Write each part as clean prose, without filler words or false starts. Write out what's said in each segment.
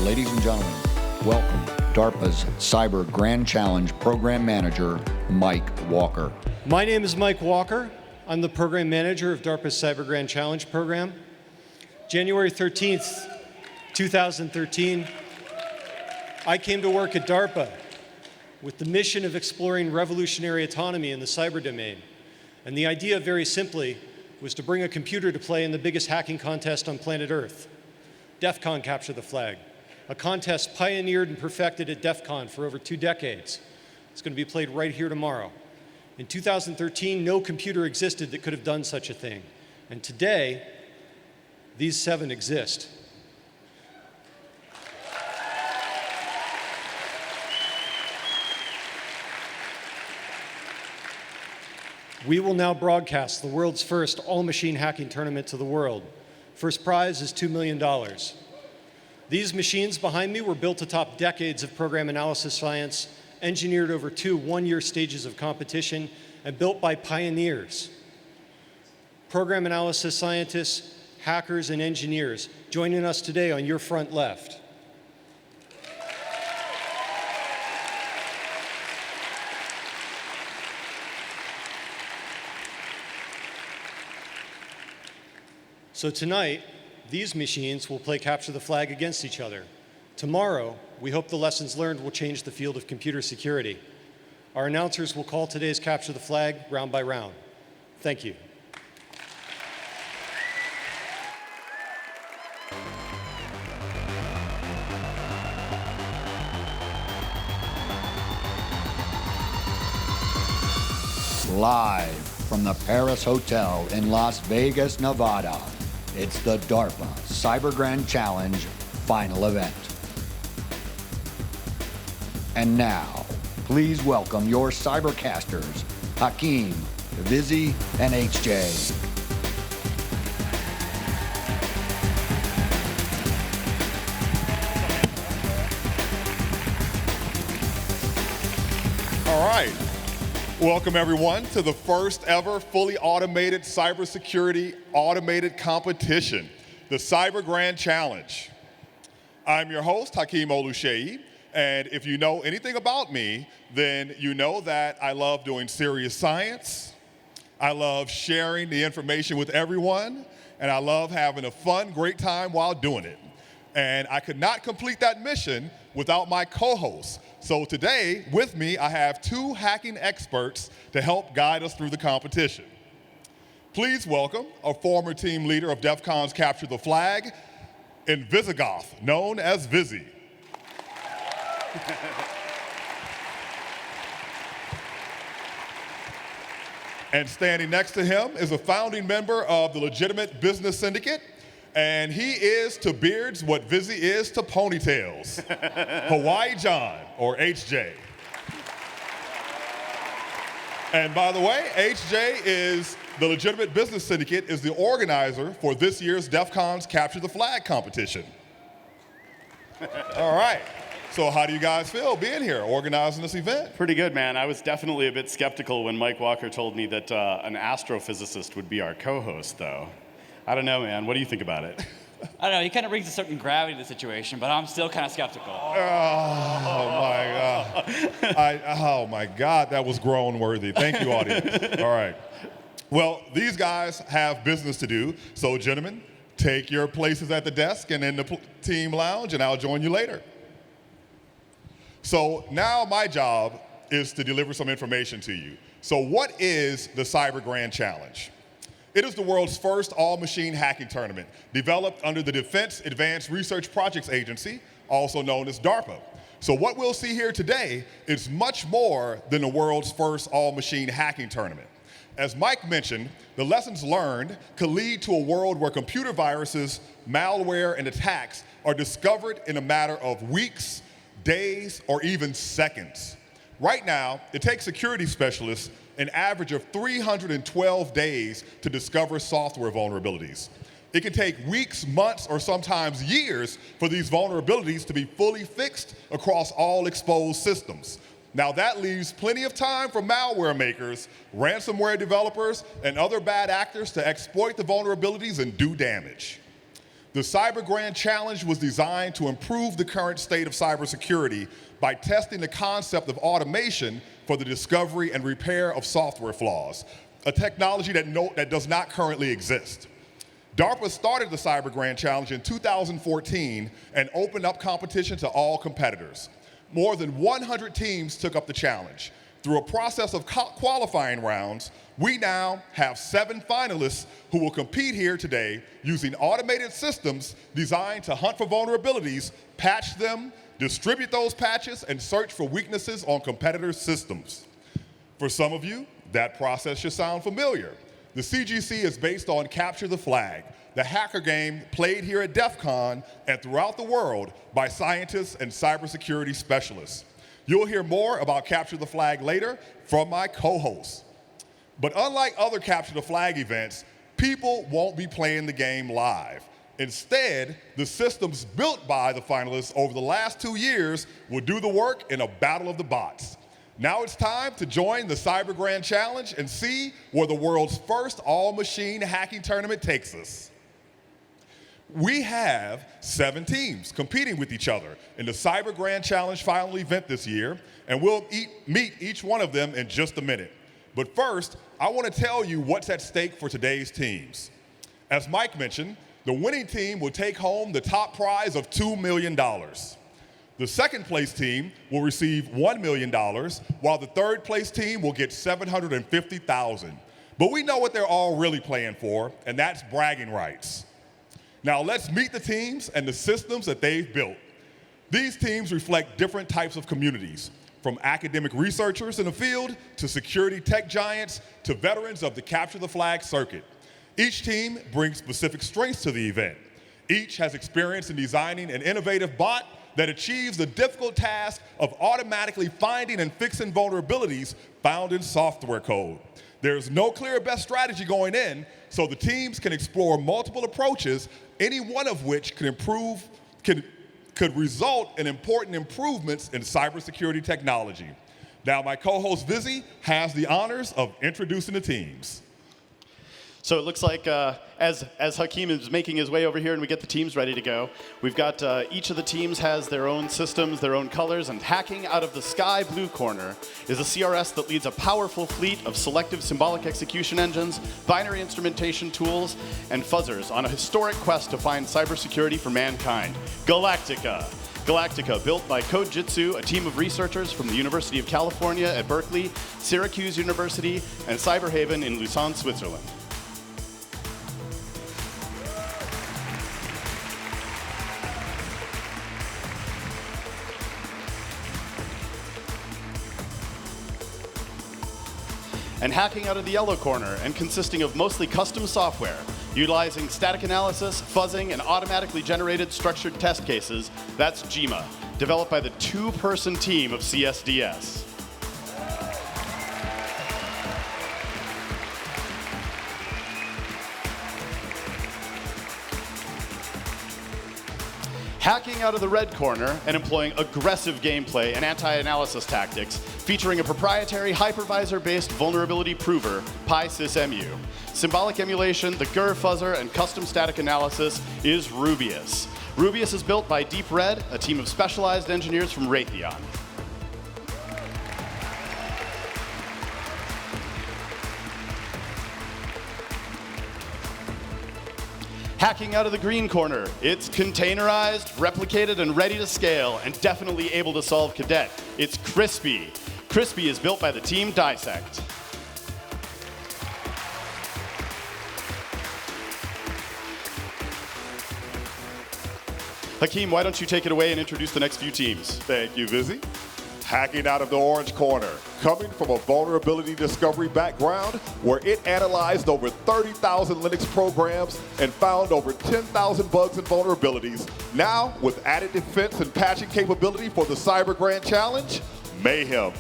Ladies and gentlemen, welcome DARPA's Cyber Grand Challenge Program Manager, Mike Walker. My name is Mike Walker. I'm the Program Manager of DARPA's Cyber Grand Challenge Program. January 13th, 2013, I came to work at DARPA with the mission of exploring revolutionary autonomy in the cyber domain. And the idea, very simply, was to bring a computer to play in the biggest hacking contest on planet Earth, DEF CON Capture the Flag, a contest pioneered and perfected at DEF CON for over 2 decades. It's going to be played right here tomorrow. In 2013, no computer existed that could have done such a thing. And today, these 7 exist. We will now broadcast the world's first all-machine hacking tournament to the world. First prize is $2 million. These machines behind me were built atop decades of program analysis science, engineered over 2 one-year stages of competition, and built by pioneers. Program analysis scientists, hackers, and engineers joining us today on your front left. So tonight, these machines will play capture the flag against each other. Tomorrow, we hope the lessons learned will change the field of computer security. Our announcers will call today's capture the flag round by round. Thank you. Live from the Paris Hotel in Las Vegas, Nevada, it's the DARPA Cyber Grand Challenge final event. And now, please welcome your cybercasters, Hakeem, Vizzy, and HJ. All right. Welcome, everyone, to the first ever fully automated cybersecurity automated competition, the Cyber Grand Challenge. I'm your host, Hakeem Oluseyi, and if you know anything about me, then you know that I love doing serious science, I love sharing the information with everyone, and I love having a fun, great time while doing it. And I could not complete that mission without my co-hosts. So today, with me, I have 2 hacking experts to help guide us through the competition. Please welcome a former team leader of DEF CON's Capture the Flag, in Visigoth, known as Vizzy. And standing next to him is a founding member of the Legitimate Business Syndicate, and he is to beards what Vizzy is to ponytails. Hawaii John, or HJ. And by the way, HJ is the Legitimate Business Syndicate is the organizer for this year's DEF CON's Capture the Flag competition. All right. So how do you guys feel being here, organizing this event? Pretty good, man. I was definitely a bit skeptical when Mike Walker told me that an astrophysicist would be our co-host, though. I don't know, man. What do you think about it? I don't know. He kind of brings a certain gravity to the situation, but I'm still kind of skeptical. Oh, my God. Oh, my God. That was groan worthy. Thank you, audience. All right. Well, these guys have business to do. So, gentlemen, take your places at the desk and in the team lounge, and I'll join you later. So now my job is to deliver some information to you. So what is the Cyber Grand Challenge? It is the world's first all-machine hacking tournament, developed under the Defense Advanced Research Projects Agency, also known as DARPA. So what we'll see here today is much more than the world's first all-machine hacking tournament. As Mike mentioned, the lessons learned could lead to a world where computer viruses, malware, and attacks are discovered in a matter of weeks, days, or even seconds. Right now, it takes security specialists an average of 312 days to discover software vulnerabilities. It can take weeks, months, or sometimes years for these vulnerabilities to be fully fixed across all exposed systems. Now that leaves plenty of time for malware makers, ransomware developers, and other bad actors to exploit the vulnerabilities and do damage. The Cyber Grand Challenge was designed to improve the current state of cybersecurity by testing the concept of automation for the discovery and repair of software flaws, a technology that does not currently exist. DARPA started the Cyber Grand Challenge in 2014 and opened up competition to all competitors. More than 100 teams took up the challenge. Through a process of qualifying rounds, we now have 7 finalists who will compete here today using automated systems designed to hunt for vulnerabilities, patch them, distribute those patches, and search for weaknesses on competitors' systems. For some of you, that process should sound familiar. The CGC is based on Capture the Flag, the hacker game played here at DEF CON and throughout the world by scientists and cybersecurity specialists. You'll hear more about Capture the Flag later from my co-hosts. But unlike other Capture the Flag events, people won't be playing the game live. Instead, the systems built by the finalists over the last 2 years will do the work in a battle of the bots. Now it's time to join the Cyber Grand Challenge and see where the world's first all-machine hacking tournament takes us. We have 7 teams competing with each other in the Cyber Grand Challenge final event this year, and we'll meet each one of them in just a minute. But first, I want to tell you what's at stake for today's teams. As Mike mentioned, the winning team will take home the top prize of $2 million. The second place team will receive $1 million, while the third place team will get $750,000. But we know what they're all really playing for, and that's bragging rights. Now let's meet the teams and the systems that they've built. These teams reflect different types of communities, from academic researchers in the field to security tech giants to veterans of the Capture the Flag circuit. Each team brings specific strengths to the event. Each has experience in designing an innovative bot that achieves the difficult task of automatically finding and fixing vulnerabilities found in software code. There's no clear best strategy going in, so the teams can explore multiple approaches, any one of which could result in important improvements in cybersecurity technology. Now, my co-host Vizzy has the honors of introducing the teams. So it looks like as Hakeem is making his way over here and we get the teams ready to go, we've got each of the teams has their own systems, their own colors, and hacking out of the sky blue corner is a CRS that leads a powerful fleet of selective symbolic execution engines, binary instrumentation tools, and fuzzers on a historic quest to find cybersecurity for mankind. Galactica. Galactica, built by Code Jitsu, a team of researchers from the University of California at Berkeley, Syracuse University, and Cyberhaven in Lausanne, Switzerland. And hacking out of the yellow corner and consisting of mostly custom software, utilizing static analysis, fuzzing, and automatically generated structured test cases, that's GMA, developed by the 2-person team of CSDS. Hacking out of the red corner and employing aggressive gameplay and anti-analysis tactics, featuring a proprietary hypervisor-based vulnerability prover, PySysMU. Symbolic emulation, the GUR fuzzer, and custom static analysis is Rubius. Rubius is built by Deep Red, a team of specialized engineers from Raytheon. Hacking out of the green corner, it's containerized, replicated, and ready to scale, and definitely able to solve Cadet. It's Crispy. Crispy is built by the team Dissect. Hakeem, why don't you take it away and introduce the next few teams? Thank you, Vizzy. Hacking out of the orange corner, coming from a vulnerability discovery background where it analyzed over 30,000 Linux programs and found over 10,000 bugs and vulnerabilities. Now, with added defense and patching capability for the Cyber Grand Challenge, Mayhem.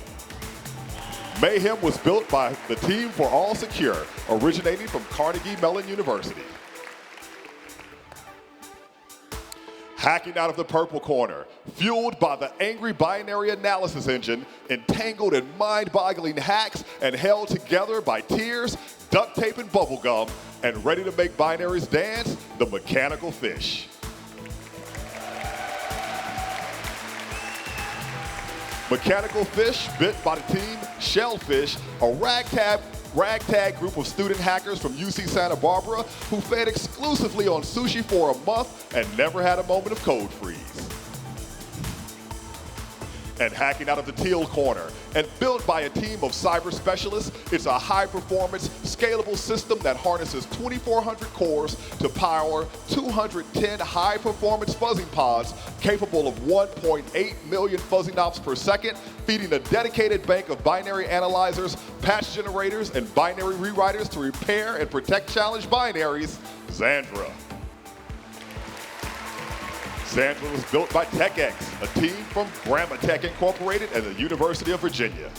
Mayhem was built by the team for All Secure, originating from Carnegie Mellon University. Hacking out of the purple corner, fueled by the angry binary analysis engine, entangled in mind-boggling hacks and held together by tears, duct tape, and bubblegum, and ready to make binaries dance, the mechanical fish. Mechanical fish, bit by the team Shellfish, a ragtag group of student hackers from UC Santa Barbara who fed exclusively on sushi for a month and never had a moment of code freeze. And hacking out of the Teal Corner, and built by a team of cyber specialists, it's a high-performance, scalable system that harnesses 2,400 cores to power 210 high-performance fuzzing pods capable of 1.8 million fuzzy knobs per second, feeding a dedicated bank of binary analyzers, patch generators, and binary rewriters to repair and protect challenged binaries. Xandra. Xandra was built by TechX, a team from Gramatech Incorporated at the University of Virginia.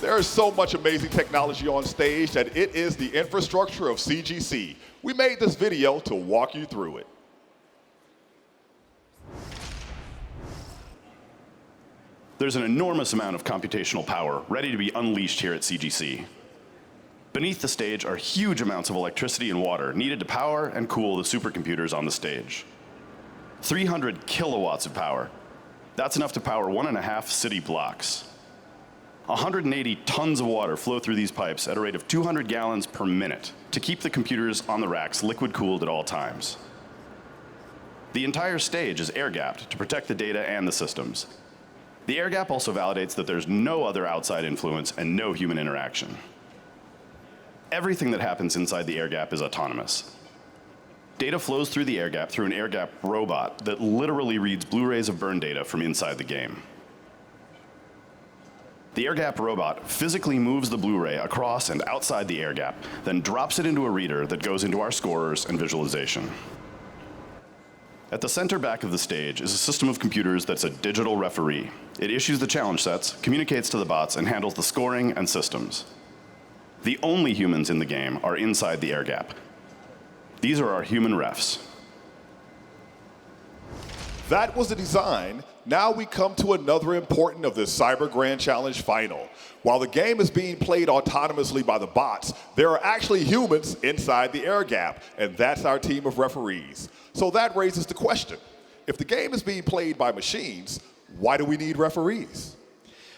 There is so much amazing technology on stage that it is the infrastructure of CGC. We made this video to walk you through it. There's an enormous amount of computational power ready to be unleashed here at CGC. Beneath the stage are huge amounts of electricity and water needed to power and cool the supercomputers on the stage. 300 kilowatts of power. That's enough to power 1.5 city blocks. 180 tons of water flow through these pipes at a rate of 200 gallons per minute to keep the computers on the racks liquid-cooled at all times. The entire stage is air-gapped to protect the data and the systems. The air gap also validates that there's no other outside influence and no human interaction. Everything that happens inside the air gap is autonomous. Data flows through the air gap through an air gap robot that literally reads Blu-rays of burn data from inside the game. The air gap robot physically moves the Blu-ray across and outside the air gap, then drops it into a reader that goes into our scorers and visualization. At the center back of the stage is a system of computers that's a digital referee. It issues the challenge sets, communicates to the bots, and handles the scoring and systems. The only humans in the game are inside the air gap. These are our human refs. That was the design. Now we come to another important of this Cyber Grand Challenge final. While the game is being played autonomously by the bots, there are actually humans inside the air gap, and that's our team of referees. So that raises the question, if the game is being played by machines, why do we need referees?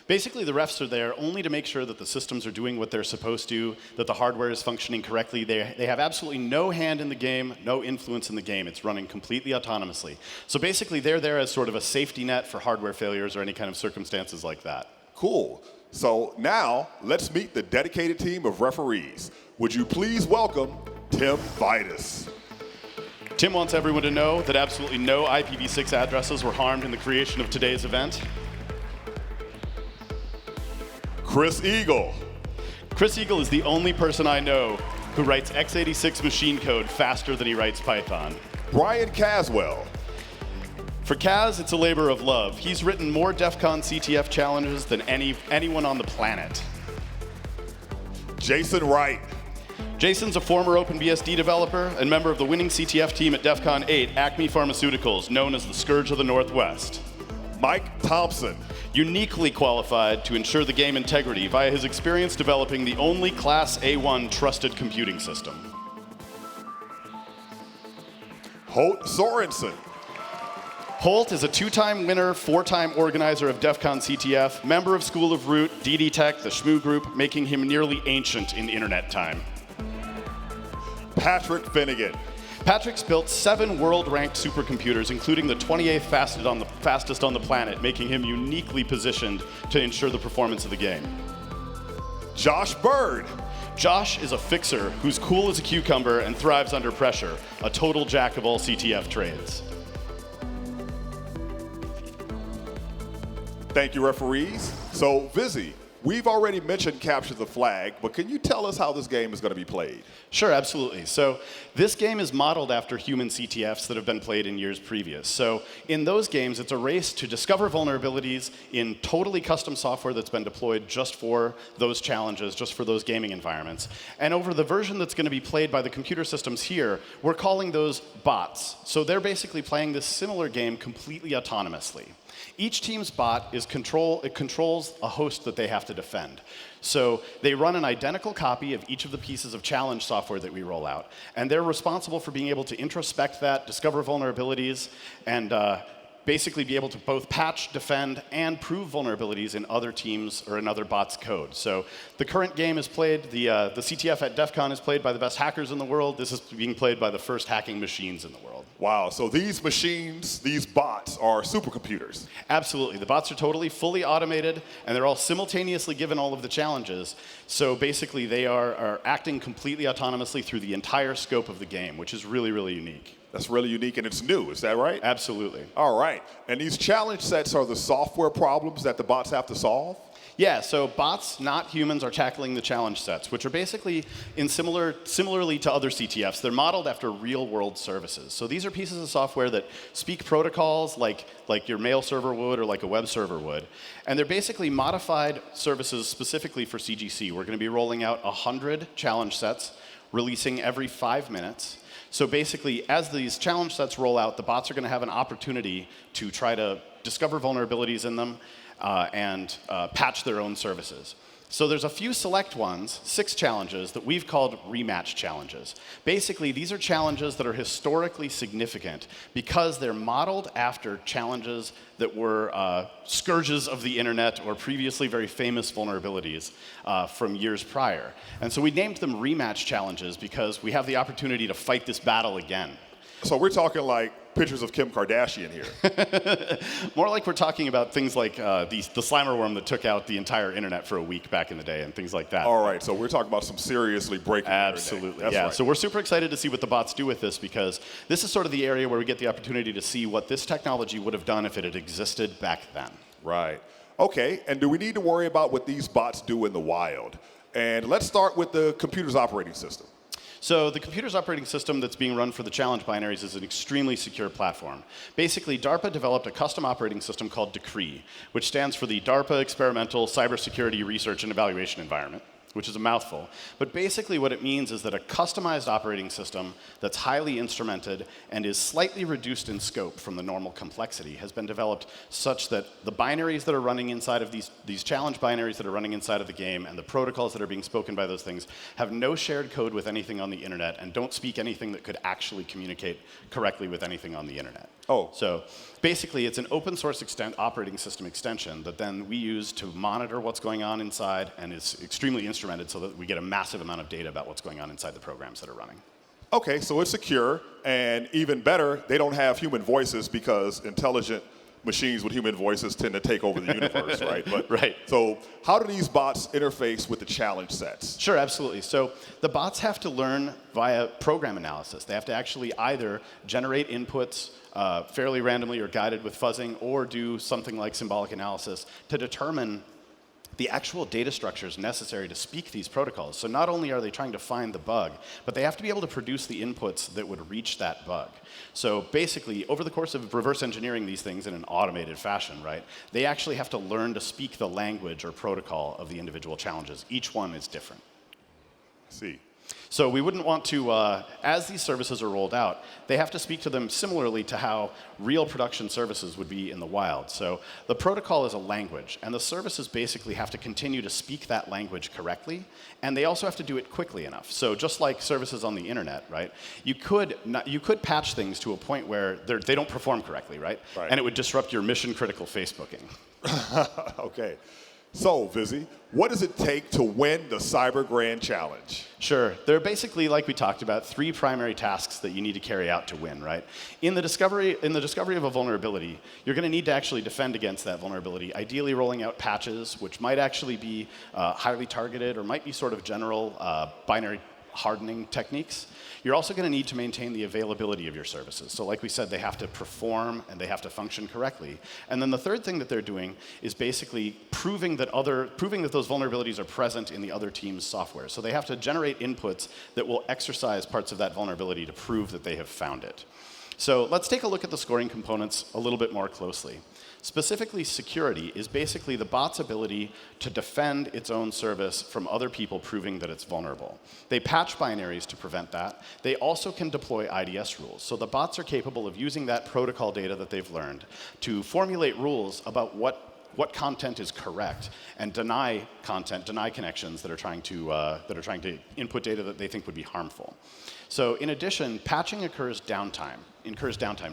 Basically, the refs are there only to make sure that the systems are doing what they're supposed to, that the hardware is functioning correctly. They have absolutely no hand in the game, no influence in the game. It's running completely autonomously. So basically, they're there as sort of a safety net for hardware failures or any kind of circumstances like that. Cool. So now, let's meet the dedicated team of referees. Would you please welcome Tim Vitus. Tim wants everyone to know that absolutely no IPv6 addresses were harmed in the creation of today's event. Chris Eagle. Chris Eagle is the only person I know who writes x86 machine code faster than he writes Python. Brian Caswell. For Kaz, it's a labor of love. He's written more DEF CON CTF challenges than anyone on the planet. Jason Wright. Jason's a former OpenBSD developer and member of the winning CTF team at DEF CON 8, Acme Pharmaceuticals, known as the Scourge of the Northwest. Mike Thompson. Uniquely qualified to ensure the game integrity via his experience developing the only Class A1 trusted computing system. Holt Sorensen. Holt is a 2-time winner, 4-time organizer of DEF CON CTF, member of School of Root, DD Tech, the Shmoo Group, making him nearly ancient in internet time. Patrick Finnegan. Patrick's built 7 world-ranked supercomputers, including the 28th fastest on the planet, making him uniquely positioned to ensure the performance of the game. Josh Bird. Josh is a fixer who's cool as a cucumber and thrives under pressure, a total jack of all CTF trades. Thank you, referees. So, Vizzy, we've already mentioned Capture the Flag, but can you tell us how this game is going to be played? Sure, absolutely. So this game is modeled after human CTFs that have been played in years previous. So in those games, it's a race to discover vulnerabilities in totally custom software that's been deployed just for those challenges, just for those gaming environments. And over the version that's going to be played by the computer systems here, we're calling those bots. So they're basically playing this similar game completely autonomously. Each team's bot controls a host that they have to defend. So they run an identical copy of each of the pieces of challenge software that we roll out. And they're responsible for being able to introspect that, discover vulnerabilities, and basically be able to both patch, defend, and prove vulnerabilities in other teams or in other bots' code. So the current game is played, the CTF at DEF CON is played by the best hackers in the world. This is being played by the first hacking machines in the world. Wow, so these machines, these bots are supercomputers. Absolutely. The bots are totally fully automated, and they're all simultaneously given all of the challenges. So basically, they are acting completely autonomously through the entire scope of the game, which is really, really unique. That's really unique, and it's new, is that right? Absolutely. All right, and these challenge sets are the software problems that the bots have to solve? Yeah, so bots, not humans, are tackling the challenge sets, which are basically similarly to other CTFs. They're modeled after real-world services. So these are pieces of software that speak protocols like your mail server would or like a web server would. And they're basically modified services specifically for CGC. We're going to be rolling out 100 challenge sets, releasing every 5 minutes. So basically, as these challenge sets roll out, the bots are going to have an opportunity to try to discover vulnerabilities in them and patch their own services. So there's a few select ones, 6 challenges, that we've called Rematch challenges. Basically, these are challenges that are historically significant because they're modeled after challenges that were scourges of the internet or previously very famous vulnerabilities from years prior. And so we named them Rematch challenges because we have the opportunity to fight this battle again. So we're talking like pictures of Kim Kardashian here. More like we're talking about things like the Slimer worm that took out the entire internet for a week back in the day and things like that. All right, so we're talking about some seriously breaking Absolutely, That's yeah. right. So we're super excited to see what the bots do with this because this is sort of the area where we get the opportunity to see what this technology would have done if it had existed back then. Right. Okay, and do we need to worry about what these bots do in the wild? And let's start with the computer's operating system. So the computer's operating system that's being run for the challenge binaries is an extremely secure platform. Basically, DARPA developed a custom operating system called Decree, which stands for the DARPA Experimental Cybersecurity Research and Evaluation Environment, which is a mouthful. But basically what it means is that a customized operating system that's highly instrumented and is slightly reduced in scope from the normal complexity has been developed such that the binaries that are running inside of these challenge binaries that are running inside of the game and the protocols that are being spoken by those things have no shared code with anything on the internet and don't speak anything that could actually communicate correctly with anything on the internet. Oh. So basically, it's an open source operating system extension that then we use to monitor what's going on inside and is extremely instrumented so that we get a massive amount of data about what's going on inside the programs that are running. Okay, so it's secure, and even better, they don't have human voices because intelligent machines with human voices tend to take over the universe, right? But, right. So how do these bots interface with the challenge sets? Sure, absolutely. So the bots have to learn via program analysis. They have to actually either generate inputs fairly randomly or guided with fuzzing, or do something like symbolic analysis to determine the actual data structures necessary to speak these protocols. So not only are they trying to find the bug, but they have to be able to produce the inputs that would reach that bug. So basically, over the course of reverse engineering these things in an automated fashion, right, they actually have to learn to speak the language or protocol of the individual challenges. Each one is different. I see. So we wouldn't want to, as these services are rolled out, they have to speak to them similarly to how real production services would be in the wild. So the protocol is a language, and the services basically have to continue to speak that language correctly, and they also have to do it quickly enough. So just like services on the internet, right, you could patch things to a point where they don't perform correctly, right? And it would disrupt your mission-critical Facebooking. Okay. So, Vizzy, what does it take to win the Cyber Grand Challenge? Sure. There are basically, like we talked about, 3 primary tasks that you need to carry out to win, right? In the discovery of a vulnerability, you're going to need to actually defend against that vulnerability, ideally rolling out patches, which might actually be highly targeted or might be sort of general binary hardening techniques. You're also going to need to maintain the availability of your services. So like we said, they have to perform and they have to function correctly. And then the third thing that they're doing is basically proving that those vulnerabilities are present in the other team's software. So they have to generate inputs that will exercise parts of that vulnerability to prove that they have found it. So let's take a look at the scoring components a little bit more closely. Specifically, security is basically the bot's ability to defend its own service from other people proving that it's vulnerable. They patch binaries to prevent that. They also can deploy IDS rules. So the bots are capable of using that protocol data that they've learned to formulate rules about what content is correct and deny content, deny connections that are trying to input data that they think would be harmful. So in addition, patching incurs downtime,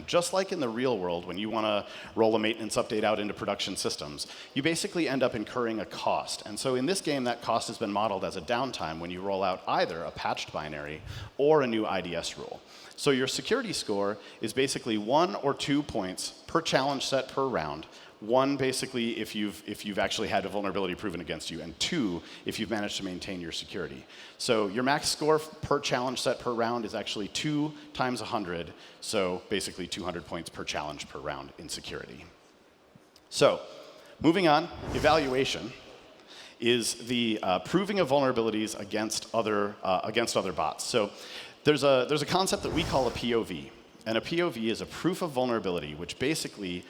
just like in the real world when you want to roll a maintenance update out into production systems. You basically end up incurring a cost. And so in this game, that cost has been modeled as a downtime when you roll out either a patched binary or a new IDS rule. So your security score is basically 1 or 2 points per challenge set per round. 1, basically, if you've actually had a vulnerability proven against you, and 2, if you've managed to maintain your security. So your max score per challenge set per round is actually 2 times 100, so basically 200 points per challenge per round in security. So moving on, evaluation is the proving of vulnerabilities against other bots. So there's a concept that we call a POV. And a POV is a proof of vulnerability, which basically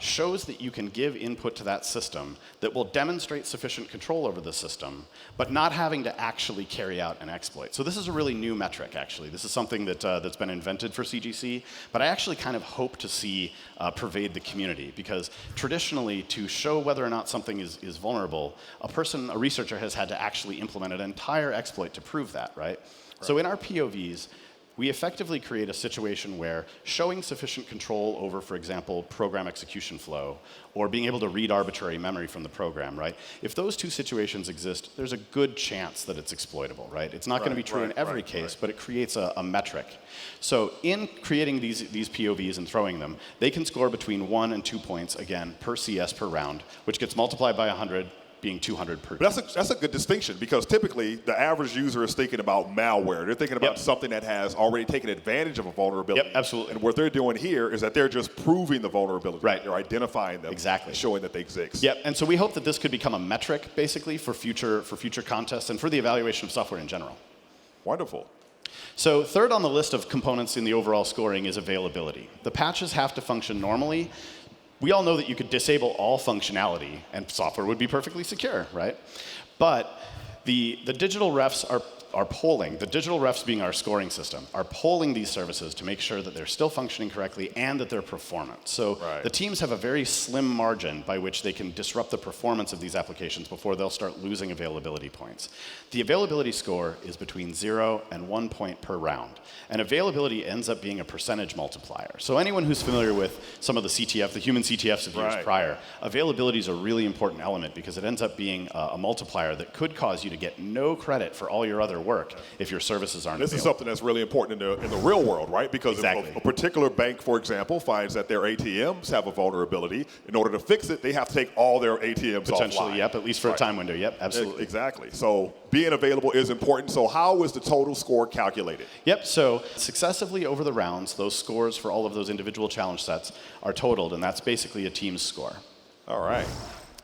shows that you can give input to that system that will demonstrate sufficient control over the system, but not having to actually carry out an exploit. So this is a really new metric, actually. This is something that's been invented for CGC, but I actually kind of hope to see pervade the community, because traditionally, to show whether or not something is vulnerable, a researcher has had to actually implement an entire exploit to prove that, right? So in our POVs, we effectively create a situation where showing sufficient control over, for example, program execution flow, or being able to read arbitrary memory from the program, right? If those two situations exist, there's a good chance that it's exploitable, right? It's not going to be true in every case, but it creates a metric. So in creating these POVs and throwing them, they can score between 1 and 2 points, again, per CS per round, which gets multiplied by 100, being 200 per. But that's a good distinction, because typically the average user is thinking about malware. They're thinking about something that has already taken advantage of a vulnerability. Yep, absolutely. And what they're doing here is that they're just proving the vulnerability. Right. They're identifying them. Exactly. And showing that they exist. Yep. And so we hope that this could become a metric, basically, for future contests and for the evaluation of software in general. Wonderful. So third on the list of components in the overall scoring is availability. The patches have to function normally. We all know that you could disable all functionality and software would be perfectly secure, right? But the digital refs are polling, the digital refs being our scoring system, are polling these services to make sure that they're still functioning correctly and that they're performant. So the teams have a very slim margin by which they can disrupt the performance of these applications before they'll start losing availability points. The availability score is between 0 and 1 point per round. And availability ends up being a percentage multiplier. So anyone who's familiar with some of the CTF, the human CTFs of years prior, availability is a really important element because it ends up being a multiplier that could cause you to get no credit for all your other work if your services aren't available. This is something that's really important in the real world, right? Because if a particular bank, for example, finds that their ATMs have a vulnerability, in order to fix it, they have to take all their ATMs Potentially, offline. yep, at least for a time window, yep, absolutely. Exactly. So being available is important. So how is the total score calculated? Yep, so successively over the rounds, those scores for all of those individual challenge sets are totaled, and that's basically a team's score. All right.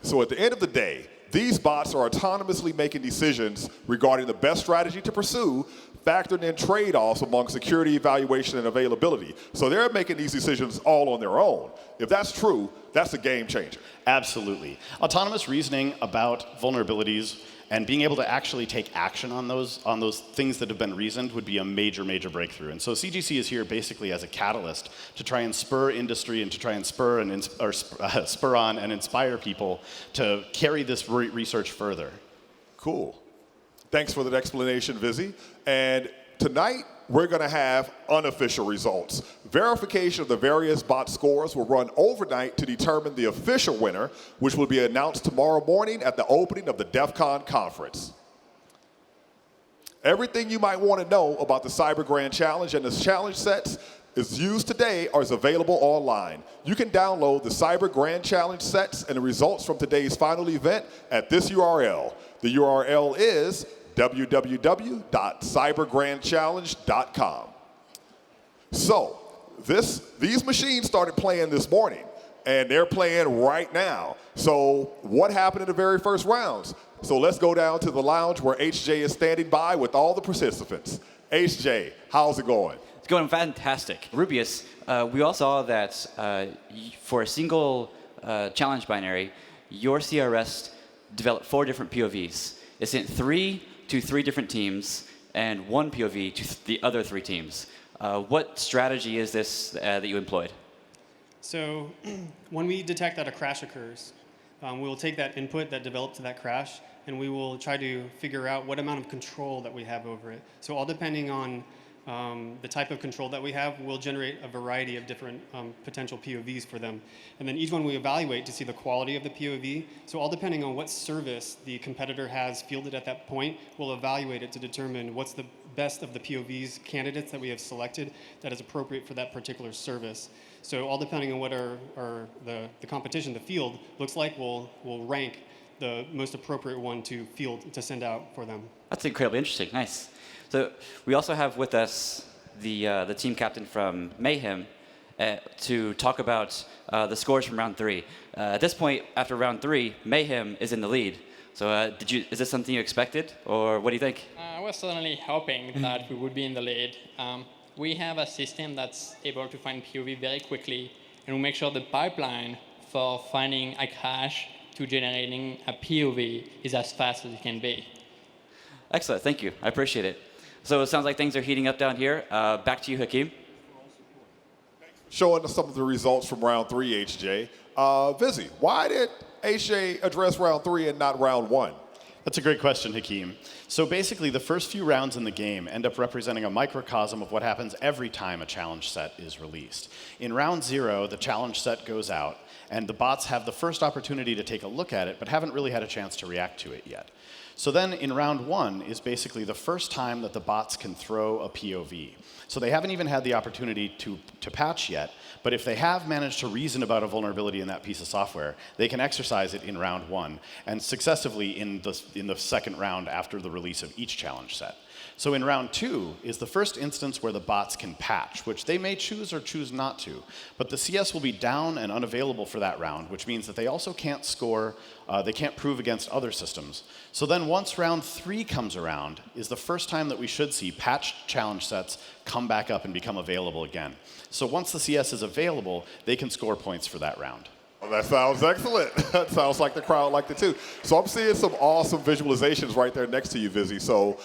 So at the end of the day, these bots are autonomously making decisions regarding the best strategy to pursue, factoring in trade-offs among security, evaluation, and availability. So they're making these decisions all on their own. If that's true, that's a game changer. Absolutely. Autonomous reasoning about vulnerabilities and being able to actually take action on those things that have been reasoned would be a major, major breakthrough. And so CGC is here basically as a catalyst to try and spur industry and to try and spur on and inspire people to carry this research further. Cool. Thanks for that explanation, Vizzy. And tonight, we're going to have unofficial results. Verification of the various bot scores will run overnight to determine the official winner, which will be announced tomorrow morning at the opening of the DEF CON conference. Everything you might want to know about the Cyber Grand Challenge and its challenge sets is used today or is available online. You can download the Cyber Grand Challenge sets and the results from today's final event at this URL. The URL is www.cybergrandchallenge.com. So, these machines started playing this morning, and they're playing right now. So, what happened in the very first rounds? So let's go down to the lounge where HJ is standing by with all the participants. HJ, how's it going? It's going fantastic. Rubius, we all saw that for a single challenge binary, your CRS developed 4 different POVs. It sent 3 to 3 different teams and 1 POV to the other 3 teams. What strategy is this that you employed? So when we detect that a crash occurs, we will take that input that developed to that crash, and we will try to figure out what amount of control that we have over it. So all depending on the type of control that we have, we'll generate a variety of different potential POVs for them. And then each one we evaluate to see the quality of the POV. So all depending on what service the competitor has fielded at that point, we'll evaluate it to determine what's the best of the POVs candidates that we have selected that is appropriate for that particular service. So all depending on what the competition, the field, looks like, we'll rank the most appropriate one to field to send out for them. That's incredibly interesting. Nice. So we also have with us the team captain from Mayhem to talk about the scores from round 3. At this point, after round 3, Mayhem is in the lead. So is this something you expected, or what do you think? I was certainly hoping that we would be in the lead. We have a system that's able to find POV very quickly, and we make sure the pipeline for finding a crash to generating a POV is as fast as it can be. Excellent. Thank you. I appreciate it. So it sounds like things are heating up down here. Back to you, Hakeem. Showing us some of the results from round 3, HJ. Vizzy, why did HJ address round 3 and not round 1? That's a great question, Hakeem. So basically, the first few rounds in the game end up representing a microcosm of what happens every time a challenge set is released. In round 0, the challenge set goes out, and the bots have the first opportunity to take a look at it, but haven't really had a chance to react to it yet. So then in round 1 is basically the first time that the bots can throw a POV. So they haven't even had the opportunity to patch yet, but if they have managed to reason about a vulnerability in that piece of software, they can exercise it in round 1 and successively in the second round after the release of each challenge set. So in round 2 is the first instance where the bots can patch, which they may choose or choose not to. But the CS will be down and unavailable for that round, which means that they also can't score, they can't prove against other systems. So then once round 3 comes around is the first time that we should see patched challenge sets come back up and become available again. So once the CS is available, they can score points for that round. Well, that sounds excellent. That sounds like the crowd liked it too. So I'm seeing some awesome visualizations right there next to you, Vizzy. So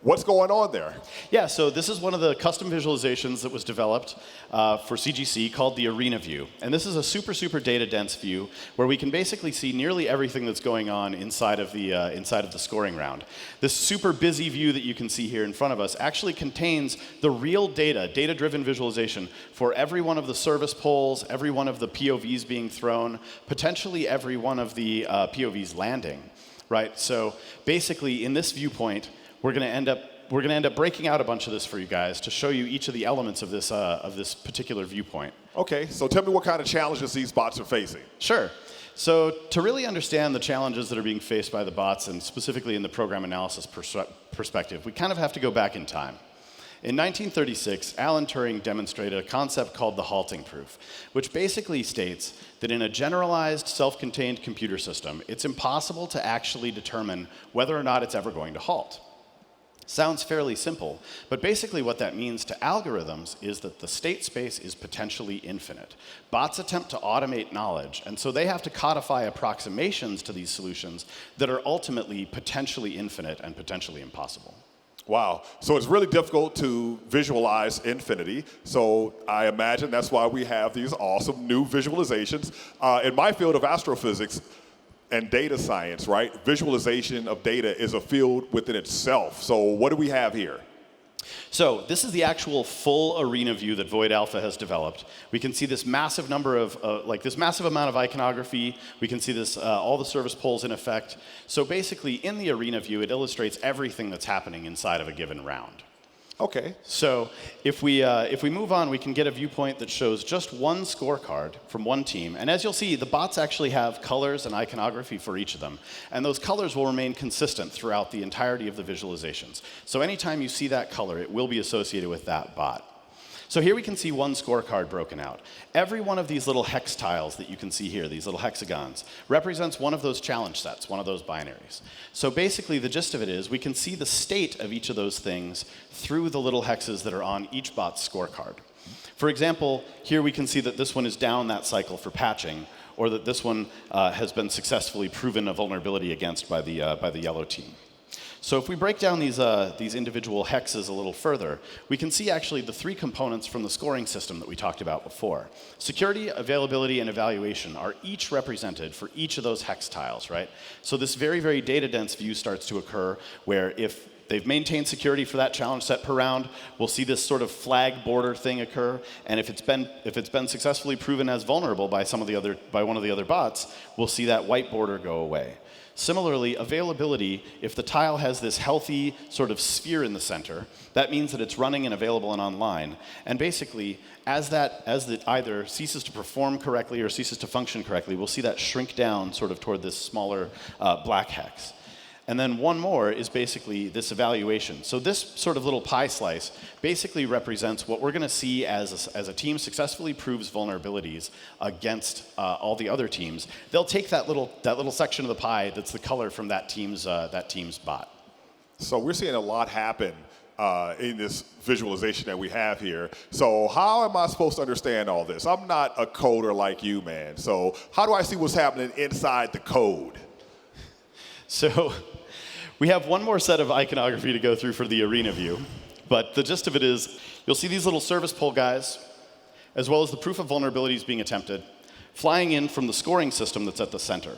what's going on there? Yeah, so this is one of the custom visualizations that was developed for CGC called the Arena View. And this is a super, super data-dense view where we can basically see nearly everything that's going on inside of the scoring round. This super busy view that you can see here in front of us actually contains the real data-driven visualization for every one of the service polls, every one of the POVs being thrown, potentially every one of the POVs landing, right? So basically, in this viewpoint, we're going to end up breaking out a bunch of this for you guys to show you each of the elements of this particular viewpoint. Okay, so tell me what kind of challenges these bots are facing. Sure. So to really understand the challenges that are being faced by the bots, and specifically in the program analysis perspective, we kind of have to go back in time. In 1936, Alan Turing demonstrated a concept called the halting proof, which basically states that in a generalized, self-contained computer system, it's impossible to actually determine whether or not it's ever going to halt. Sounds fairly simple, but basically what that means to algorithms is that the state space is potentially infinite. Bots attempt to automate knowledge, and so they have to codify approximations to these solutions that are ultimately potentially infinite and potentially impossible. Wow. So it's really difficult to visualize infinity. So I imagine that's why we have these awesome new visualizations. In my field of astrophysics and data science, right, visualization of data is a field within itself. So what do we have here? So this is the actual full arena view that Void Alpha has developed. We can see this massive number of, this massive amount of iconography. We can see this, all the service polls in effect. So basically, in the arena view, it illustrates everything that's happening inside of a given round. Okay. So if we move on, we can get a viewpoint that shows just one scorecard from one team. And as you'll see, the bots actually have colors and iconography for each of them. And those colors will remain consistent throughout the entirety of the visualizations. So anytime you see that color, it will be associated with that bot. So here we can see one scorecard broken out. Every one of these little hex tiles that you can see here, these little hexagons, represents one of those challenge sets, one of those binaries. So basically the gist of it is we can see the state of each of those things through the little hexes that are on each bot's scorecard. For example, here we can see that this one is down that cycle for patching, or that this one has been successfully proven a vulnerability against by the yellow team. So if we break down these individual hexes a little further, we can see actually the three components from the scoring system that we talked about before. Security, availability, and evaluation are each represented for each of those hex tiles, right? So this very, very data-dense view starts to occur where if they've maintained security for that challenge set per round, we'll see this sort of flag border thing occur, and if it's been successfully proven as vulnerable by one of the other bots, we'll see that white border go away. Similarly, availability, if the tile has this healthy sort of sphere in the center, that means that it's running and available and online. And basically, as it either ceases to perform correctly or ceases to function correctly, we'll see that shrink down sort of toward this smaller black hex. And then one more is basically this evaluation. So this sort of little pie slice basically represents what we're going to see as a team successfully proves vulnerabilities against all the other teams. They'll take that little section of the pie that's the color from that team's bot. So we're seeing a lot happen in this visualization that we have here. So how am I supposed to understand all this? I'm not a coder like you, man. So how do I see what's happening inside the code? So we have one more set of iconography to go through for the arena view, but the gist of it is you'll see these little service pole guys, as well as the proof of vulnerabilities being attempted, flying in from the scoring system that's at the center.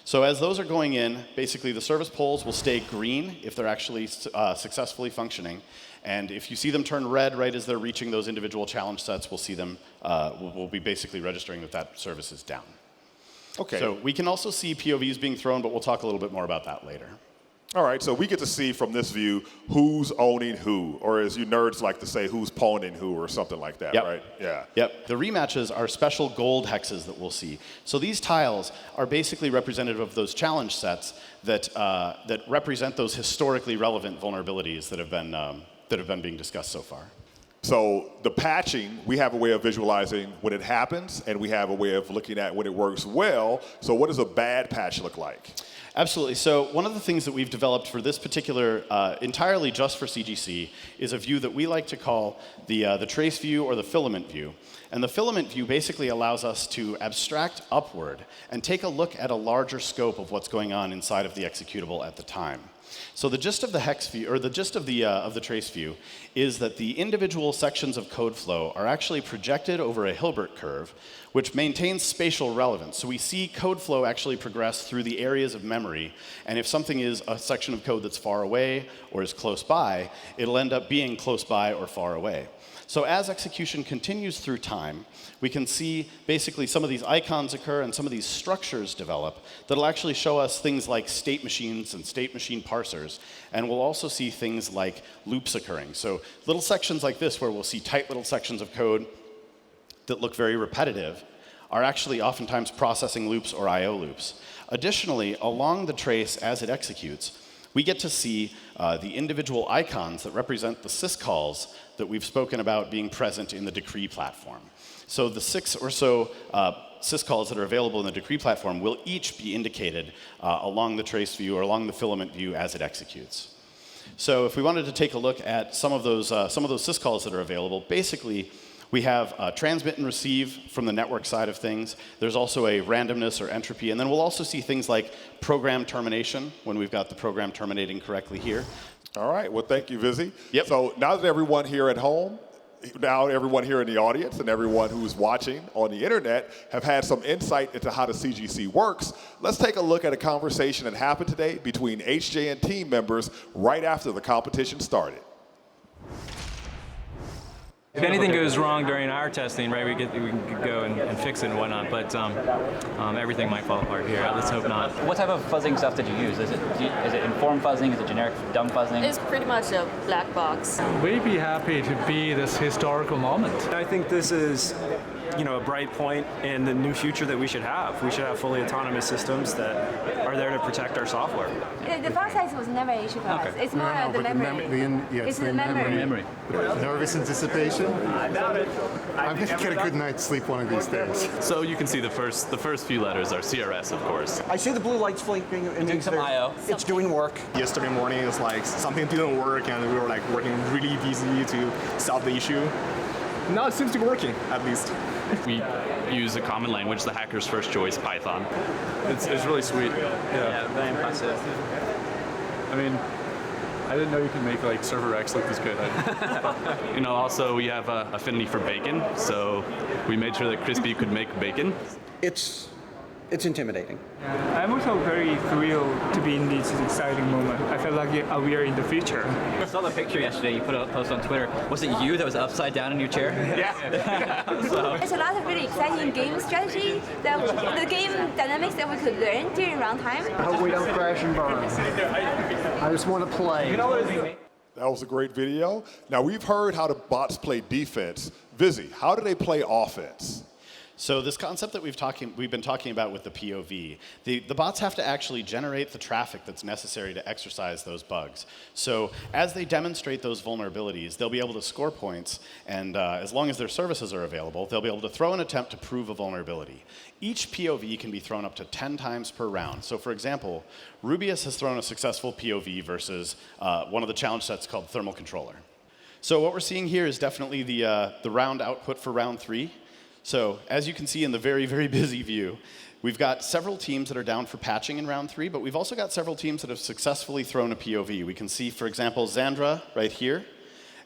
So as those are going in, basically the service poles will stay green if they're actually successfully functioning, and if you see them turn red right as they're reaching those individual challenge sets, we'll see them, we'll be basically registering that service is down. Okay. So we can also see POVs being thrown, but we'll talk a little bit more about that later. All right, so we get to see from this view who's owning who, or as you nerds like to say, who's pawning who, or something like that, yep. Right? Yeah. Yep. The rematches are special gold hexes that we'll see. So these tiles are basically representative of those challenge sets that represent those historically relevant vulnerabilities that have been being discussed so far. So the patching, we have a way of visualizing when it happens, and we have a way of looking at when it works well. So what does a bad patch look like? Absolutely. So one of the things that we've developed for this particular, entirely just for CGC, is a view that we like to call the trace view or the filament view. And the filament view basically allows us to abstract upward and take a look at a larger scope of what's going on inside of the executable at the time. So the gist of the hex view, or the gist of the trace view, is that the individual sections of code flow are actually projected over a Hilbert curve, which maintains spatial relevance. So we see code flow actually progress through the areas of memory, and if something is a section of code that's far away or is close by, it'll end up being close by or far away. So as execution continues through time, we can see basically some of these icons occur and some of these structures develop that'll actually show us things like state machines and state machine parsers. And we'll also see things like loops occurring. So little sections like this where we'll see tight little sections of code that look very repetitive are actually oftentimes processing loops or I/O loops. Additionally, along the trace as it executes, we get to see the individual icons that represent the syscalls that we've spoken about being present in the decree platform. So the 6 or so syscalls that are available in the decree platform will each be indicated along the trace view or along the filament view as it executes. So if we wanted to take a look at some of those syscalls that are available, basically we have transmit and receive from the network side of things. There's also a randomness or entropy. And then we'll also see things like program termination when we've got the program terminating correctly here. All right. Well, thank you, Vizzy. Yep. So now that everyone here at home, now everyone here in the audience, and everyone who's watching on the internet have had some insight into how the CGC works, let's take a look at a conversation that happened today between HJ and team members right after the competition started. If anything goes wrong during our testing, right, we can go and fix it and whatnot, but everything might fall apart here. Let's hope not. What type of fuzzing stuff did you use? Is it informed fuzzing? Is it generic dumb fuzzing? It's pretty much a black box. We'd be happy to be this historical moment. I think this is, a bright point in the new future that we should have. We should have fully autonomous systems that are there to protect our software. The file size was never an issue for us. It's more the memory. It's the memory. Nervous anticipation? I doubt it. I'm going to get a good night's sleep one of these days. So you can see the first few letters are CRS, of course. I see the blue lights blinking. And doing some I/O. It's doing work. Yesterday morning, it was like something didn't work, and we were like working really busy to solve the issue. Now it seems to be working, at least. We use a common language, the hacker's first choice, Python. It's really sweet. Yeah, very impressive. I mean, I didn't know you could make like Server X look this good. Also we have an affinity for bacon, so we made sure that Crispy could make bacon. It's intimidating. I'm also very thrilled to be in this exciting moment. I feel like we are in the future. I saw the picture yesterday. You put a post on Twitter. Was it you that was upside down in your chair? Yeah. There's a lot of really exciting game strategy, the game dynamics that we could learn during round time. I hope we don't crash and burn. I just want to play. That was a great video. Now, we've heard how the bots play defense. Vizzy, how do they play offense? So this concept that we've been talking about with the POV, the bots have to actually generate the traffic that's necessary to exercise those bugs. So as they demonstrate those vulnerabilities, they'll be able to score points, and as long as their services are available, they'll be able to throw an attempt to prove a vulnerability. Each POV can be thrown up to 10 times per round. So for example, Rubius has thrown a successful POV versus one of the challenge sets called Thermal Controller. So what we're seeing here is definitely the round output for round 3. So as you can see in the very, very busy view, we've got several teams that are down for patching in round 3, but we've also got several teams that have successfully thrown a POV. We can see, for example, Xandra right here,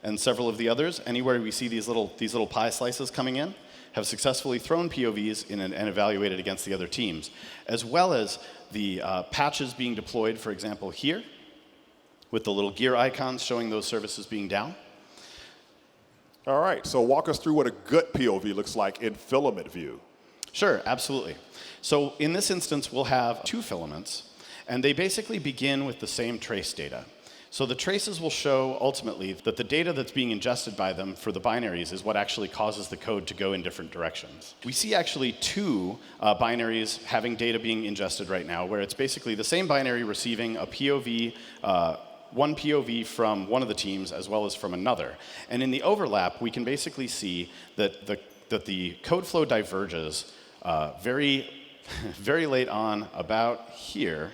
and several of the others. Anywhere we see these little pie slices coming in, have successfully thrown POVs and evaluated against the other teams, as well as the patches being deployed, for example, here, with the little gear icons showing those services being down. All right, so walk us through what a good POV looks like in filament view. Sure, absolutely. So in this instance, we'll have 2 filaments, and they basically begin with the same trace data. So the traces will show, ultimately, that the data that's being ingested by them for the binaries is what actually causes the code to go in different directions. We see actually 2 binaries having data being ingested right now, where it's basically the same binary receiving a POV, one POV from one of the teams as well as from another. And in the overlap, we can basically see that the code flow diverges very, very late on about here.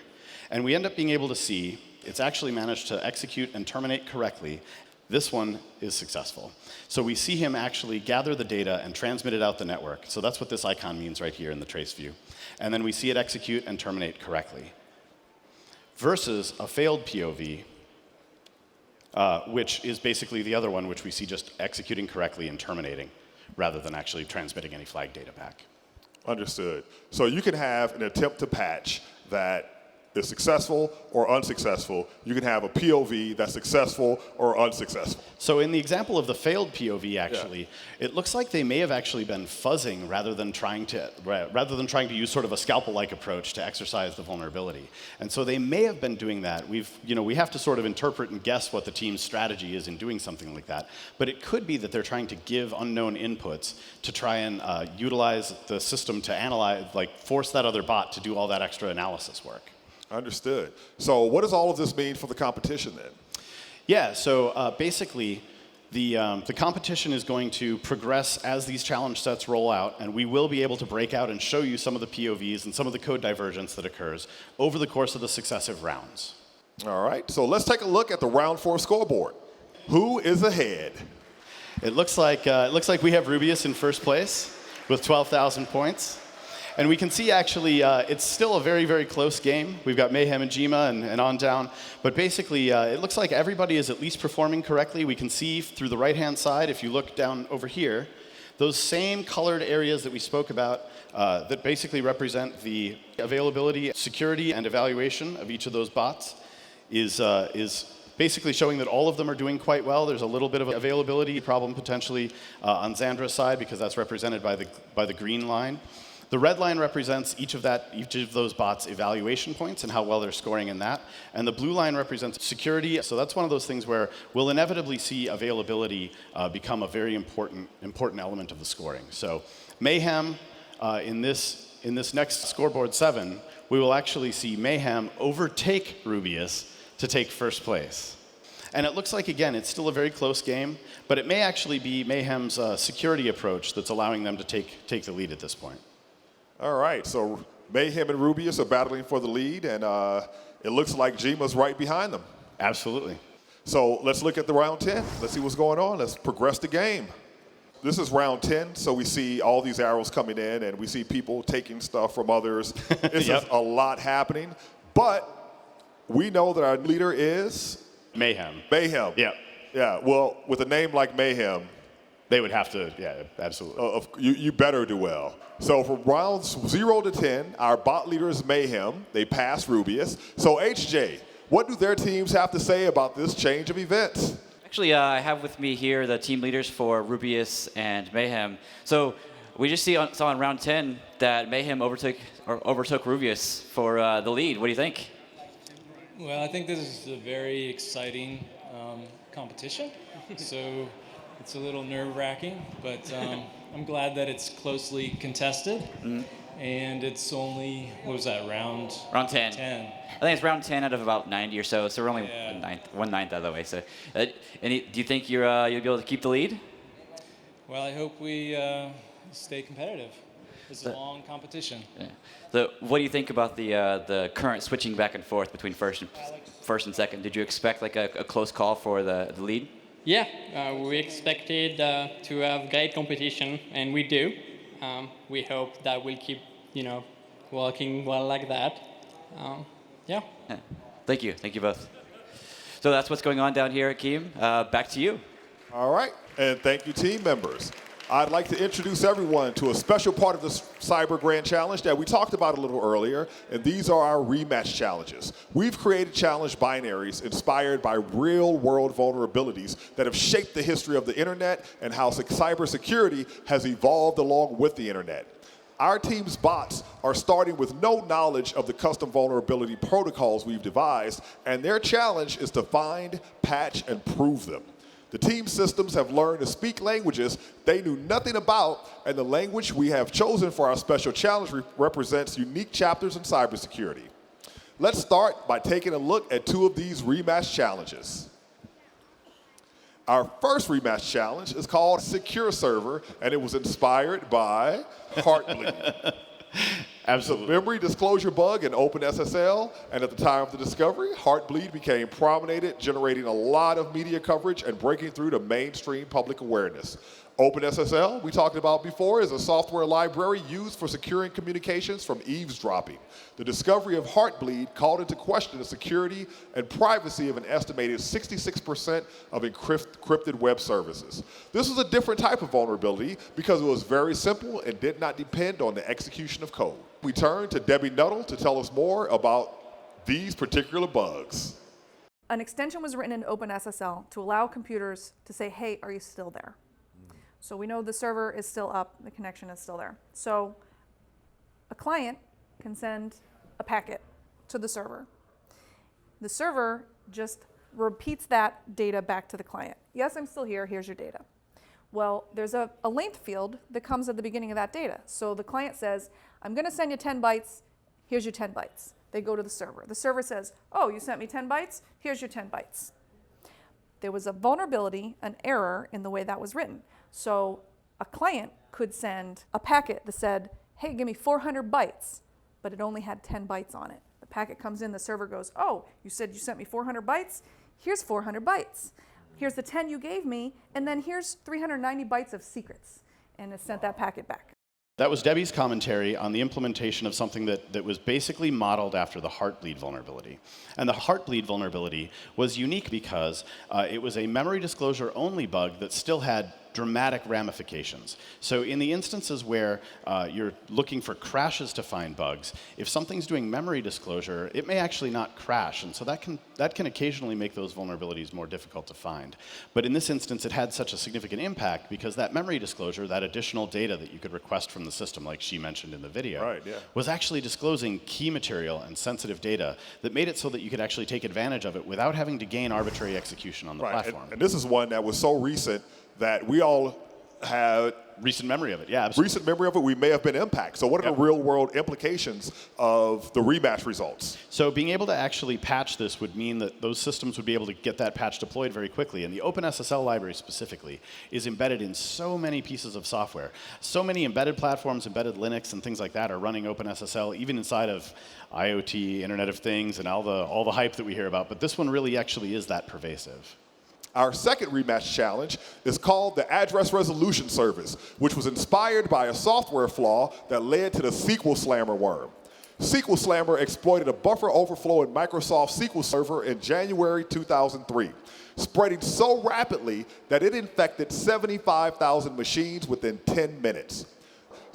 And we end up being able to see it's actually managed to execute and terminate correctly. This one is successful. So we see him actually gather the data and transmit it out the network. So that's what this icon means right here in the trace view. And then we see it execute and terminate correctly. Versus a failed POV, which is basically the other one, which we see just executing correctly and terminating, rather than actually transmitting any flag data back. Understood. So you can have an attempt to patch that is successful or unsuccessful. You can have a POV that's successful or unsuccessful. So in the example of the failed POV, actually, it looks like they may have actually been fuzzing rather than trying to use sort of a scalpel-like approach to exercise the vulnerability. And so they may have been doing that. We have to sort of interpret and guess what the team's strategy is in doing something like that. But it could be that they're trying to give unknown inputs to try and utilize the system to analyze, force that other bot to do all that extra analysis work. Understood. So what does all of this mean for the competition then? Yeah, so basically, the competition is going to progress as these challenge sets roll out, and we will be able to break out and show you some of the POVs and some of the code divergence that occurs over the course of the successive rounds. All right, so let's take a look at the round 4 scoreboard. Who is ahead? It looks like we have Rubius in first place with 12,000 points. And we can see, actually, it's still a very, very close game. We've got Mayhem and Jima and on down. But basically, it looks like everybody is at least performing correctly. We can see through the right-hand side, if you look down over here, those same colored areas that we spoke about that basically represent the availability, security, and evaluation of each of those bots is basically showing that all of them are doing quite well. There's a little bit of availability problem potentially on Xandra's side because that's represented by the green line. The red line represents each of those bots' evaluation points and how well they're scoring in that. And the blue line represents security. So that's one of those things where we'll inevitably see availability become a very important element of the scoring. So Mayhem, in this next scoreboard 7, we will actually see Mayhem overtake Rubius to take first place. And it looks like, again, it's still a very close game, but it may actually be Mayhem's security approach that's allowing them to take the lead at this point. All right, so Mayhem and Rubius are battling for the lead, and it looks like Jima's right behind them. Absolutely. So let's look at the round 10. Let's see what's going on. Let's progress the game. this is round 10, so we see all these arrows coming in, and we see people taking stuff from others. It's just a lot happening. But we know that our leader is? Mayhem. Mayhem. Yeah. Yeah, well, with a name like Mayhem, they would have to, yeah, absolutely. You better do well. So from rounds 0 to 10, our bot leader is Mayhem. They passed Rubius. So HJ, what do their teams have to say about this change of events? Actually, I have with me here the team leaders for Rubius and Mayhem. So we just saw in round 10 that Mayhem overtook Rubius for the lead. What do you think? Well, I think this is a very exciting competition. So it's a little nerve-wracking, but I'm glad that it's closely contested. And it's only, what was that, round 10. 10. I think it's round 10 out of about 90 or so. So we're only one ninth out of the way. So, do you think you'll be able to keep the lead? Well, I hope we stay competitive. It's a long competition. Yeah. So, what do you think about the current switching back and forth between first and second? Did you expect like a close call for the lead? Yeah, we expected to have great competition, and we do. We hope that we'll keep, working well like that. Yeah. Thank you both. So that's what's going on down here at Keem. Back to you. All right, and thank you, team members. I'd like to introduce everyone to a special part of the Cyber Grand Challenge that we talked about a little earlier, and these are our rematch challenges. We've created challenge binaries inspired by real-world vulnerabilities that have shaped the history of the internet and how cybersecurity has evolved along with the internet. Our team's bots are starting with no knowledge of the custom vulnerability protocols we've devised, and their challenge is to find, patch, and prove them. The team systems have learned to speak languages they knew nothing about, and the language we have chosen for our special challenge represents unique chapters in cybersecurity. Let's start by taking a look at 2 of these rematch challenges. Our first rematch challenge is called Secure Server, and it was inspired by Heartbleed. Absolutely. It's a memory disclosure bug in OpenSSL, and at the time of the discovery, Heartbleed became prominent, generating a lot of media coverage and breaking through to mainstream public awareness. OpenSSL, we talked about before, is a software library used for securing communications from eavesdropping. The discovery of Heartbleed called into question the security and privacy of an estimated 66% of encrypted web services. This was a different type of vulnerability because it was very simple and did not depend on the execution of code. We turn to Debbie Nuttall to tell us more about these particular bugs. An extension was written in OpenSSL to allow computers to say, hey, are you still there? So we know the server is still up, the connection is still there. So a client can send a packet to the server. The server just repeats that data back to the client. Yes, I'm still here, here's your data. Well, there's a length field that comes at the beginning of that data. So the client says, I'm gonna send you 10 bytes, here's your 10 bytes. They go to the server. The server says, oh, you sent me 10 bytes, here's your 10 bytes. There was a vulnerability, an error in the way that was written. So a client could send a packet that said, hey, give me 400 bytes, but it only had 10 bytes on it. The packet comes in, the server goes, oh, you said you sent me 400 bytes? Here's 400 bytes. Here's the 10 you gave me, and then here's 390 bytes of secrets. And it sent that packet back. That was Debbie's commentary on the implementation of something that was basically modeled after the Heartbleed vulnerability. And the Heartbleed vulnerability was unique because it was a memory disclosure only bug that still had dramatic ramifications. So in the instances where you're looking for crashes to find bugs, if something's doing memory disclosure, it may actually not crash, and so that can occasionally make those vulnerabilities more difficult to find. But in this instance, it had such a significant impact because that memory disclosure, that additional data that you could request from the system, like she mentioned in the video, was actually disclosing key material and sensitive data that made it so that you could actually take advantage of it without having to gain arbitrary execution on the platform. And this is one that was so recent that we all had recent memory of it. Yeah, absolutely. Recent memory of it, we may have been impacted. So what are the real world implications of the rematch results? So being able to actually patch this would mean that those systems would be able to get that patch deployed very quickly. And the OpenSSL library specifically is embedded in so many pieces of software. So many embedded platforms, embedded Linux and things like that are running OpenSSL, even inside of IoT, Internet of Things, and all the hype that we hear about. But this one really actually is that pervasive. Our second rematch challenge is called the Address Resolution Service, which was inspired by a software flaw that led to the SQL Slammer worm. SQL Slammer exploited a buffer overflow in Microsoft SQL Server in January 2003, spreading so rapidly that it infected 75,000 machines within 10 minutes.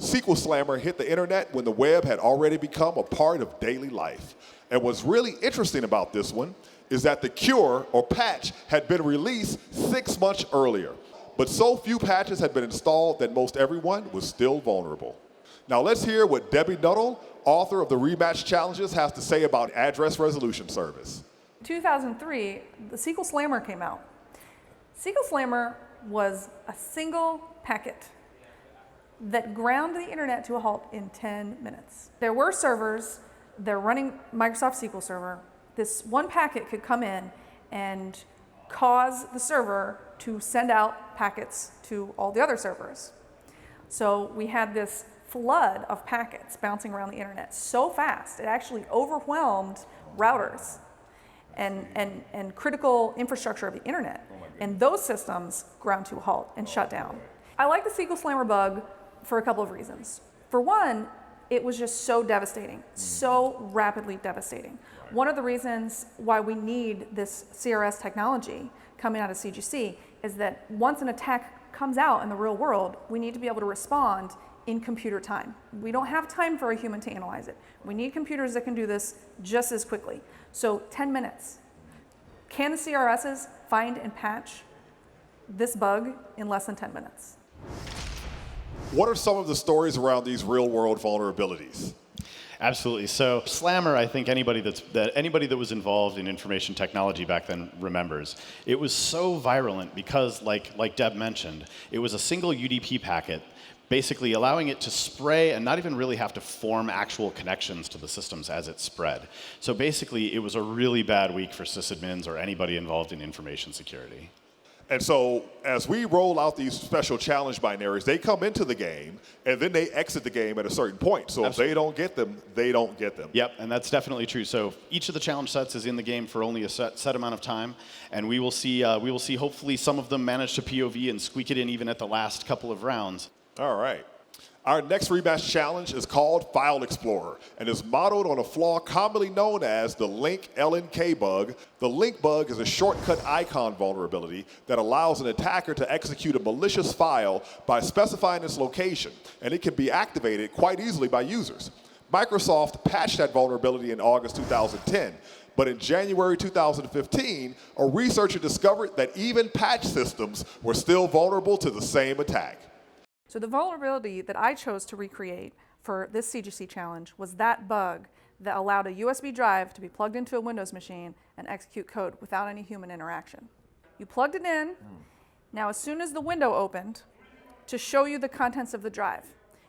SQL Slammer hit the internet when the web had already become a part of daily life. And what's really interesting about this one is that the cure, or patch, had been released 6 months earlier. But so few patches had been installed that most everyone was still vulnerable. Now let's hear what Debbie Nuttall, author of the Rematch Challenges, has to say about Address Resolution Service. 2003, the SQL Slammer came out. SQL Slammer was a single packet that ground the internet to a halt in 10 minutes. There were servers, they're running Microsoft SQL Server. This one packet could come in and cause the server to send out packets to all the other servers. So we had this flood of packets bouncing around the internet so fast, it actually overwhelmed routers and critical infrastructure of the internet. And those systems ground to a halt and shut down. I like the SQL Slammer bug for a couple of reasons. For one, it was just so devastating, so rapidly devastating. One of the reasons why we need this CRS technology coming out of CGC is that once an attack comes out in the real world, we need to be able to respond in computer time. We don't have time for a human to analyze it. We need computers that can do this just as quickly. So 10 minutes. Can the CRSs find and patch this bug in less than 10 minutes? What are some of the stories around these real-world vulnerabilities? Absolutely. So Slammer, I think anybody that was involved in information technology back then remembers. It was so virulent because, like Deb mentioned, it was a single UDP packet, basically allowing it to spray and not even really have to form actual connections to the systems as it spread. So basically, it was a really bad week for sysadmins or anybody involved in information security. And so as we roll out these special challenge binaries, they come into the game, and then they exit the game at a certain point. So if they don't get them, they don't get them. Yep, and that's definitely true. So each of the challenge sets is in the game for only a set amount of time, and we will see hopefully some of them manage to POV and squeak it in even at the last couple of rounds. All right. Our next rematch challenge is called File Explorer and is modeled on a flaw commonly known as the link LNK bug. The link bug is a shortcut icon vulnerability that allows an attacker to execute a malicious file by specifying its location, and it can be activated quite easily by users. Microsoft patched that vulnerability in August 2010, but in January 2015, a researcher discovered that even patch systems were still vulnerable to the same attack. So the vulnerability that I chose to recreate for this CGC challenge was that bug that allowed a USB drive to be plugged into a Windows machine and execute code without any human interaction. You plugged it in. Now, as soon as the window opened to show you the contents of the drive,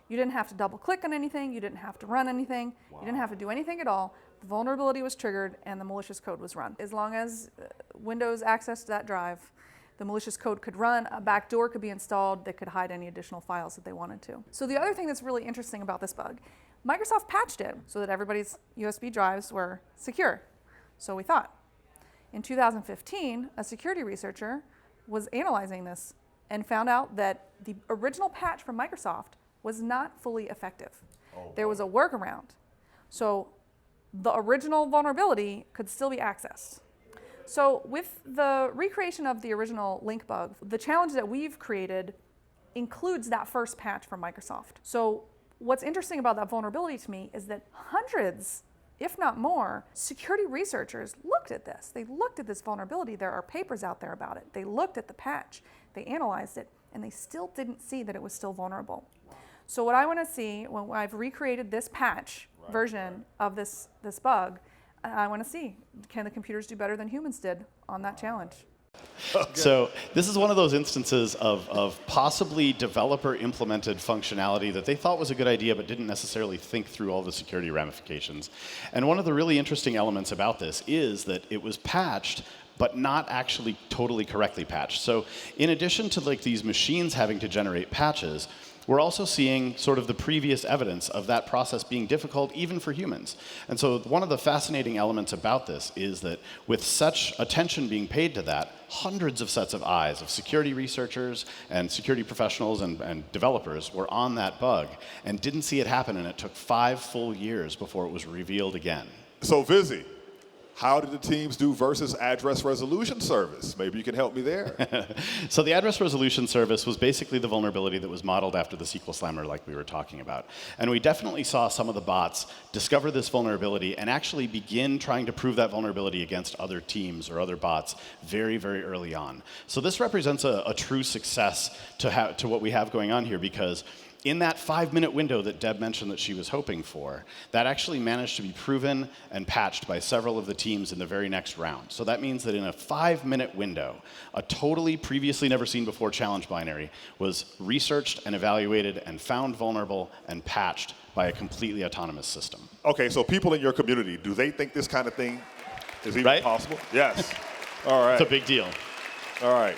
you didn't have to double click on anything. You didn't have to run anything. You didn't have to do anything at all. The vulnerability was triggered and the malicious code was run. As long as Windows accessed that drive, the malicious code could run, a backdoor could be installed that could hide any additional files that they wanted to. So the other thing that's really interesting about this bug, Microsoft patched it so that everybody's USB drives were secure. So we thought. In 2015, a security researcher was analyzing this and found out that the original patch from Microsoft was not fully effective. There was a workaround. So the original vulnerability could still be accessed. So with the recreation of the original link bug, the challenge that we've created includes that first patch from Microsoft. So what's interesting about that vulnerability to me is that hundreds, if not more, security researchers looked at this. They looked at this vulnerability. There are papers out there about it. They looked at the patch, they analyzed it, and they still didn't see that it was still vulnerable. So what I want to see when I've recreated this patch version of this bug, I want to see, can the computers do better than humans did on that challenge? So this is one of those instances of possibly developer-implemented functionality that they thought was a good idea but didn't necessarily think through all the security ramifications. And one of the really interesting elements about this is that it was patched but not actually totally correctly patched. So in addition to these machines having to generate patches, we're also seeing sort of the previous evidence of that process being difficult even for humans. And so one of the fascinating elements about this is that with such attention being paid to that, hundreds of sets of eyes of security researchers and security professionals and developers were on that bug and didn't see it happen, and it took 5 full years before it was revealed again. So Vizzy, how did the teams do versus address resolution service? Maybe you can help me there. So the address resolution service was basically the vulnerability that was modeled after the SQL Slammer like we were talking about. And we definitely saw some of the bots discover this vulnerability and actually begin trying to prove that vulnerability against other teams or other bots very, very early on. So this represents a true success to what we have going on here, because in that 5-minute window that Deb mentioned that she was hoping for, that actually managed to be proven and patched by several of the teams in the very next round. So that means that in a 5-minute window, a totally previously never seen before challenge binary was researched and evaluated and found vulnerable and patched by a completely autonomous system. Okay, so people in your community, do they think this kind of thing is even possible? Yes. All right. It's a big deal. All right.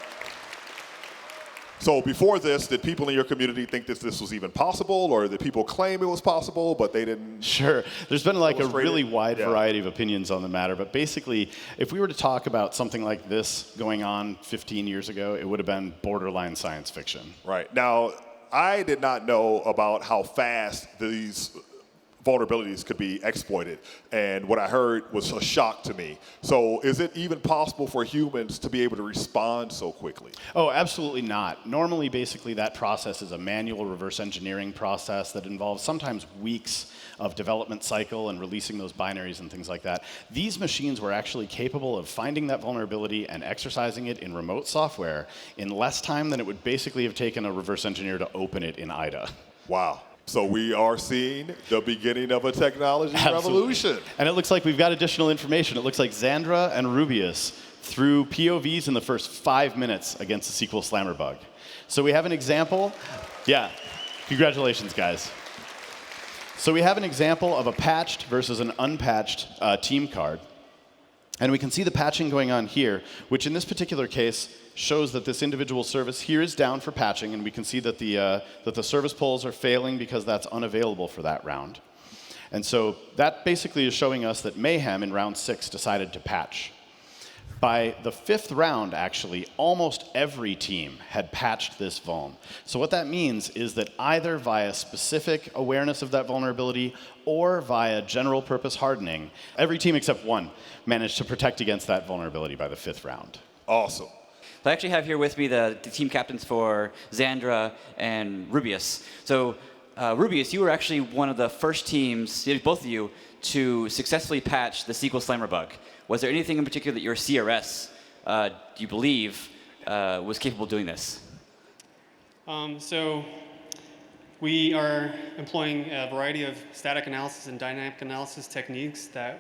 So before this, did people in your community think that this was even possible, or did people claim it was possible, but they didn't? Sure. There's been like a really wide variety of opinions on the matter, but basically, if we were to talk about something like this going on 15 years ago, it would have been borderline science fiction. Right. Now, I did not know about how fast these vulnerabilities could be exploited, and what I heard was a shock to me. So is it even possible for humans to be able to respond so quickly? Oh, absolutely not. Normally, basically, that process is a manual reverse engineering process that involves sometimes weeks of development cycle and releasing those binaries and things like that. These machines were actually capable of finding that vulnerability and exercising it in remote software in less time than it would basically have taken a reverse engineer to open it in IDA. Wow. So we are seeing the beginning of a technology revolution. And it looks like we've got additional information. It looks like Xandra and Rubius threw POVs in the first 5 minutes against the SQL Slammer bug. So we have an example. Yeah, congratulations, guys. So we have an example of a patched versus an unpatched team card. And we can see the patching going on here, which in this particular case shows that this individual service here is down for patching, and we can see that the service polls are failing because that's unavailable for that round. And so that basically is showing us that Mayhem in round 6 decided to patch. By the 5th round, actually, almost every team had patched this vuln. So what that means is that either via specific awareness of that vulnerability or via general purpose hardening, every team except one managed to protect against that vulnerability by the 5th round. Awesome. I actually have here with me the team captains for Xandra and Rubius. So Rubius, you were actually one of the first teams, both of you, to successfully patch the SQL Slammer bug. Was there anything in particular that your CRS, do you believe, was capable of doing this? So we are employing a variety of static analysis and dynamic analysis techniques that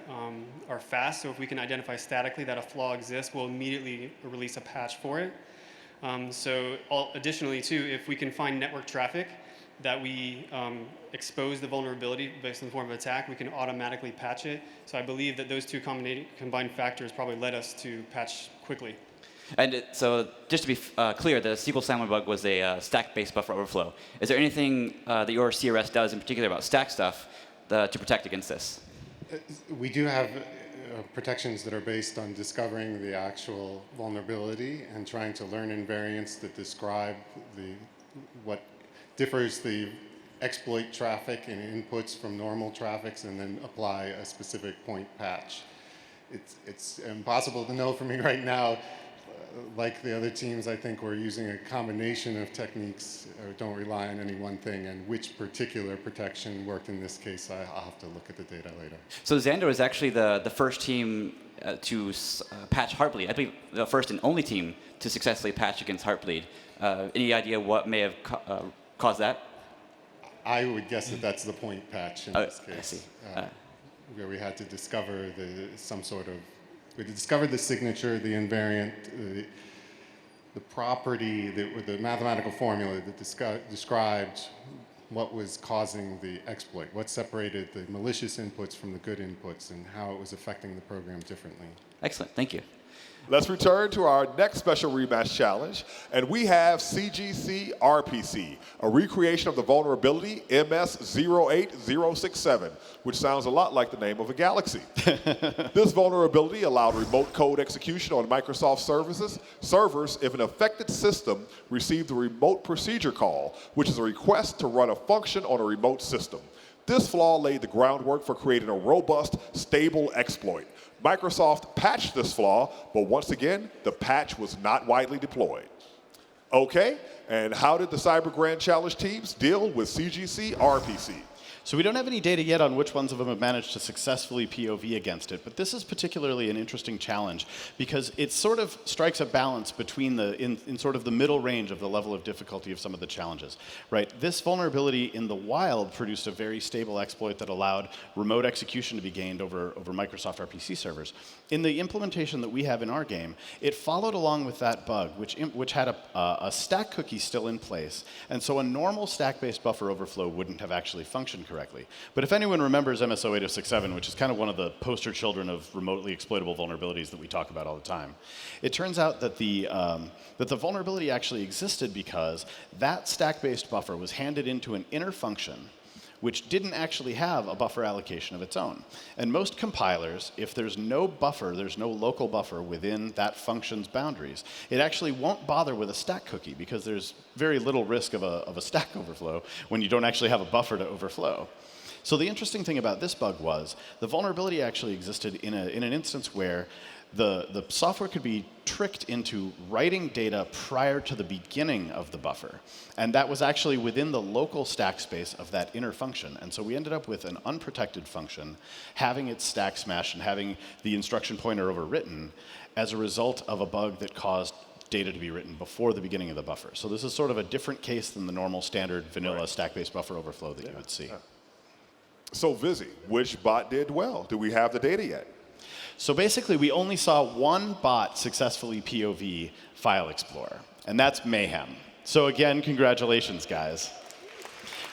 are fast. So if we can identify statically that a flaw exists, we'll immediately release a patch for it. Additionally, too, if we can find network traffic that we expose the vulnerability based on the form of attack, we can automatically patch it. So I believe that those two combined factors probably led us to patch quickly. And so just to be clear, the SQL Slammer bug was a stack-based buffer overflow. Is there anything that your CRS does in particular about stack stuff to protect against this? We do have protections that are based on discovering the actual vulnerability and trying to learn invariants that describe what differs the exploit traffic and inputs from normal traffics, and then apply a specific point patch. It's impossible to know for me right now. Like the other teams, I think we're using a combination of techniques, or don't rely on any one thing, and which particular protection worked in this case, I'll have to look at the data later. So Xandra is actually the first team to patch Heartbleed. I believe the first and only team to successfully patch against Heartbleed. Any idea what may have caused that? I would guess that that's the point patch in this case. I see. Where we had to discover we discovered the signature, the invariant, the property, the mathematical formula that described what was causing the exploit, what separated the malicious inputs from the good inputs, and how it was affecting the program differently. Excellent, thank you. Let's return to our next special rematch challenge, and we have CGC RPC, a recreation of the vulnerability MS-08067, which sounds a lot like the name of a galaxy. This vulnerability allowed remote code execution on Microsoft servers if an affected system received a remote procedure call, which is a request to run a function on a remote system. This flaw laid the groundwork for creating a robust, stable exploit. Microsoft patched this flaw, but once again, the patch was not widely deployed. Okay, and how did the Cyber Grand Challenge teams deal with CGC RPC? So we don't have any data yet on which ones of them have managed to successfully POV against it, but this is particularly an interesting challenge because it sort of strikes a balance between in sort of the middle range of the level of difficulty of some of the challenges, right? This vulnerability in the wild produced a very stable exploit that allowed remote execution to be gained over Microsoft RPC servers. In the implementation that we have in our game, it followed along with that bug, which had a stack cookie still in place, and so a normal stack-based buffer overflow wouldn't have actually functioned correctly. But if anyone remembers MS-08067, which is kind of one of the poster children of remotely exploitable vulnerabilities that we talk about all the time, it turns out that the vulnerability actually existed because that stack-based buffer was handed into an inner function which didn't actually have a buffer allocation of its own. And most compilers, if there's no buffer, there's no local buffer within that function's boundaries, it actually won't bother with a stack cookie because there's very little risk of a stack overflow when you don't actually have a buffer to overflow. So the interesting thing about this bug was the vulnerability actually existed in an instance where the software could be tricked into writing data prior to the beginning of the buffer. And that was actually within the local stack space of that inner function. And so we ended up with an unprotected function having its stack smashed and having the instruction pointer overwritten as a result of a bug that caused data to be written before the beginning of the buffer. So this is sort of a different case than the normal standard vanilla stack-based buffer overflow that you would see. So Vizzy, which bot did well? Do we have the data yet? So basically, we only saw one bot successfully POV File Explorer, and that's Mayhem. So again, congratulations, guys.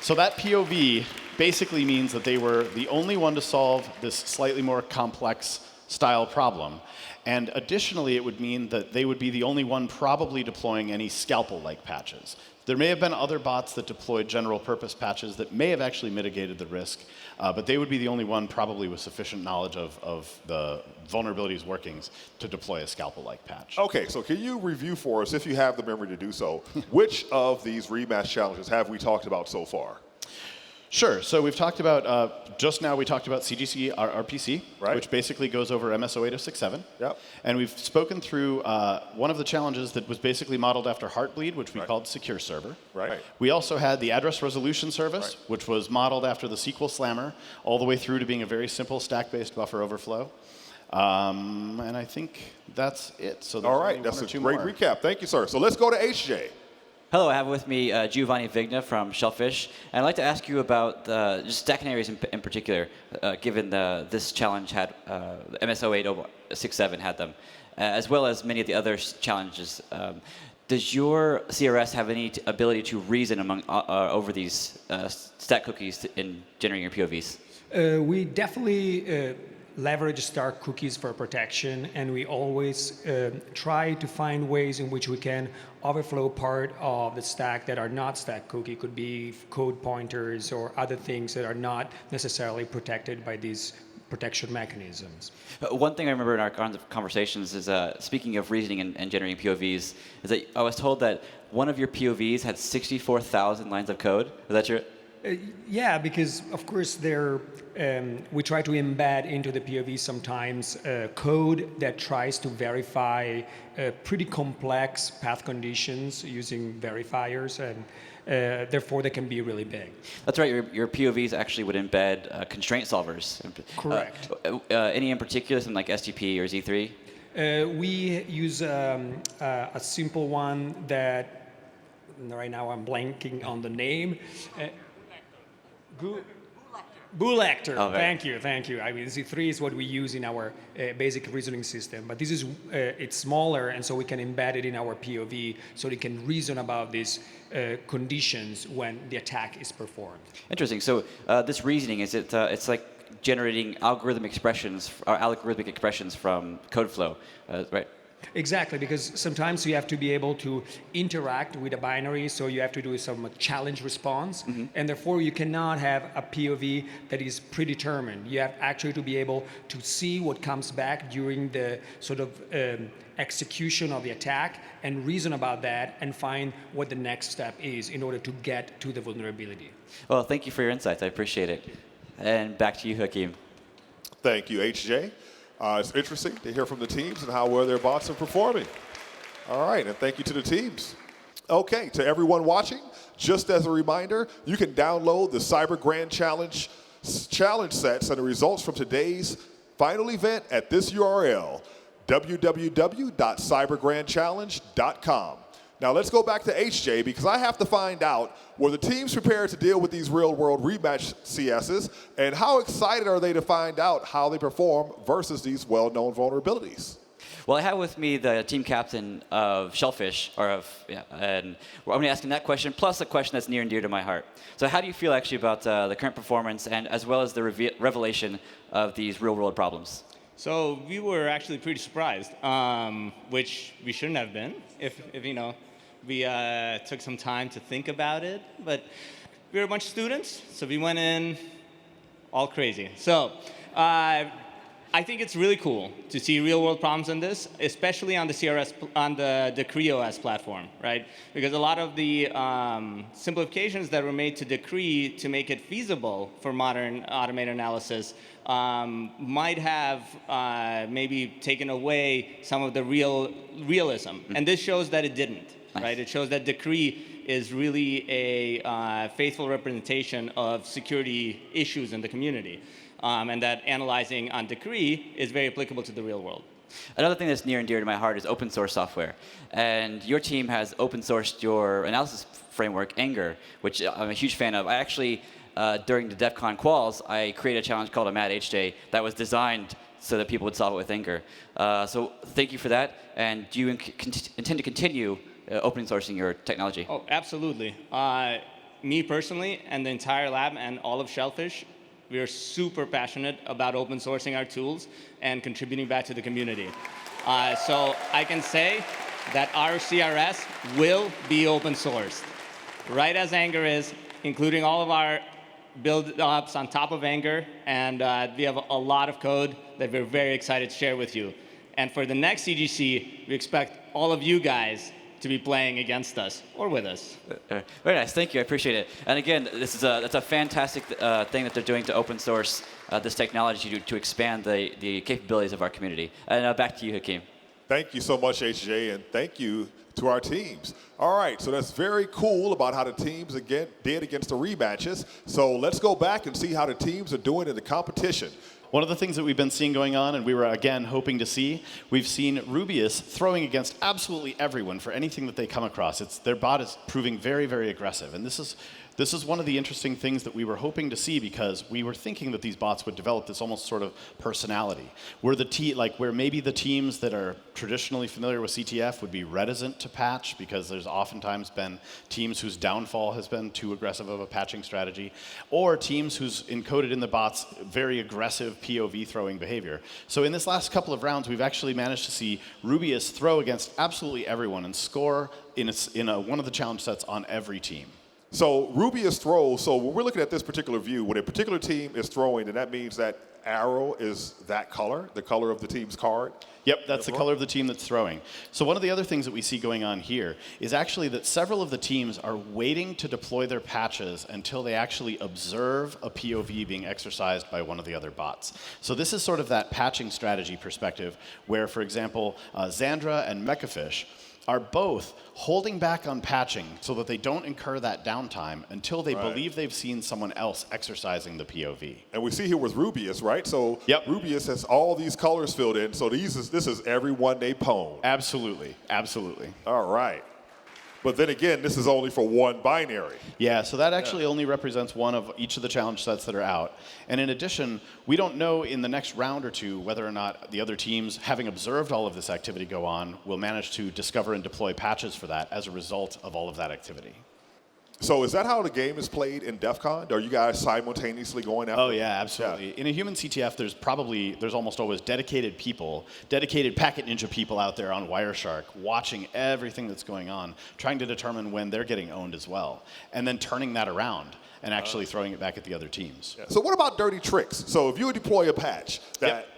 So that POV basically means that they were the only one to solve this slightly more complex style problem. And additionally, it would mean that they would be the only one probably deploying any scalpel-like patches. There may have been other bots that deployed general-purpose patches that may have actually mitigated the risk, but they would be the only one probably with sufficient knowledge of the vulnerabilities workings to deploy a scalpel-like patch. Okay, so can you review for us, if you have the memory to do so, which of these rematch challenges have we talked about so far? Sure. So we've talked about, just now we talked about CGC RPC, which basically goes over MS-08067. Yep. And we've spoken through one of the challenges that was basically modeled after Heartbleed, which we called Secure Server. Right. We also had the Address Resolution Service, which was modeled after the SQL Slammer, all the way through to being a very simple stack-based buffer overflow. And I think that's it. So all right, that's a great recap. Thank you, sir. So let's go to HJ. Hello, I have with me Giovanni Vigna from Shellfish. And I'd like to ask you about just stack canaries in particular, given this challenge had, the MS-08067 had them, as well as many of the other challenges. Does your CRS have any ability to reason over these stack cookies in generating your POVs? We definitely leverage star cookies for protection, and we always try to find ways in which we can overflow part of the stack that are not stack cookie. Could be code pointers or other things that are not necessarily protected by these protection mechanisms. One thing I remember in our conversations is, speaking of reasoning and generating POVs, is that I was told that one of your POVs had 64,000 lines of code. Is that true? Yeah, because of course we try to embed into the POV sometimes code that tries to verify pretty complex path conditions using verifiers, and therefore they can be really big. That's right. Your POVs actually would embed constraint solvers. Correct. Any in particular, something like STP or Z3? We use a simple one that right now I'm blanking on the name. Bulector. Oh, thank you. I mean, Z3 is what we use in our basic reasoning system, but this is it's smaller, and so we can embed it in our POV, so it can reason about these conditions when the attack is performed. Interesting. So this reasoning is it's like generating algorithmic expressions from code flow, right? Exactly, because sometimes you have to be able to interact with a binary, so you have to do some challenge response, and therefore you cannot have a POV that is predetermined. You have actually to be able to see what comes back during the sort of execution of the attack and reason about that and find what the next step is in order to get to the vulnerability. Well, thank you for your insights. I appreciate it. And back to you, Hakeem. Thank you, HJ. It's interesting to hear from the teams and how well their bots are performing. All right, and thank you to the teams. Okay, to everyone watching, just as a reminder, you can download the Cyber Grand Challenge sets and the results from today's final event at this URL, www.cybergrandchallenge.com. Now let's go back to HJ because I have to find out, were the teams prepared to deal with these real-world rematch CSs, and how excited are they to find out how they perform versus these well-known vulnerabilities? Well, I have with me the team captain of Shellfish, and I'm going to ask him that question, plus a question that's near and dear to my heart. So how do you feel actually about the current performance and as well as the revelation of these real-world problems? So we were actually pretty surprised, which we shouldn't have been if you know, we took some time to think about it. But we were a bunch of students, so we went in all crazy. So I think it's really cool to see real-world problems in this, especially on the Decree OS platform, right? Because a lot of the simplifications that were made to Decree to make it feasible for modern automated analysis might have maybe taken away some of the realism. And this shows that it didn't, right? It shows that Decree is really a faithful representation of security issues in the community. And that analyzing on Decree is very applicable to the real world. Another thing that's near and dear to my heart is open source software. And your team has open sourced your analysis framework, Anger, which I'm a huge fan of. I actually, during the DEF CON quals, I created a challenge called a Mad HJ that was designed so that people would solve it with Anger. So thank you for that. And do you intend to continue open sourcing your technology? Oh, absolutely. Me personally and the entire lab and all of Shellfish, we are super passionate about open sourcing our tools and contributing back to the community. So I can say that our CRS will be open sourced, right as Anger is, including all of our build-ups on top of Anger, and we have a lot of code that we're very excited to share with you. And for the next CGC, we expect all of you guys to be playing against us or with us. Very nice, thank you, I appreciate it. And again, that's a fantastic thing that they're doing to open source this technology to expand the capabilities of our community. And back to you, Hakeem. Thank you so much, HJ, and thank you to our teams. All right, so that's very cool about how the teams did against the rematches. So let's go back and see how the teams are doing in the competition. One of the things that we've been seeing going on, and we were, again, hoping to see, we've seen Rubius throwing against absolutely everyone for anything that they come across. Their bot is proving very, very aggressive. And this is one of the interesting things that we were hoping to see because we were thinking that these bots would develop this almost sort of personality, where where maybe the teams that are traditionally familiar with CTF would be reticent to patch because there's oftentimes been teams whose downfall has been too aggressive of a patching strategy, or teams who's encoded in the bots very aggressive POV throwing behavior. So in this last couple of rounds, we've actually managed to see Rubius throw against absolutely everyone and score in one of the challenge sets on every team. So Rubius throws, so when we're looking at this particular view, when a particular team is throwing, then that means that arrow is that color, the color of the team's card? Yep, that's the color of the team that's throwing. So one of the other things that we see going on here is actually that several of the teams are waiting to deploy their patches until they actually observe a POV being exercised by one of the other bots. So this is sort of that patching strategy perspective where, for example, Xandra and Mechafish are both holding back on patching so that they don't incur that downtime until they believe they've seen someone else exercising the POV. And we see here with Rubius, right? So Rubius has all these colors filled in, so this is everyone they pwn. Absolutely, absolutely. All right. But then again, this is only for one binary. Yeah, so that actually only represents one of each of the challenge sets that are out. And in addition, we don't know in the next round or two whether or not the other teams, having observed all of this activity go on, will manage to discover and deploy patches for that as a result of all of that activity. So is that how the game is played in DEF CON? Are you guys simultaneously going after? Oh yeah, absolutely. In a human CTF, there's almost always dedicated people, dedicated Packet Ninja people out there on Wireshark, watching everything that's going on, trying to determine when they're getting owned as well, and then turning that around and actually throwing it back at the other teams. Yeah. So what about dirty tricks? So if you deploy a patch that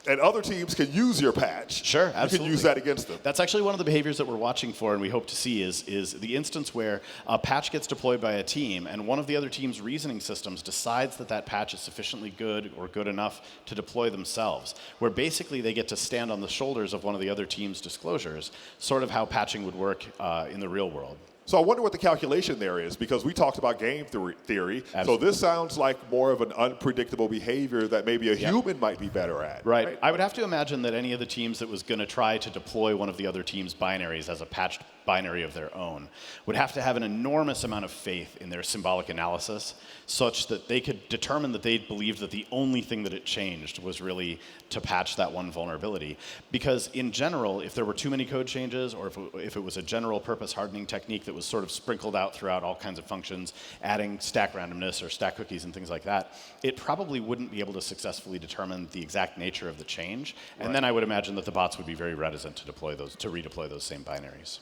and other teams can use your patch. Sure, absolutely. You can use that against them. That's actually one of the behaviors that we're watching for and we hope to see is the instance where a patch gets deployed by a team and one of the other team's reasoning systems decides that that patch is sufficiently good or good enough to deploy themselves, where basically they get to stand on the shoulders of one of the other team's disclosures, sort of how patching would work in the real world. So I wonder what the calculation there is, because we talked about game theory. Absolutely. So this sounds like more of an unpredictable behavior that maybe a human might be better at. Right. I would have to imagine that any of the teams that was going to try to deploy one of the other team's binaries as a patched binary of their own would have to have an enormous amount of faith in their symbolic analysis such that they could determine that they believed that the only thing that it changed was really to patch that one vulnerability. Because in general, if there were too many code changes or if it was a general purpose hardening technique that was sort of sprinkled out throughout all kinds of functions, adding stack randomness or stack cookies and things like that, it probably wouldn't be able to successfully determine the exact nature of the change. And then I would imagine that the bots would be very reticent to redeploy those same binaries.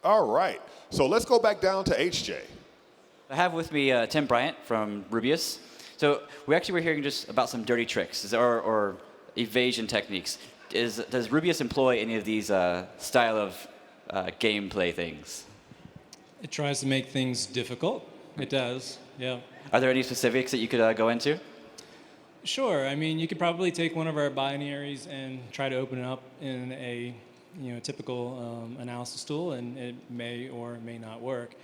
All right. So let's go back down to HJ. I have with me Tim Bryant from Rubius. So we actually were hearing just about some dirty tricks or evasion techniques. Does Rubius employ any of these style of gameplay things? It tries to make things difficult. It does, yeah. Are there any specifics that you could go into? Sure. I mean, you could probably take one of our binaries and try to open it up in a typical analysis tool, and it may or may not work.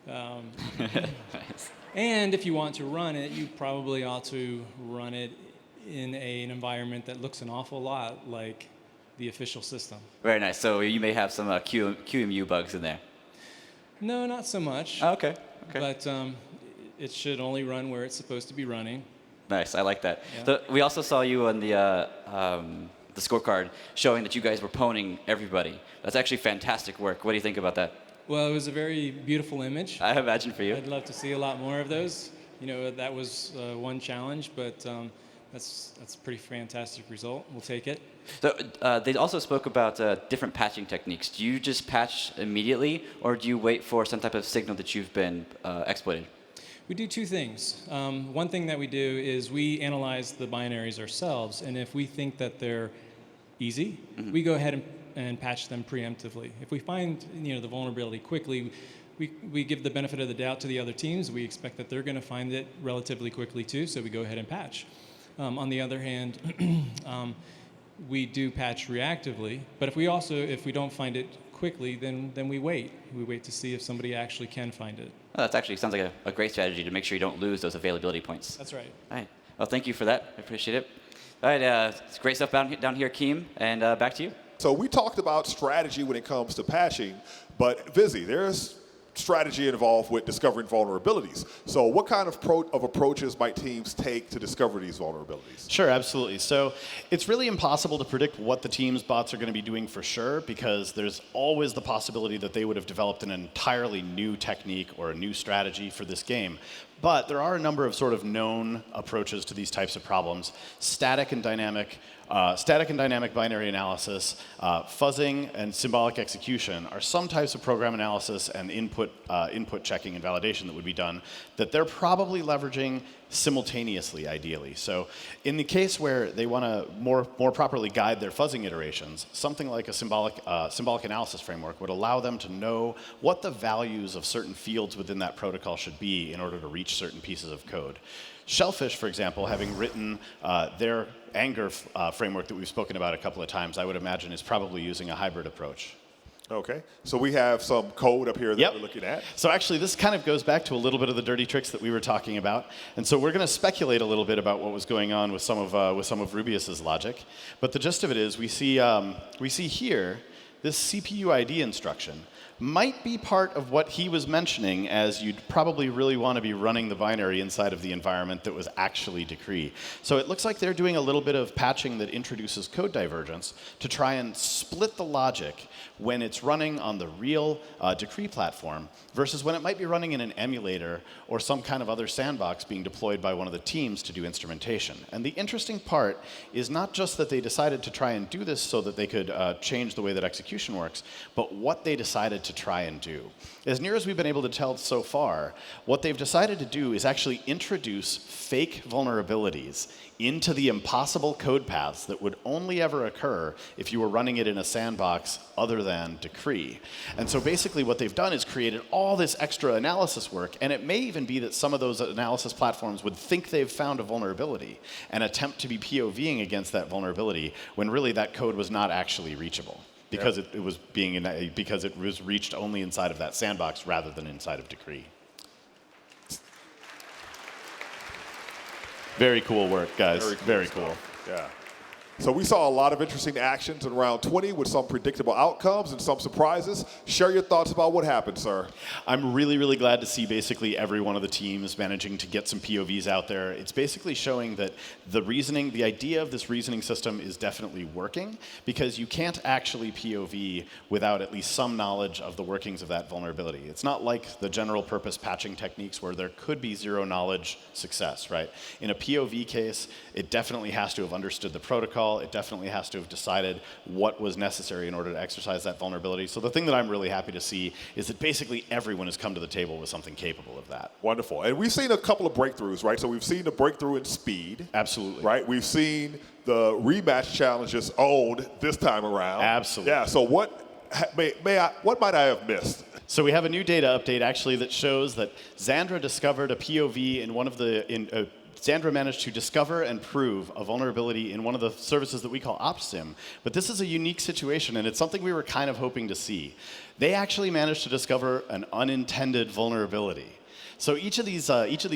Nice. And if you want to run it, you probably ought to run it in an environment that looks an awful lot like the official system. Very nice. So you may have some QEMU bugs in there. No, not so much. Oh, okay. But it should only run where it's supposed to be running. Nice. I like that. Yeah. So we also saw you on the scorecard showing that you guys were pwning everybody. That's actually fantastic work. What do you think about that? Well, it was a very beautiful image. I imagine for you. I'd love to see a lot more of those. That was one challenge, but that's a pretty fantastic result. We'll take it. So they also spoke about different patching techniques. Do you just patch immediately, or do you wait for some type of signal that you've been exploited? We do two things. One thing that we do is we analyze the binaries ourselves, and if we think that they're easy, we go ahead and patch them preemptively. If we find the vulnerability quickly, we give the benefit of the doubt to the other teams. We expect that they're going to find it relatively quickly too, so we go ahead and patch. On the other hand, we do patch reactively, but if we don't find it quickly, then we wait. We wait to see if somebody actually can find it. Oh, that actually sounds like a great strategy to make sure you don't lose those availability points. That's right. All right. Well, thank you for that. I appreciate it. All right. It's great stuff down here, Keem, and back to you. So we talked about strategy when it comes to patching, but Vizzy, there's strategy involved with discovering vulnerabilities. So what kind of approaches might teams take to discover these vulnerabilities? Sure, absolutely. So it's really impossible to predict what the team's bots are going to be doing for sure, because there's always the possibility that they would have developed an entirely new technique or a new strategy for this game. But there are a number of sort of known approaches to these types of problems. Static and dynamic binary analysis, fuzzing, and symbolic execution are some types of program analysis and input checking and validation that would be done that they're probably leveraging simultaneously, ideally. So in the case where they want to more properly guide their fuzzing iterations, something like a symbolic analysis framework would allow them to know what the values of certain fields within that protocol should be in order to reach certain pieces of code. Shellfish, for example, having written their Anger framework that we've spoken about a couple of times, I would imagine is probably using a hybrid approach. Okay, so we have some code up here that we're looking at. So actually, this kind of goes back to a little bit of the dirty tricks that we were talking about, and so we're going to speculate a little bit about what was going on with some of Rubius's logic. But the gist of it is, we see here this CPU ID instruction, might be part of what he was mentioning, as you'd probably really want to be running the binary inside of the environment that was actually decree. So it looks like they're doing a little bit of patching that introduces code divergence to try and split the logic when it's running on the real decree platform versus when it might be running in an emulator or some kind of other sandbox being deployed by one of the teams to do instrumentation. And the interesting part is not just that they decided to try and do this so that they could change the way that execution works, but what they decided to try and do. As near as we've been able to tell so far, what they've decided to do is actually introduce fake vulnerabilities into the impossible code paths that would only ever occur if you were running it in a sandbox other than decree. And so basically what they've done is created all this extra analysis work, and it may even be that some of those analysis platforms would think they've found a vulnerability and attempt to be POVing against that vulnerability when really that code was not actually reachable. Because it was because it was reached only inside of that sandbox rather than inside of decree. Very cool work, guys. Very cool. Yeah. So we saw a lot of interesting actions in round 20 with some predictable outcomes and some surprises. Share your thoughts about what happened, sir. I'm really, really glad to see basically every one of the teams managing to get some POVs out there. It's basically showing that the idea of this reasoning system is definitely working, because you can't actually POV without at least some knowledge of the workings of that vulnerability. It's not like the general purpose patching techniques where there could be zero knowledge success, right? In a POV case, it definitely has to have understood the protocol. It definitely has to have decided what was necessary in order to exercise that vulnerability. So the thing that I'm really happy to see is that basically everyone has come to the table with something capable of that. Wonderful. And we've seen a couple of breakthroughs, right? So we've seen the breakthrough in speed. Absolutely. Right? We've seen the rematch challenges owned this time around. Absolutely. Yeah, so what might I have missed? So we have a new data update actually that shows that Xandra discovered a POV in one of the Xandra managed to discover and prove a vulnerability in one of the services that we call OpSim. But this is a unique situation, and it's something we were kind of hoping to see. They actually managed to discover an unintended vulnerability. So each of these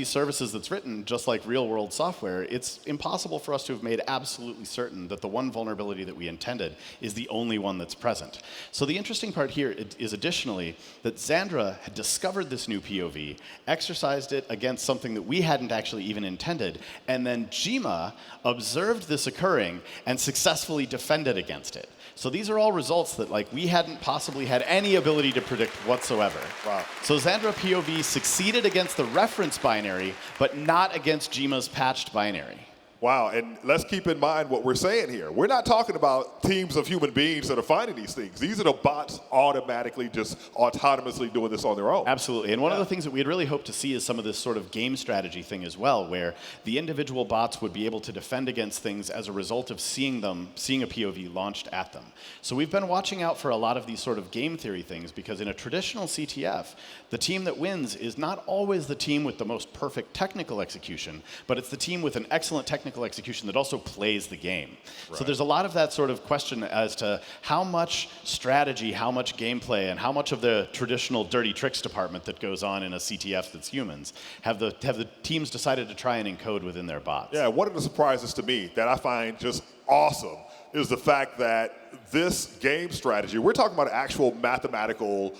services that's written, just like real-world software, it's impossible for us to have made absolutely certain that the one vulnerability that we intended is the only one that's present. So the interesting part here is additionally that Xandra had discovered this new POV, exercised it against something that we hadn't actually even intended, and then Jima observed this occurring and successfully defended against it. So these are all results that we hadn't possibly had any ability to predict whatsoever. Wow. So Xandra POV succeeded against the reference binary, but not against Jima's patched binary. Wow, and let's keep in mind what we're saying here. We're not talking about teams of human beings that are finding these things. These are the bots automatically just autonomously doing this on their own. Absolutely, and one of the things that we'd really hope to see is some of this sort of game strategy thing as well, where the individual bots would be able to defend against things as a result of seeing a POV launched at them. So we've been watching out for a lot of these sort of game theory things, because in a traditional CTF, the team that wins is not always the team with the most perfect technical execution, but it's the team with an excellent technical execution that also plays the game. Right. So there's a lot of that sort of question as to how much strategy, how much gameplay, and how much of the traditional dirty tricks department that goes on in a CTF that's humans have the teams decided to try and encode within their bots. Yeah, one of the surprises to me that I find just awesome is the fact that this game strategy, we're talking about actual mathematical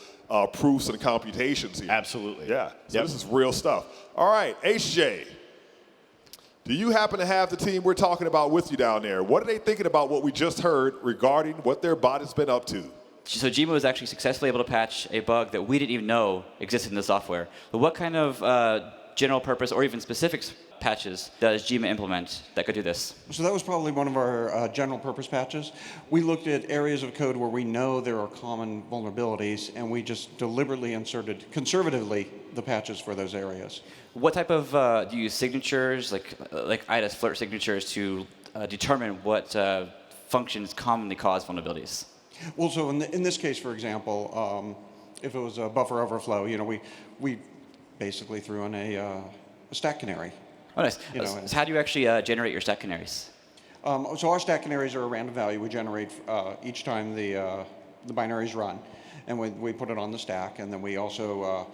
proofs and computations here. Absolutely. Yeah, so This is real stuff. All right, HJ. Do you happen to have the team we're talking about with you down there? What are they thinking about what we just heard regarding what their bot has been up to? So Jima was actually successfully able to patch a bug that we didn't even know existed in the software. But what kind of general purpose or even specifics patches does Jima implement that could do this? So that was probably one of our general purpose patches. We looked at areas of code where we know there are common vulnerabilities, and we just deliberately inserted conservatively the patches for those areas. What type of, do you use signatures, like IDA's flirt signatures, to determine what functions commonly cause vulnerabilities? Well, so in this case, for example, if it was a buffer overflow, we basically threw in a stack canary. Oh, nice. So how do you actually generate your stack canaries? So our stack canaries are a random value we generate each time the binaries run, and we put it on the stack, and then we also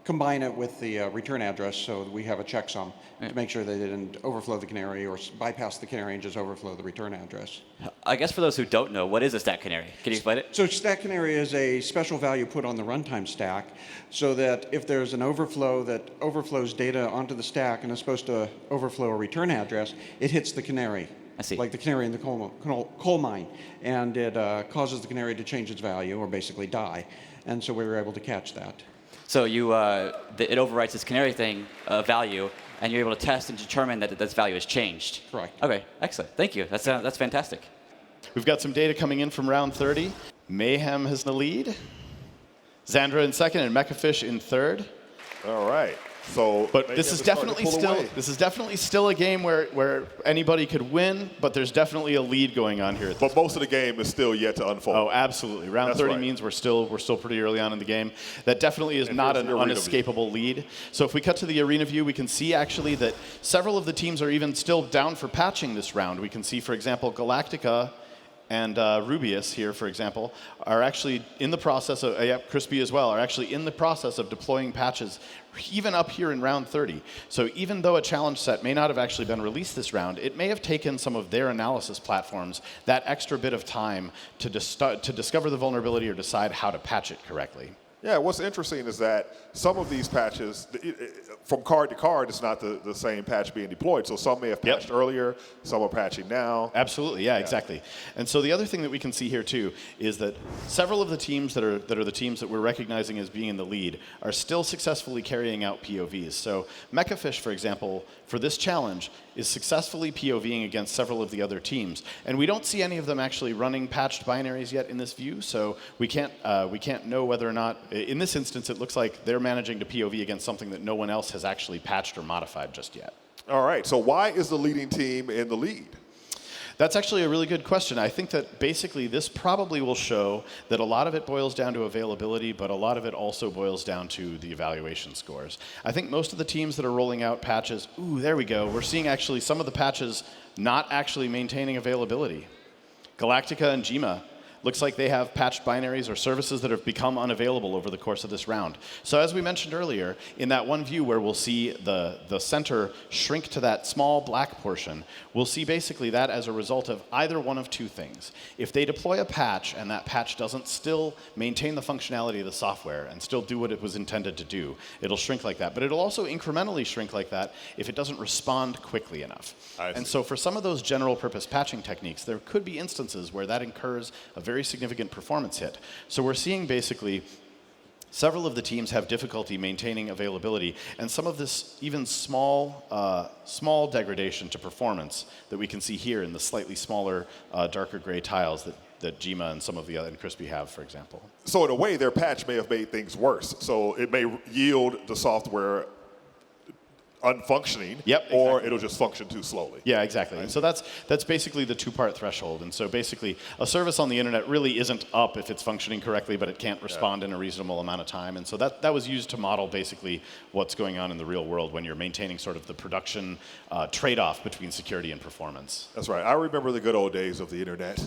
combine it with the return address so that we have a checksum to make sure they didn't overflow the canary or bypass the canary and just overflow the return address. I guess for those who don't know, what is a stack canary? Can you explain it? So stack canary is a special value put on the runtime stack so that if there's an overflow that overflows data onto the stack and is supposed to overflow a return address, it hits the canary. I see. Like the canary in the coal mine. And it causes the canary to change its value or basically die. And so we were able to catch that. So it overwrites this canary thing value, and you're able to test and determine that this value has changed. Correct. Okay, excellent. Thank you. That's fantastic. We've got some data coming in from round 30. Mayhem has the lead. Xandra in second, and Mechafish in third. All right. So, but this is definitely still a game where anybody could win, but there's definitely a lead going on here. But most of the game is still yet to unfold. Oh, absolutely. Round 30 means we're still pretty early on in the game. That definitely is not an unescapable lead. So if we cut to the arena view, we can see actually that several of the teams are even still down for patching this round. We can see, for example, Galactica and Rubius here, for example, are actually in the process of, Crispy as well, are actually in the process of deploying patches even up here in round 30. So even though a challenge set may not have actually been released this round, it may have taken some of their analysis platforms that extra bit of time to discover the vulnerability or decide how to patch it correctly. Yeah, what's interesting is that some of these patches, from card to card, it's not the same patch being deployed. So some may have patched earlier, some are patching now. Absolutely, yeah, exactly. And so the other thing that we can see here too is that several of the teams that are the teams that we're recognizing as being in the lead are still successfully carrying out POVs. So Mechafish, for example, for this challenge, is successfully POVing against several of the other teams. And we don't see any of them actually running patched binaries yet in this view, so we can't know whether or not, in this instance, it looks like they're managing to POV against something that no one else has actually patched or modified just yet. All right, so why is the leading team in the lead? That's actually a really good question. I think that basically this probably will show that a lot of it boils down to availability, but a lot of it also boils down to the evaluation scores. I think most of the teams that are rolling out patches, ooh, there we go. We're seeing actually some of the patches not actually maintaining availability. Galactica and Jima. Looks like they have patched binaries or services that have become unavailable over the course of this round. So as we mentioned earlier, in that one view where we'll see the center shrink to that small black portion, we'll see basically that as a result of either one of two things. If they deploy a patch and that patch doesn't still maintain the functionality of the software and still do what it was intended to do, it'll shrink like that. But it'll also incrementally shrink like that if it doesn't respond quickly enough. And so for some of those general purpose patching techniques, there could be instances where that incurs a very significant performance hit. So we're seeing basically several of the teams have difficulty maintaining availability, and some of this even small degradation to performance that we can see here in the slightly smaller, darker gray tiles that Jima and some of the other, and Crispy have, for example. So in a way, their patch may have made things worse. So it may yield the software unfunctioning, or it'll just function too slowly. Yeah, exactly. And so that's basically the two-part threshold. And so basically, a service on the internet really isn't up if it's functioning correctly, but it can't respond in a reasonable amount of time. And so that was used to model basically what's going on in the real world when you're maintaining sort of the production trade-off between security and performance. That's right. I remember the good old days of the internet,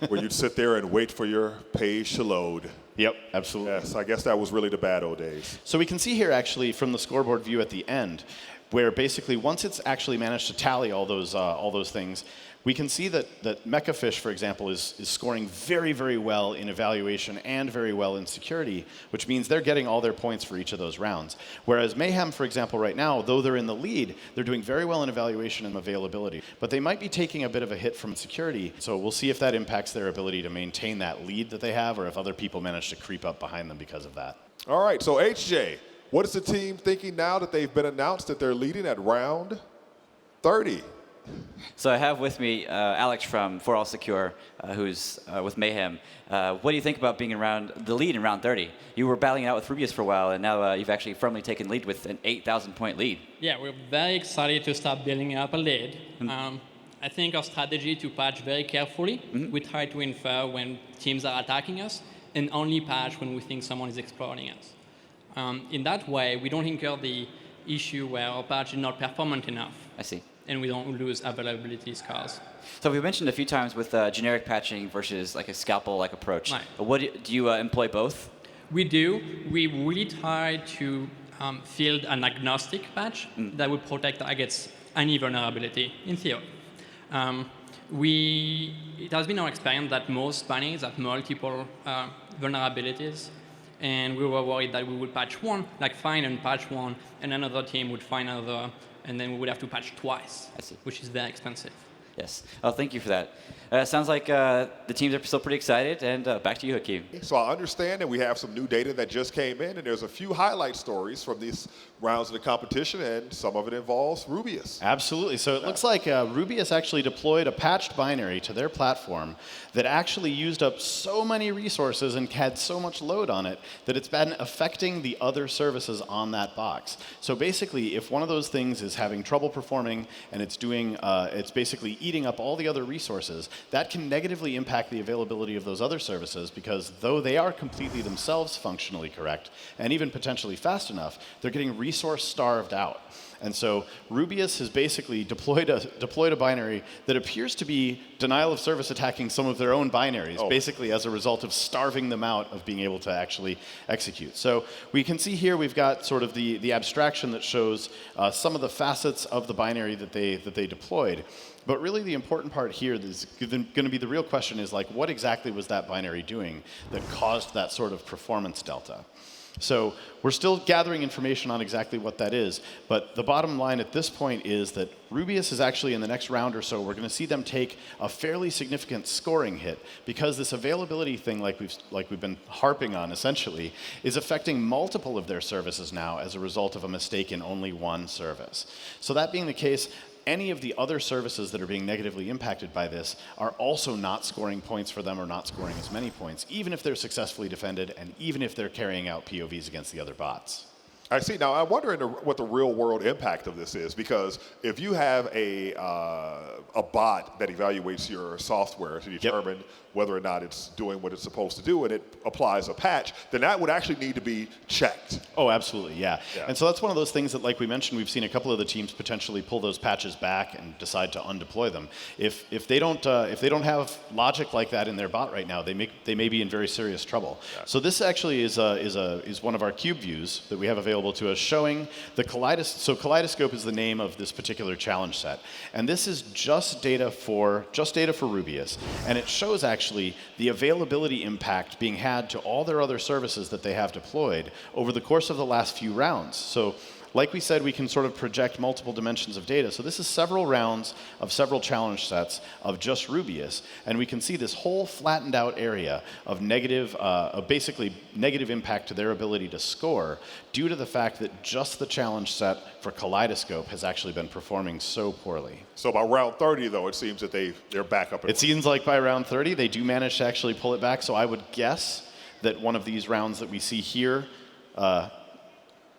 where you'd sit there and wait for your page to load. Yep, absolutely. Yes, I guess that was really the bad old days. So we can see here actually from the scoreboard view at the end, where basically once it's actually managed to tally all those things, we can see that Mechafish, for example, is scoring very, very well in evaluation and very well in security, which means they're getting all their points for each of those rounds. Whereas Mayhem, for example, right now, though they're in the lead, they're doing very well in evaluation and availability. But they might be taking a bit of a hit from security, so we'll see if that impacts their ability to maintain that lead that they have, or if other people manage to creep up behind them because of that. All right, so HJ, what is the team thinking now that they've been announced that they're leading at round 30? So I have with me Alex from For All Secure, who's with Mayhem. What do you think about being in the lead in round 30? You were battling it out with Rubius for a while, and now you've actually firmly taken lead with an 8,000-point lead. Yeah, we're very excited to start building up a lead. I think our strategy to patch very carefully. We try to infer when teams are attacking us, and only patch when we think someone is exploiting us. In that way, we don't incur the issue where our patch is not performant enough. I see. And we don't lose availability scars. So we mentioned a few times with generic patching versus like a scalpel-like approach. Right. What do you employ both? We do. We really try to field an agnostic patch that would protect against any vulnerability, in theory. It has been our experience that most binaries have multiple vulnerabilities, and we were worried that we would patch one, like find and patch one, and another team would find another, and then we would have to patch twice, which is very expensive. Yes. Oh, thank you for that. Sounds like the teams are still pretty excited. And back to you, Hakeem. So I understand that we have some new data that just came in, and there's a few highlight stories from these rounds of the competition, and some of it involves Rubius. Absolutely. So it looks like Rubius actually deployed a patched binary to their platform that actually used up so many resources and had so much load on it that it's been affecting the other services on that box. So basically, if one of those things is having trouble performing and it's doing, it's basically eating up all the other resources, that can negatively impact the availability of those other services, because though they are completely themselves functionally correct and even potentially fast enough, they're getting resource starved out. And so Rubius has basically deployed a binary that appears to be denial of service attacking some of their own binaries, basically as a result of starving them out of being able to actually execute. So we can see here we've got sort of the abstraction that shows some of the facets of the binary that they deployed. But really the important part here is going to be the real question is, like, what exactly was that binary doing that caused that sort of performance delta? So we're still gathering information on exactly what that is, but the bottom line at this point is that Rubius is actually, in the next round or so, we're going to see them take a fairly significant scoring hit, because this availability thing, like we've been harping on essentially, is affecting multiple of their services now as a result of a mistake in only one service. So that being the case, any of the other services that are being negatively impacted by this are also not scoring points for them, or not scoring as many points, even if they're successfully defended and even if they're carrying out POVs against the other bots. I see. Now, I'm wondering what the real-world impact of this is, because if you have a bot that evaluates your software to determine whether or not it's doing what it's supposed to do, and it applies a patch, then that would actually need to be checked. Oh, absolutely, yeah. And so that's one of those things that, like we mentioned, we've seen a couple of the teams potentially pull those patches back and decide to undeploy them. If they don't have logic like that in their bot right now, they may be in very serious trouble. So this actually is one of our cube views that we have available to us, showing the Kaleidoscope is the name of this particular challenge set, and this is just data for Rubius, and it shows actually the availability impact being had to all their other services that they have deployed over the course of the last few rounds. So like we said, we can sort of project multiple dimensions of data. So this is several rounds of several challenge sets of just Rubius, and we can see this whole flattened out area of basically negative impact to their ability to score due to the fact that just the challenge set for Kaleidoscope has actually been performing so poorly. So by round 30, though, it seems that they're back up. It seems like by round 30, they do manage to actually pull it back. So I would guess that one of these rounds that we see here,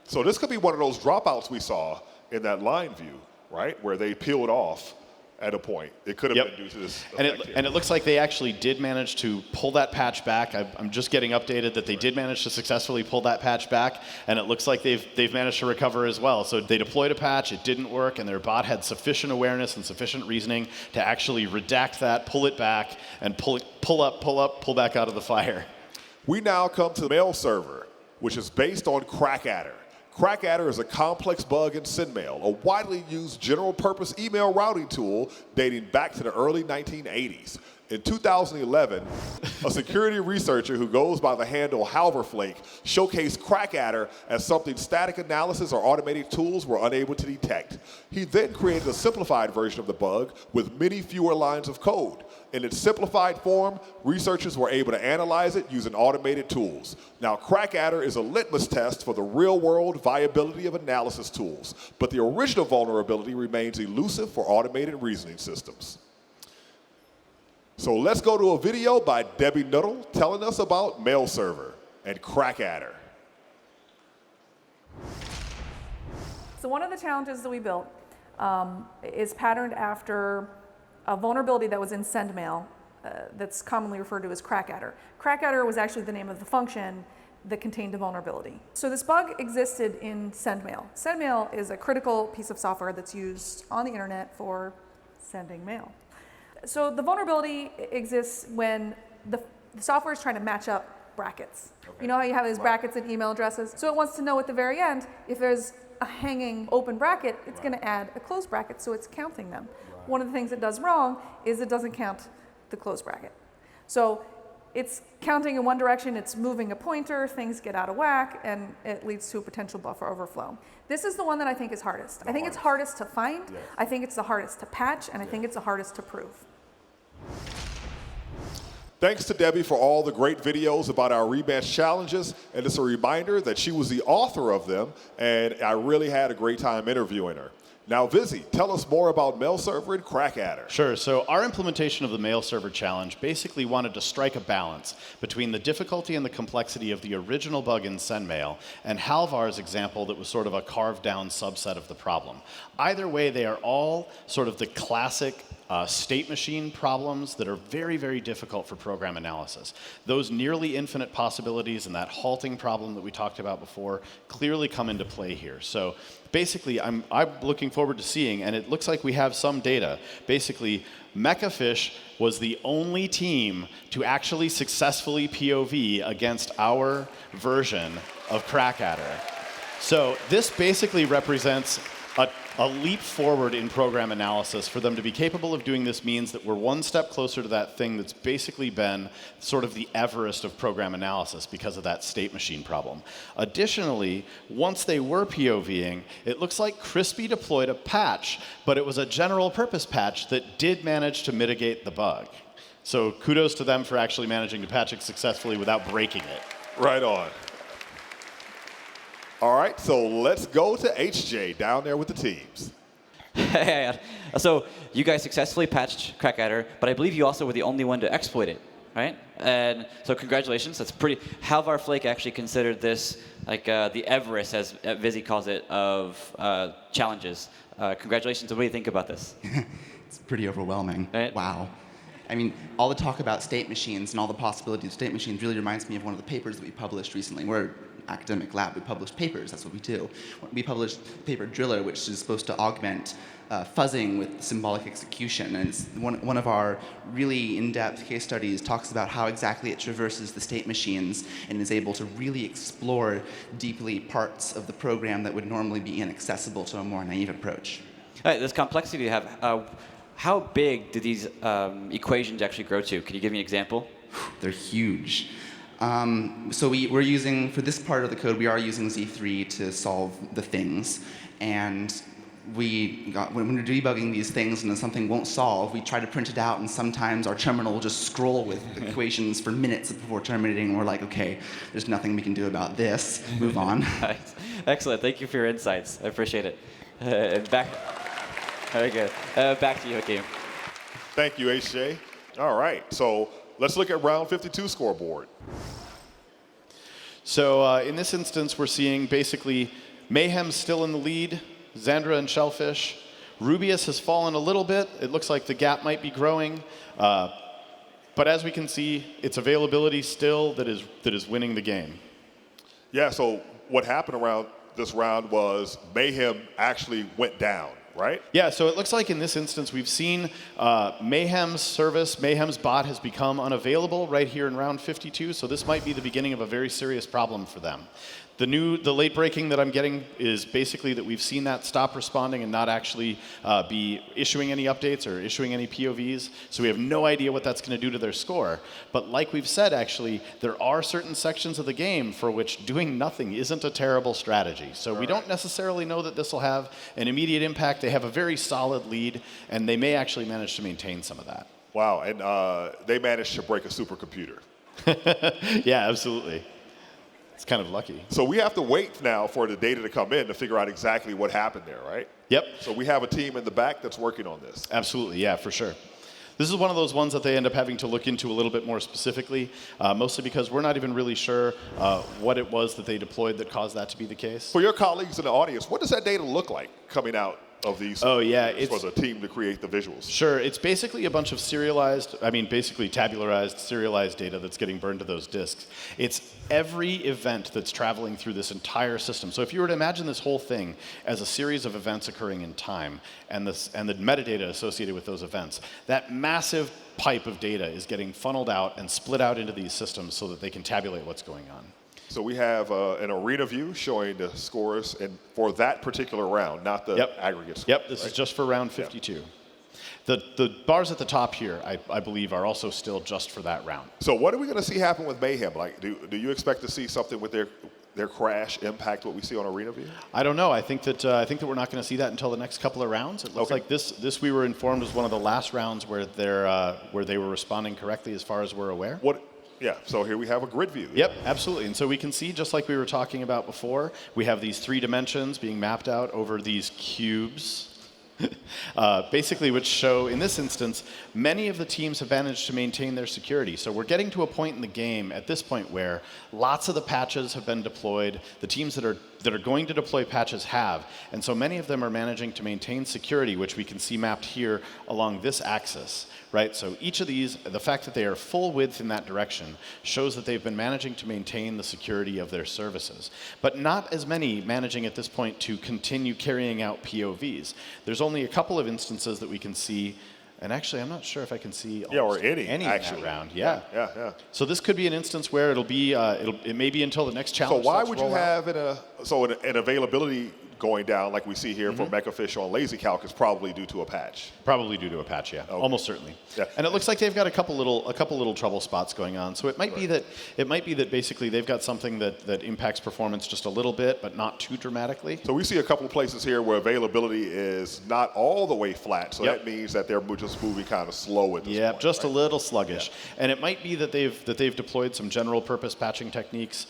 so this could be one of those dropouts we saw in that line view, right, where they peeled off at a point. It could have been due to this. And it looks like they actually did manage to pull that patch back. I'm just getting updated that they did manage to successfully pull that patch back, and it looks like they've managed to recover as well. So they deployed a patch, it didn't work, and their bot had sufficient awareness and sufficient reasoning to actually redact that, pull it back, and pull back out of the fire. We now come to the mail server, which is based on Crackadder. Crackadder is a complex bug in SendMail, a widely used general-purpose email routing tool dating back to the early 1980s. In 2011, a security researcher who goes by the handle Halverflake showcased Crackadder as something static analysis or automated tools were unable to detect. He then created a simplified version of the bug with many fewer lines of code. In its simplified form, researchers were able to analyze it using automated tools. Now, Crackadder is a litmus test for the real-world viability of analysis tools, but the original vulnerability remains elusive for automated reasoning systems. So let's go to a video by Debbie Nuttall telling us about Mail Server and Crackadder. So one of the challenges that we built is patterned after a vulnerability that was in SendMail that's commonly referred to as Crackadder. Crackadder was actually the name of the function that contained a vulnerability. So this bug existed in SendMail. SendMail is a critical piece of software that's used on the internet for sending mail. So the vulnerability exists when the software is trying to match up brackets. You know how you have these brackets in email addresses? So it wants to know at the very end, if there's a hanging open bracket, it's going to add a closed bracket, so it's counting them. One of the things it does wrong is it doesn't count the closed bracket. So it's counting in one direction, it's moving a pointer, things get out of whack, and it leads to a potential buffer overflow. This is the one that I think is hardest. I think it's hardest to find, I think it's the hardest to patch, and I think it's the hardest to prove. Thanks to Debbie for all the great videos about our Rematch challenges, and it's a reminder that she was the author of them, and I really had a great time interviewing her. Now, Vizzy, tell us more about Mail Server and Crackadder. Sure. So our implementation of the Mail Server Challenge basically wanted to strike a balance between the difficulty and the complexity of the original bug in SendMail and Halvar's example that was sort of a carved-down subset of the problem. Either way, they are all sort of the classic state machine problems that are very, very difficult for program analysis. Those nearly infinite possibilities and that halting problem that we talked about before clearly come into play here. So basically, I'm looking forward to seeing, and it looks like we have some data. Basically, Mechafish was the only team to actually successfully POV against our version of Crackadder. So this basically represents a leap forward in program analysis. For them to be capable of doing this means that we're one step closer to that thing that's basically been sort of the Everest of program analysis because of that state machine problem. Additionally, once they were POVing, it looks like Crispy deployed a patch, but it was a general purpose patch that did manage to mitigate the bug. So kudos to them for actually managing to patch it successfully without breaking it. Right on. All right, so let's go to HJ down there with the teams. So you guys successfully patched Crackadder, but I believe you also were the only one to exploit it, right? And so congratulations. That's pretty. Halvar Flake actually considered this like the Everest, as Vizzy calls it, of challenges. Congratulations. What do you think about this? It's pretty overwhelming. Right? Wow. I mean, all the talk about state machines and all the possibilities of state machines really reminds me of one of the papers that we published recently. We're an academic lab. We publish papers. That's what we do. We published paper Driller, which is supposed to augment fuzzing with symbolic execution. And it's one of our really in-depth case studies talks about how exactly it traverses the state machines and is able to really explore deeply parts of the program that would normally be inaccessible to a more naive approach. All right, this complexity you have. How big do these equations actually grow to? Can you give me an example? They're huge. So we're using, for this part of the code, we are using Z3 to solve the things. And when we're debugging these things and then something won't solve, we try to print it out, and sometimes our terminal will just scroll with equations for minutes before terminating, and we're like, okay, there's nothing we can do about this. Move on. Nice. Excellent. Thank you for your insights. I appreciate it. Very good. Back to you, Hakeem. Thank you, HJ. All right, so let's look at round 52 scoreboard. So in this instance, we're seeing basically Mayhem still in the lead, Xandra and Shellfish. Rubius has fallen a little bit. It looks like the gap might be growing. But as we can see, it's availability still that is winning the game. Yeah, so what happened around this round was Mayhem actually went down, right? Yeah, so it looks like in this instance we've seen Mayhem's service, Mayhem's bot has become unavailable right here in round 52, so this might be the beginning of a very serious problem for them. The late breaking that I'm getting is basically that we've seen that stop responding and not actually be issuing any updates or issuing any POVs. So we have no idea what that's going to do to their score. But like we've said, actually, there are certain sections of the game for which doing nothing isn't a terrible strategy. So we don't necessarily know that this will have an immediate impact. They have a very solid lead, and they may actually manage to maintain some of that. Wow, and they managed to break a supercomputer. Yeah, absolutely. It's kind of lucky. So we have to wait now for the data to come in to figure out exactly what happened there, right? Yep. So we have a team in the back that's working on this. Absolutely, yeah, for sure. This is one of those ones that they end up having to look into a little bit more specifically, mostly because we're not even really sure what it was that they deployed that caused that to be the case. For your colleagues in the audience, what does that data look like coming out of these for the team to create the visuals? Sure, it's basically a bunch of basically tabularized, serialized data that's getting burned to those disks. It's every event that's traveling through this entire system. So if you were to imagine this whole thing as a series of events occurring in time, and the metadata associated with those events, that massive pipe of data is getting funneled out and split out into these systems so that they can tabulate what's going on. So we have an arena view showing the scores for that particular round, not the aggregate scores. This is just for round 52. The bars at the top here, I believe, are also still just for that round. So what are we going to see happen with Mayhem? Like, do you expect to see something with their crash impact what we see on Arena View? I don't know. I think that we're not going to see that until the next couple of rounds. It looks like this we were informed was one of the last rounds where they were responding correctly as far as we're aware. Yeah, so here we have a grid view. Yep, absolutely. And so we can see, just like we were talking about before, we have these 3 dimensions being mapped out over these cubes. Basically, which show, in this instance, many of the teams have managed to maintain their security. So we're getting to a point in the game at this point where lots of the patches have been deployed. The teams that are going to deploy patches have. And so many of them are managing to maintain security, which we can see mapped here along this axis. Right? So each of these, the fact that they are full width in that direction shows that they've been managing to maintain the security of their services. But not as many managing at this point to continue carrying out POVs. There's only a couple of instances that we can see, and actually I'm not sure if I can see any in that round. Yeah. So this could be an instance where it may be until the next challenge. So why would you have an availability going down like we see here for Mechafish on Lazy Calc is probably due to a patch. Probably due to a patch, yeah. Okay. Almost certainly. Yeah. And it looks like they've got a couple little trouble spots going on. So it might be that basically they've got something that impacts performance just a little bit, but not too dramatically. So we see a couple of places here where availability is not all the way flat. So that means that they're just moving kind of slow at this point. Just a little sluggish. Yeah. And it might be that they've deployed some general purpose patching techniques,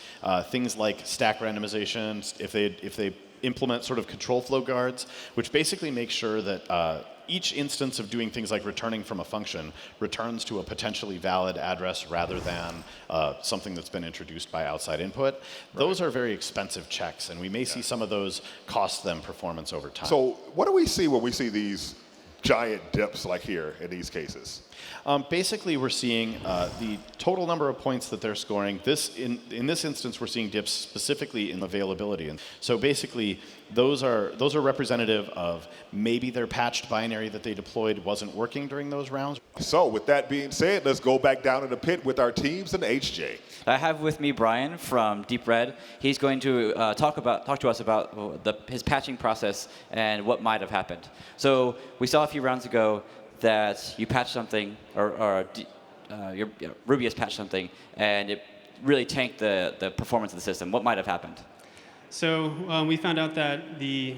things like stack randomization, if they implement sort of control flow guards, which basically make sure that each instance of doing things like returning from a function returns to a potentially valid address rather than something that's been introduced by outside input. Right. Those are very expensive checks, and we may see some of those cost them performance over time. So what do we see when we see these giant dips like here in these cases? Basically, we're seeing the total number of points that they're scoring. In this instance, we're seeing dips specifically in availability, and so basically, those are representative of maybe their patched binary that they deployed wasn't working during those rounds. So, with that being said, let's go back down in the pit with our teams and HJ. I have with me Brian from Deep Red. He's going to talk to us about his patching process and what might have happened. So we saw a few rounds ago that you patched something, or Rubius patched something, and it really tanked the performance of the system. What might have happened? So we found out that the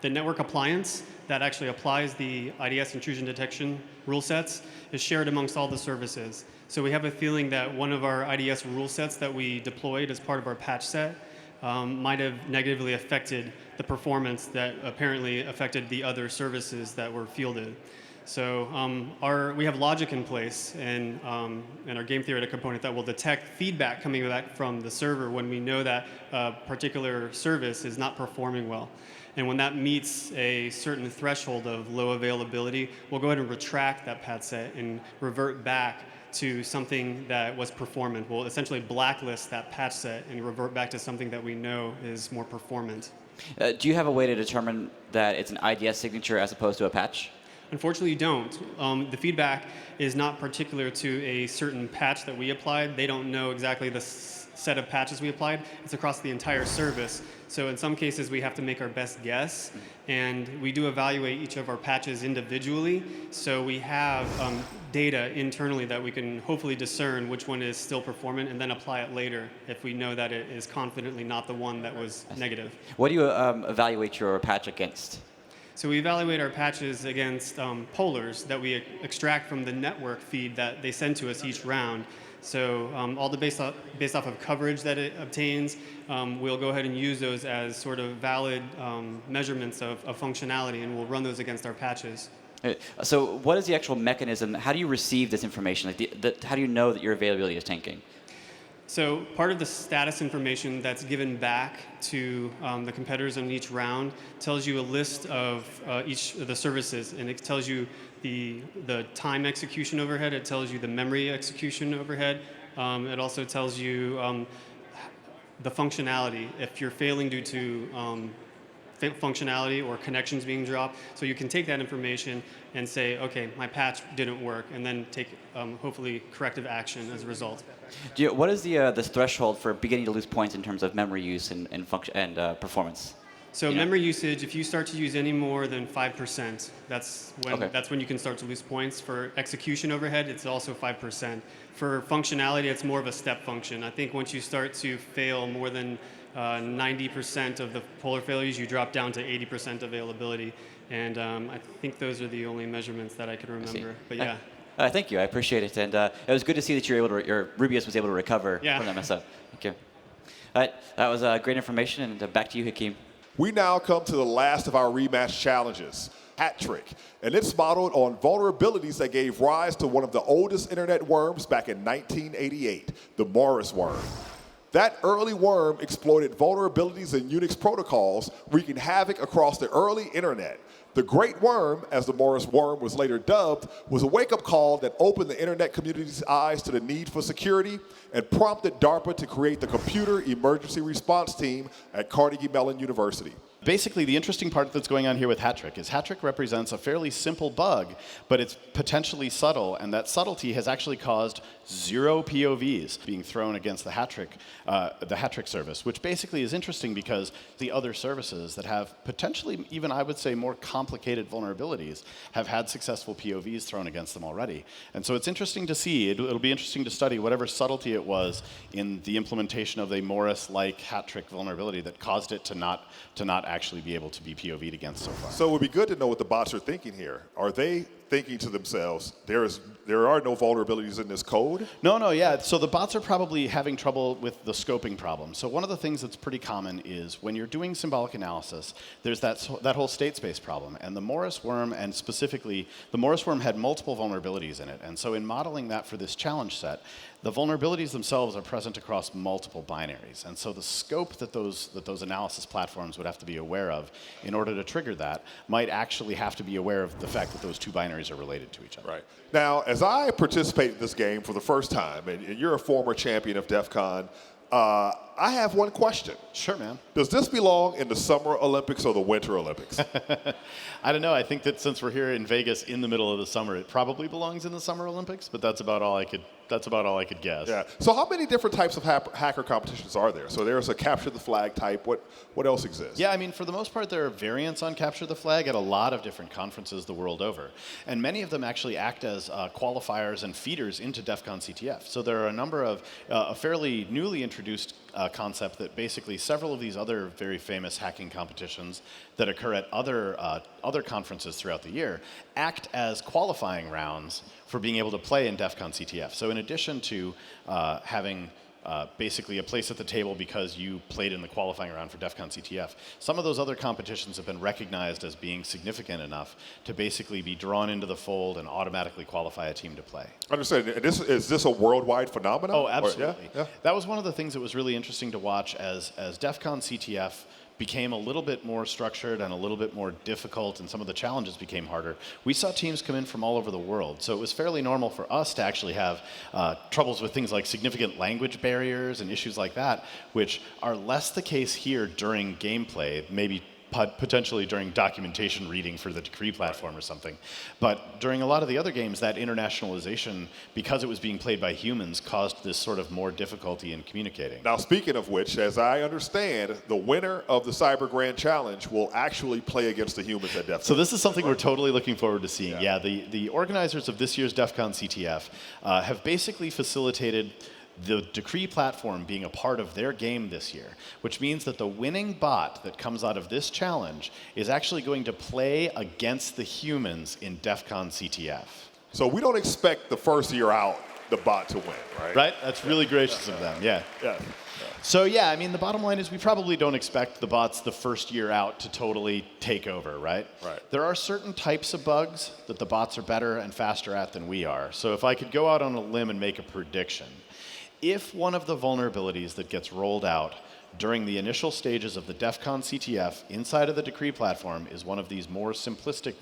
network appliance that actually applies the IDS intrusion detection rule sets is shared amongst all the services. So we have a feeling that one of our IDS rule sets that we deployed as part of our patch set might have negatively affected the performance that apparently affected the other services that were fielded. So we have logic in place and our game theoretic component that will detect feedback coming back from the server when we know that a particular service is not performing well. And when that meets a certain threshold of low availability, we'll go ahead and retract that patch set and revert back to something that was performant. We'll essentially blacklist that patch set and revert back to something that we know is more performant. Do you have a way to determine that it's an IDS signature as opposed to a patch? Unfortunately, you don't. The feedback is not particular to a certain patch that we applied. They don't know exactly the set of patches we applied. It's across the entire service. So in some cases, we have to make our best guess. And we do evaluate each of our patches individually. So we have data internally that we can hopefully discern which one is still performant and then apply it later if we know that it is confidently not the one that was negative. What do you evaluate your patch against? So we evaluate our patches against polars that we extract from the network feed that they send to us each round. So all based off of coverage that it obtains, we'll go ahead and use those as sort of valid measurements of functionality, and we'll run those against our patches. So what is the actual mechanism? How do you receive this information? How do you know that your availability is tanking? So part of the status information that's given back to the competitors in each round tells you a list of each of the services, and it tells you the time execution overhead, it tells you the memory execution overhead, it also tells you the functionality, if you're failing due to functionality or connections being dropped. So you can take that information and say, okay, my patch didn't work, and then take hopefully corrective action as a result. What is the threshold for beginning to lose points in terms of memory use and function and performance? So memory usage, if you start to use any more than 5%, that's when you can start to lose points. For execution overhead, it's also 5%. For functionality, it's more of a step function. I think once you start to fail more than 90% of the polar failures, you drop down to 80% availability. And I think those are the only measurements that I can remember. But yeah. Thank you. I appreciate it. And it was good to see that your Rubius was able to recover from that mess up. Thank you. All right. That was great information. And back to you, Hakeem. We now come to the last of our rematch challenges, Hat Trick. And it's modeled on vulnerabilities that gave rise to one of the oldest internet worms back in 1988, the Morris worm. That early worm exploited vulnerabilities in Unix protocols, wreaking havoc across the early internet. The Great Worm, as the Morris worm was later dubbed, was a wake-up call that opened the internet community's eyes to the need for security and prompted DARPA to create the Computer Emergency Response Team at Carnegie Mellon University. Basically, the interesting part that's going on here with Hat Trick is Hat Trick represents a fairly simple bug, but it's potentially subtle, and that subtlety has actually caused 0 POVs being thrown against the Hat Trick service, which basically is interesting because the other services that have potentially, even I would say, more complicated vulnerabilities have had successful POVs thrown against them already. And so it's interesting to see. It'll be interesting to study whatever subtlety it was in the implementation of a Morris-like Hat Trick vulnerability that caused it to not actually be able to be POV'd against so far. So it would be good to know what the bots are thinking here. Are they thinking to themselves, there are no vulnerabilities in this code? No, yeah. So the bots are probably having trouble with the scoping problem. So one of the things that's pretty common is when you're doing symbolic analysis, there's that whole state space problem. And the Morris worm, and specifically, the Morris worm had multiple vulnerabilities in it. And so in modeling that for this challenge set, the vulnerabilities themselves are present across multiple binaries. And so the scope that those analysis platforms would have to be aware of in order to trigger that might actually have to be aware of the fact that those two binaries are related to each other. Right. Now, as I participate in this game for the first time, and you're a former champion of DEF CON, I have one question. Sure, man. Does this belong in the Summer Olympics or the Winter Olympics? I don't know. I think that since we're here in Vegas in the middle of the summer, it probably belongs in the Summer Olympics, but that's about all I could guess. Yeah. So how many different types of hacker competitions are there? So there's a capture the flag type. What else exists? Yeah, I mean, for the most part, there are variants on capture the flag at a lot of different conferences the world over. And many of them actually act as qualifiers and feeders into DEF CON CTF. So there are a number of a fairly newly introduced concept that basically several of these other very famous hacking competitions that occur at other conferences throughout the year act as qualifying rounds for being able to play in DEF CON CTF. So in addition to having basically a place at the table because you played in the qualifying round for DEF CON CTF, some of those other competitions have been recognized as being significant enough to basically be drawn into the fold and automatically qualify a team to play. Understand. Is this a worldwide phenomenon? Oh, absolutely. Yeah? That was one of the things that was really interesting to watch as DEF CON CTF became a little bit more structured and a little bit more difficult, and some of the challenges became harder. We saw teams come in from all over the world, so it was fairly normal for us to actually have troubles with things like significant language barriers and issues like that, which are less the case here during gameplay, maybe potentially during documentation reading for the Decree platform or something. But during a lot of the other games, that internationalization, because it was being played by humans, caused this sort of more difficulty in communicating. Now, speaking of which, as I understand, the winner of the Cyber Grand Challenge will actually play against the humans at DEF CON. So this is something we're totally looking forward to seeing. Yeah, the organizers of this year's DEF CON CTF have basically facilitated the Decree platform being a part of their game this year, which means that the winning bot that comes out of this challenge is actually going to play against the humans in DEF CON CTF. So we don't expect the first year out the bot to win, right? Right? That's really gracious of them, yeah. So yeah, I mean, the bottom line is we probably don't expect the bots the first year out to totally take over, right? Right. There are certain types of bugs that the bots are better and faster at than we are. So if I could go out on a limb and make a prediction, if one of the vulnerabilities that gets rolled out during the initial stages of the DEF CON CTF inside of the Decree platform is one of these more simplistic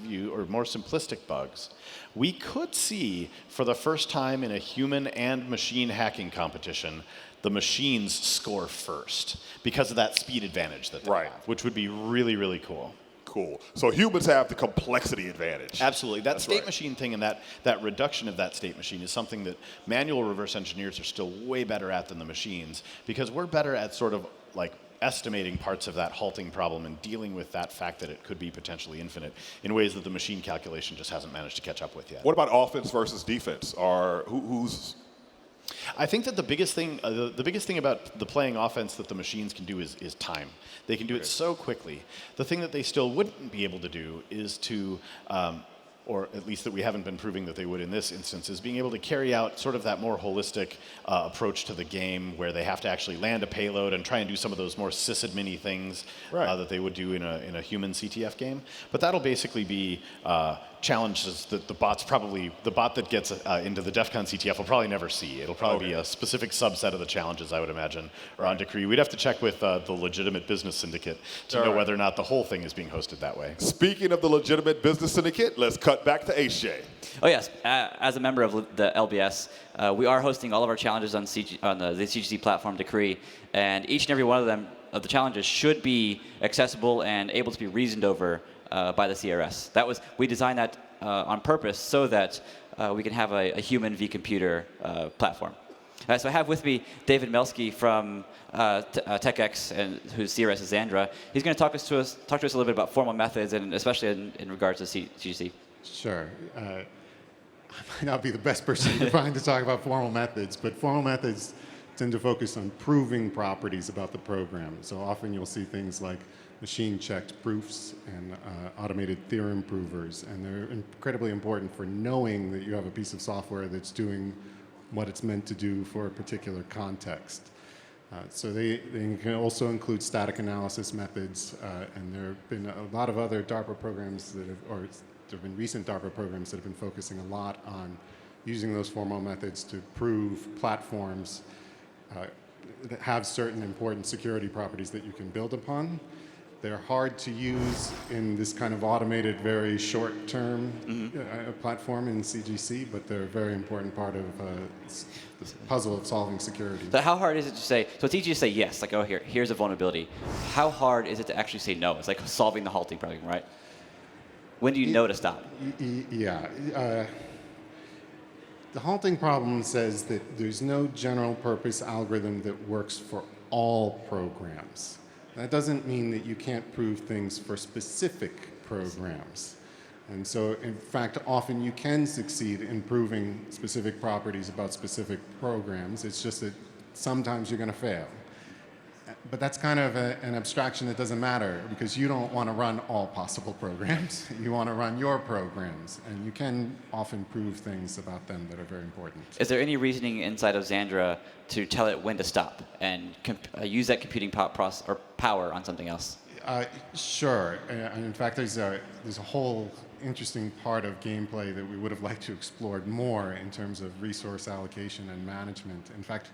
bugs, we could see for the first time in a human and machine hacking competition the machines score first because of that speed advantage that they have, which would be really, really cool. Cool. So humans have the complexity advantage. Absolutely. That state machine thing and that reduction of that state machine is something that manual reverse engineers are still way better at than the machines, because we're better at sort of like estimating parts of that halting problem and dealing with that fact that it could be potentially infinite in ways that the machine calculation just hasn't managed to catch up with yet. What about offense versus defense? Who's I think that the biggest thing about the playing offense that the machines can do is time. They can do it so quickly. The thing that they still wouldn't be able to do is to, or at least that we haven't been proving that they would in this instance, is being able to carry out sort of that more holistic approach to the game where they have to actually land a payload and try and do some of those more sysadmin-y things that they would do in a human CTF game. But that'll basically be challenges that the bot that gets into the DEF CON CTF will probably never see. It'll probably be a specific subset of the challenges, I would imagine, around Decree. We'd have to check with the legitimate business syndicate to know whether or not the whole thing is being hosted that way. Speaking of the legitimate business syndicate, let's cut back to HJ. Oh yes, as a member of the LBS, we are hosting all of our challenges on the CGC platform Decree, and each and every one of them of the challenges should be accessible and able to be reasoned over by the CRS. We designed that on purpose so that we can have a human v computer platform. So I have with me David Melsky from TechX, and whose CRS is Xandra. He's going to talk to us a little bit about formal methods, and especially in regards to CGC. Sure. I might not be the best person to find to talk about formal methods, but formal methods tend to focus on proving properties about the program. So often you'll see things like machine-checked proofs and automated theorem provers, and they're incredibly important for knowing that you have a piece of software that's doing what it's meant to do for a particular context. So they can also include static analysis methods, and there have been a lot of other DARPA programs that there have been recent DARPA programs that have been focusing a lot on using those formal methods to prove platforms that have certain important security properties that you can build upon. They're hard to use in this kind of automated, very short-term platform in CGC, but they're a very important part of the puzzle of solving security. So how hard is it to say, so it's easy to say yes, like, oh, here's a vulnerability. How hard is it to actually say no? It's like solving the halting problem, right? When do you know to stop? Yeah. The halting problem says that there's no general purpose algorithm that works for all programs. That doesn't mean that you can't prove things for specific programs. And so, in fact, often you can succeed in proving specific properties about specific programs. It's just that sometimes you're going to fail. But that's kind of an abstraction that doesn't matter, because you don't want to run all possible programs. You want to run your programs, and you can often prove things about them that are very important. Is there any reasoning inside of Xandra to tell it when to stop and use that computing power on something else? Sure. And in fact, there's a whole interesting part of gameplay that we would have liked to explore more in terms of resource allocation and management. In fact,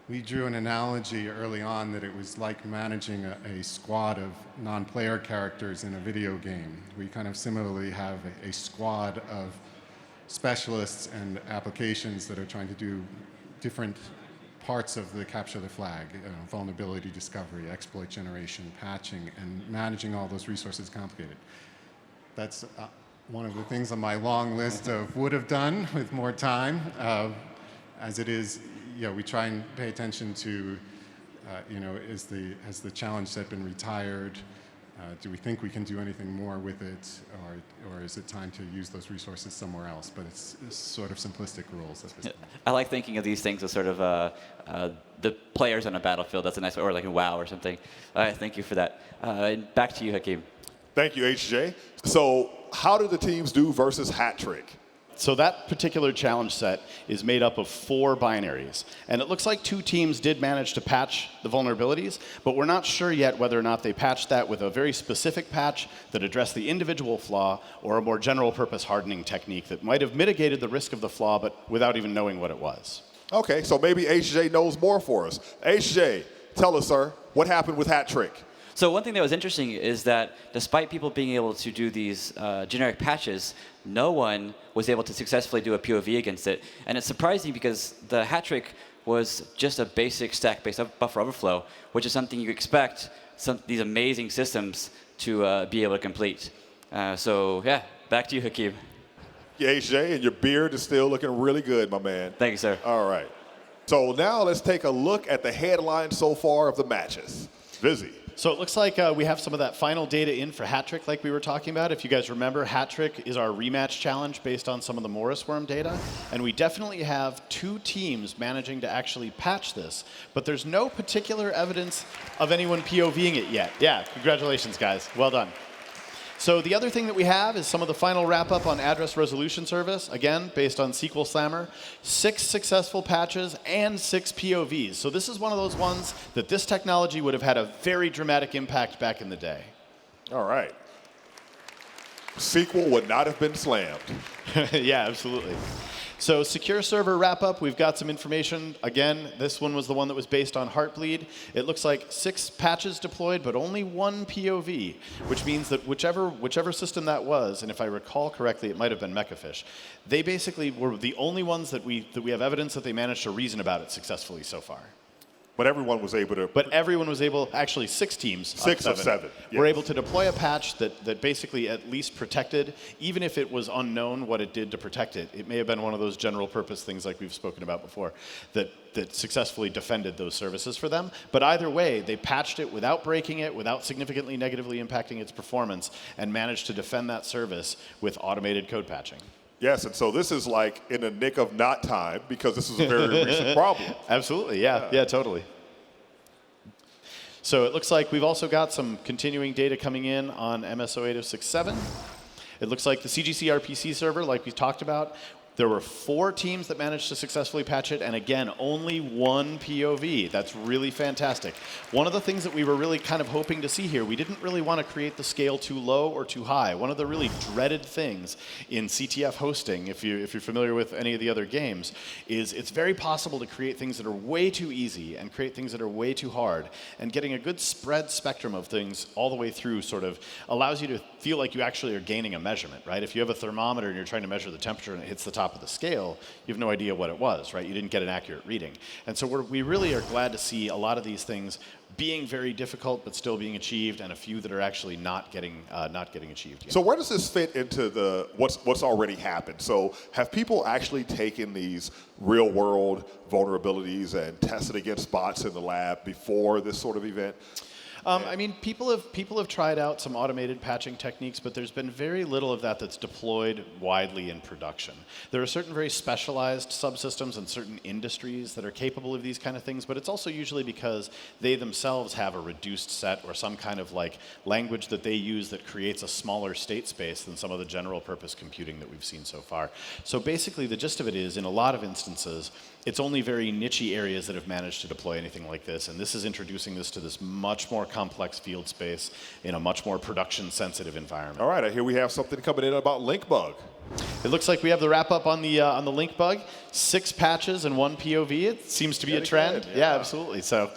we drew an analogy early on that it was like managing a squad of non-player characters in a video game. We kind of similarly have a squad of specialists and applications that are trying to do different parts of the capture the flag, vulnerability discovery, exploit generation, patching, and managing all those resources is complicated. That's one of the things on my long list of would have done with more time. As it is, we try and pay attention to, has the challenge set been retired? Do we think we can do anything more with it? Or is it time to use those resources somewhere else? But it's sort of simplistic rules at this point. I like thinking of these things as sort of the players on a battlefield. That's a nice way, or like in WoW or something. Thank you for that. And back to you, Hakeem. Thank you, HJ. So how do the teams do versus Hat Trick? So that particular challenge set is made up of 4 binaries. And it looks like 2 teams did manage to patch the vulnerabilities, but we're not sure yet whether or not they patched that with a very specific patch that addressed the individual flaw, or a more general purpose hardening technique that might have mitigated the risk of the flaw, but without even knowing what it was. Okay, so maybe HJ knows more for us. HJ, tell us, sir, what happened with Hat Trick? So one thing that was interesting is that despite people being able to do these generic patches, no one was able to successfully do a POV against it. And it's surprising because the Hat Trick was just a basic stack-based buffer overflow, which is something you expect these amazing systems to be able to complete. So yeah, back to you, Hakeem. Yeah, HJ, and your beard is still looking really good, my man. Thank you, sir. All right. So now let's take a look at the headlines so far of the matches. Vizzy. So it looks like we have some of that final data in for Hat Trick like we were talking about. If you guys remember, Hat Trick is our rematch challenge based on some of the Morris Worm data. And we definitely have 2 teams managing to actually patch this. But there's no particular evidence of anyone POVing it yet. Yeah, congratulations, guys. Well done. So the other thing that we have is some of the final wrap-up on address resolution service, again, based on SQL Slammer. 6 successful patches and 6 POVs. So this is one of those ones that this technology would have had a very dramatic impact back in the day. All right. SQL would not have been slammed. Yeah, absolutely. So secure server wrap-up, we've got some information. Again, this one was the one that was based on Heartbleed. It looks like 6 patches deployed, but only 1 POV, which means that whichever system that was, and if I recall correctly, it might have been Mechafish, they basically were the only ones that we have evidence that they managed to reason about it successfully so far. But everyone was able to... But everyone was able, actually 6 teams. 6 of 7. Yes. Were able to deploy a patch that basically at least protected, even if it was unknown what it did to protect it. It may have been one of those general purpose things like we've spoken about before that successfully defended those services for them. But either way, they patched it without breaking it, without significantly negatively impacting its performance, and managed to defend that service with automated code patching. Yes, and so this is like in the nick of not time because this is a very recent problem. Absolutely, yeah, totally. So it looks like we've also got some continuing data coming in on MSO 8067. It looks like the CGC RPC server, like we talked about, there were 4 teams that managed to successfully patch it, and again, only 1 POV. That's really fantastic. One of the things that we were really kind of hoping to see here, we didn't really want to create the scale too low or too high. One of the really dreaded things in CTF hosting, if you're familiar with any of the other games, is it's very possible to create things that are way too easy and create things that are way too hard. And getting a good spread spectrum of things all the way through sort of allows you to feel like you actually are gaining a measurement, right? If you have a thermometer and you're trying to measure the temperature and it hits the top of the scale, you have no idea what it was, right? You didn't get an accurate reading. And so we really are glad to see a lot of these things being very difficult but still being achieved, and a few that are actually not getting achieved yet. So where does this fit into the what's already happened? So have people actually taken these real world vulnerabilities and tested against bots in the lab before this sort of event? I mean, people have tried out some automated patching techniques, but there's been very little of that that's deployed widely in production. There are certain very specialized subsystems and certain industries that are capable of these kind of things, but it's also usually because they themselves have a reduced set or some kind of like language that they use that creates a smaller state space than some of the general purpose computing that we've seen so far. So basically, the gist of it is, in a lot of instances, it's only very niche-y areas that have managed to deploy anything like this, and this is introducing this to this much more complex field space in a much more production-sensitive environment. All right, I hear we have something coming in about link bug. It looks like we have the wrap-up on the link bug. 6 patches and 1 POV. It seems to be a trend. Yeah, absolutely. So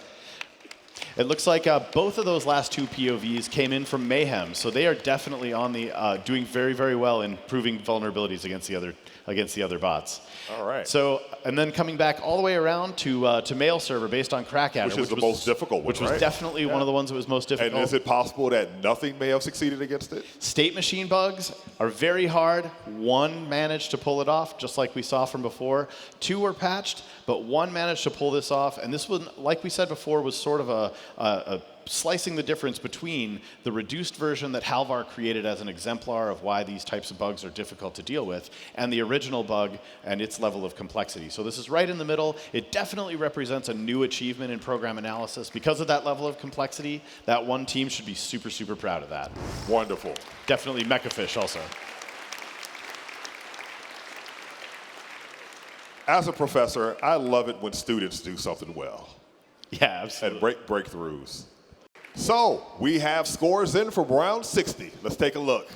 it looks like both of those last 2 POVs came in from Mayhem, so they are definitely on the doing very, very well in proving vulnerabilities against the other bots. All right. So, and then coming back all the way around to mail server based on Crackadder, which is the most difficult one, which was definitely one of the ones that was most difficult. And is it possible that nothing may have succeeded against it? State machine bugs are very hard. 1 managed to pull it off, just like we saw from before. 2 were patched, but 1 managed to pull this off. And this one, like we said before, was sort of a slicing the difference between the reduced version that Halvar created as an exemplar of why these types of bugs are difficult to deal with, and the original bug and its level of complexity. So this is right in the middle. It definitely represents a new achievement in program analysis. Because of that level of complexity, that one team should be super, super proud of that. Wonderful. Definitely Mechafish also. As a professor, I love it when students do something well. Yeah, absolutely. And breakthroughs. So we have scores in from round 60. Let's take a look.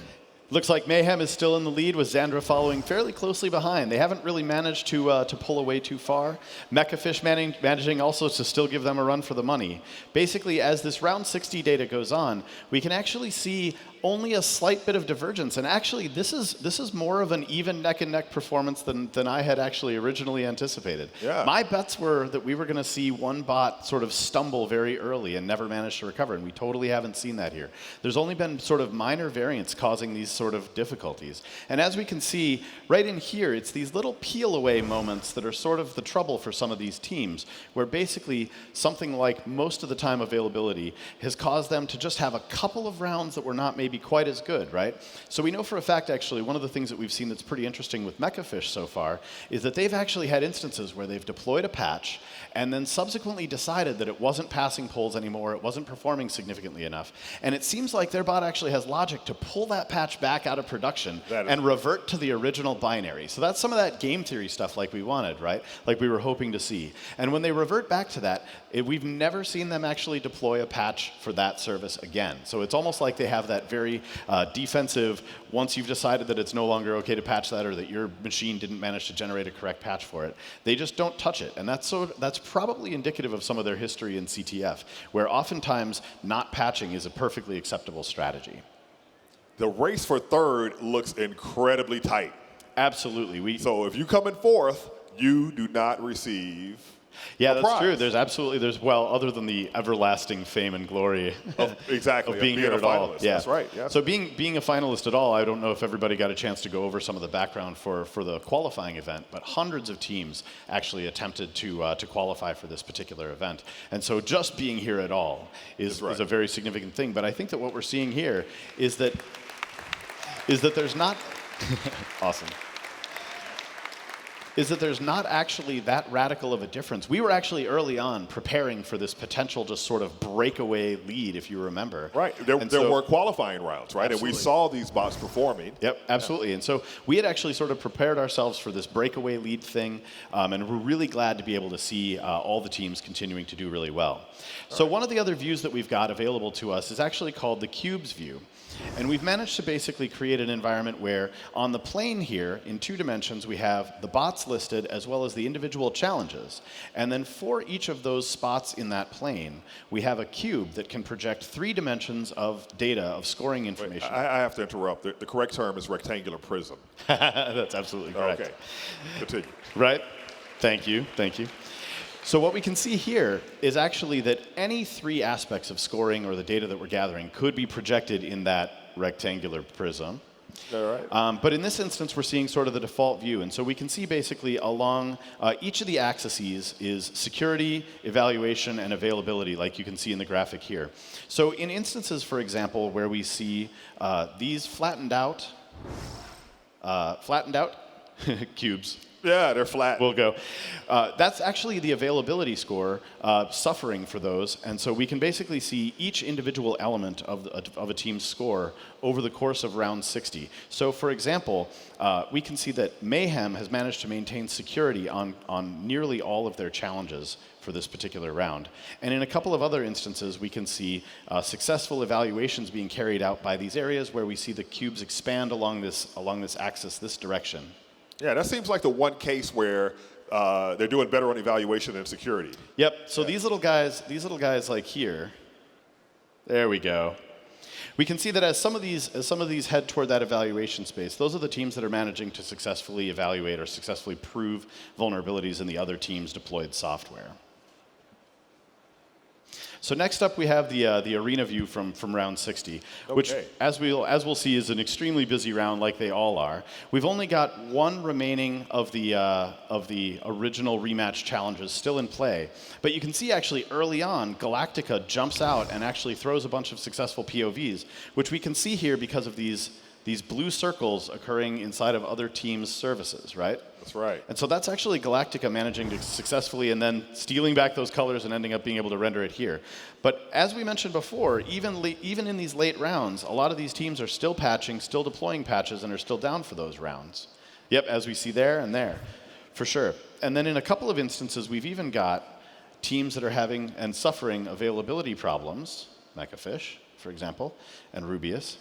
Looks like Mayhem is still in the lead with Xandra following fairly closely behind. They haven't really managed to pull away too far. Mechafish managing also to still give them a run for the money. Basically, as this round 60 data goes on, we can actually see only a slight bit of divergence. And actually, this is more of an even neck-and-neck performance than I had actually originally anticipated. Yeah. My bets were that we were going to see one bot sort of stumble very early and never manage to recover, and we totally haven't seen that here. There's only been sort of minor variants causing these sort of difficulties. And as we can see, right in here, it's these little peel-away moments that are sort of the trouble for some of these teams, where basically something like most of the time availability has caused them to just have a couple of rounds that were not maybe quite as good, right? So we know for a fact, actually, one of the things that we've seen that's pretty interesting with Mechafish so far is that they've actually had instances where they've deployed a patch and then subsequently decided that it wasn't passing polls anymore, it wasn't performing significantly enough. And it seems like their bot actually has logic to pull that patch back out of production and revert to the original binary. So that's some of that game theory stuff like we wanted, right? Like we were hoping to see. And when they revert back to that, we've never seen them actually deploy a patch for that service again. So it's almost like they have that very defensive, once you've decided that it's no longer okay to patch that or that your machine didn't manage to generate a correct patch for it, they just don't touch it. And that's probably indicative of some of their history in CTF, where oftentimes not patching is a perfectly acceptable strategy. The race for third looks incredibly tight. Absolutely. So if you come in fourth, you do not receive Yeah, a that's prize. true. Well, other than the everlasting fame and glory of being here a at all. finalist. Yeah. That's right. Yeah. So being a finalist at all, I don't know if everybody got a chance to go over some of the background for the qualifying event, but hundreds of teams actually attempted to qualify for this particular event. And so just being here at all is a very significant thing. But I think that what we're seeing here is that there's not awesome. Is that there's not actually that radical of a difference. We were actually early on preparing for this potential just sort of breakaway lead, if you remember. Right. There were qualifying rounds, right? Absolutely. And we saw these bots performing. Yep, absolutely. Yeah. And so we had actually sort of prepared ourselves for this breakaway lead thing, and we're really glad to be able to see all the teams continuing to do really well. So one of the other views that we've got available to us is actually called the cubes view. And we've managed to basically create an environment where on the plane here, in 2 dimensions, we have the bots listed as well as the individual challenges. And then for each of those spots in that plane, we have a cube that can project 3 dimensions of data, of scoring information. Wait, I have to interrupt. The correct term is rectangular prism. That's absolutely correct. Okay, continue. Right? Thank you. So what we can see here is actually that any 3 aspects of scoring or the data that we're gathering could be projected in that rectangular prism. All right. But in this instance, we're seeing sort of the default view. And so we can see basically along each of the axes is security, evaluation, and availability, like you can see in the graphic here. So in instances, for example, where we see these flattened out cubes. Yeah, they're flat. We'll go. That's actually the availability score suffering for those. And so we can basically see each individual element of a team's score over the course of round 60. So for example, we can see that Mayhem has managed to maintain security on nearly all of their challenges for this particular round. And in a couple of other instances, we can see successful evaluations being carried out by these areas where we see the cubes expand along this axis, this direction. Yeah, that seems like the one case where they're doing better on evaluation than security. Yep. So these little guys like here, there we go. We can see that as some of these head toward that evaluation space, those are the teams that are managing to successfully evaluate or successfully prove vulnerabilities in the other team's deployed software. So next up, we have the arena view from round 60, which, as we'll see, is an extremely busy round, like they all are. We've only got 1 remaining of the original rematch challenges still in play, but you can see actually early on, Galactica jumps out and actually throws a bunch of successful POVs, which we can see here because of these blue circles occurring inside of other teams' services, right? That's right. And so that's actually Galactica managing to successfully and then stealing back those colors and ending up being able to render it here. But as we mentioned before, even in these late rounds, a lot of these teams are still patching, still deploying patches, and are still down for those rounds. Yep, as we see there and there, for sure. And then in a couple of instances, we've even got teams that are having and suffering availability problems, Mechafish, for example, and Rubius.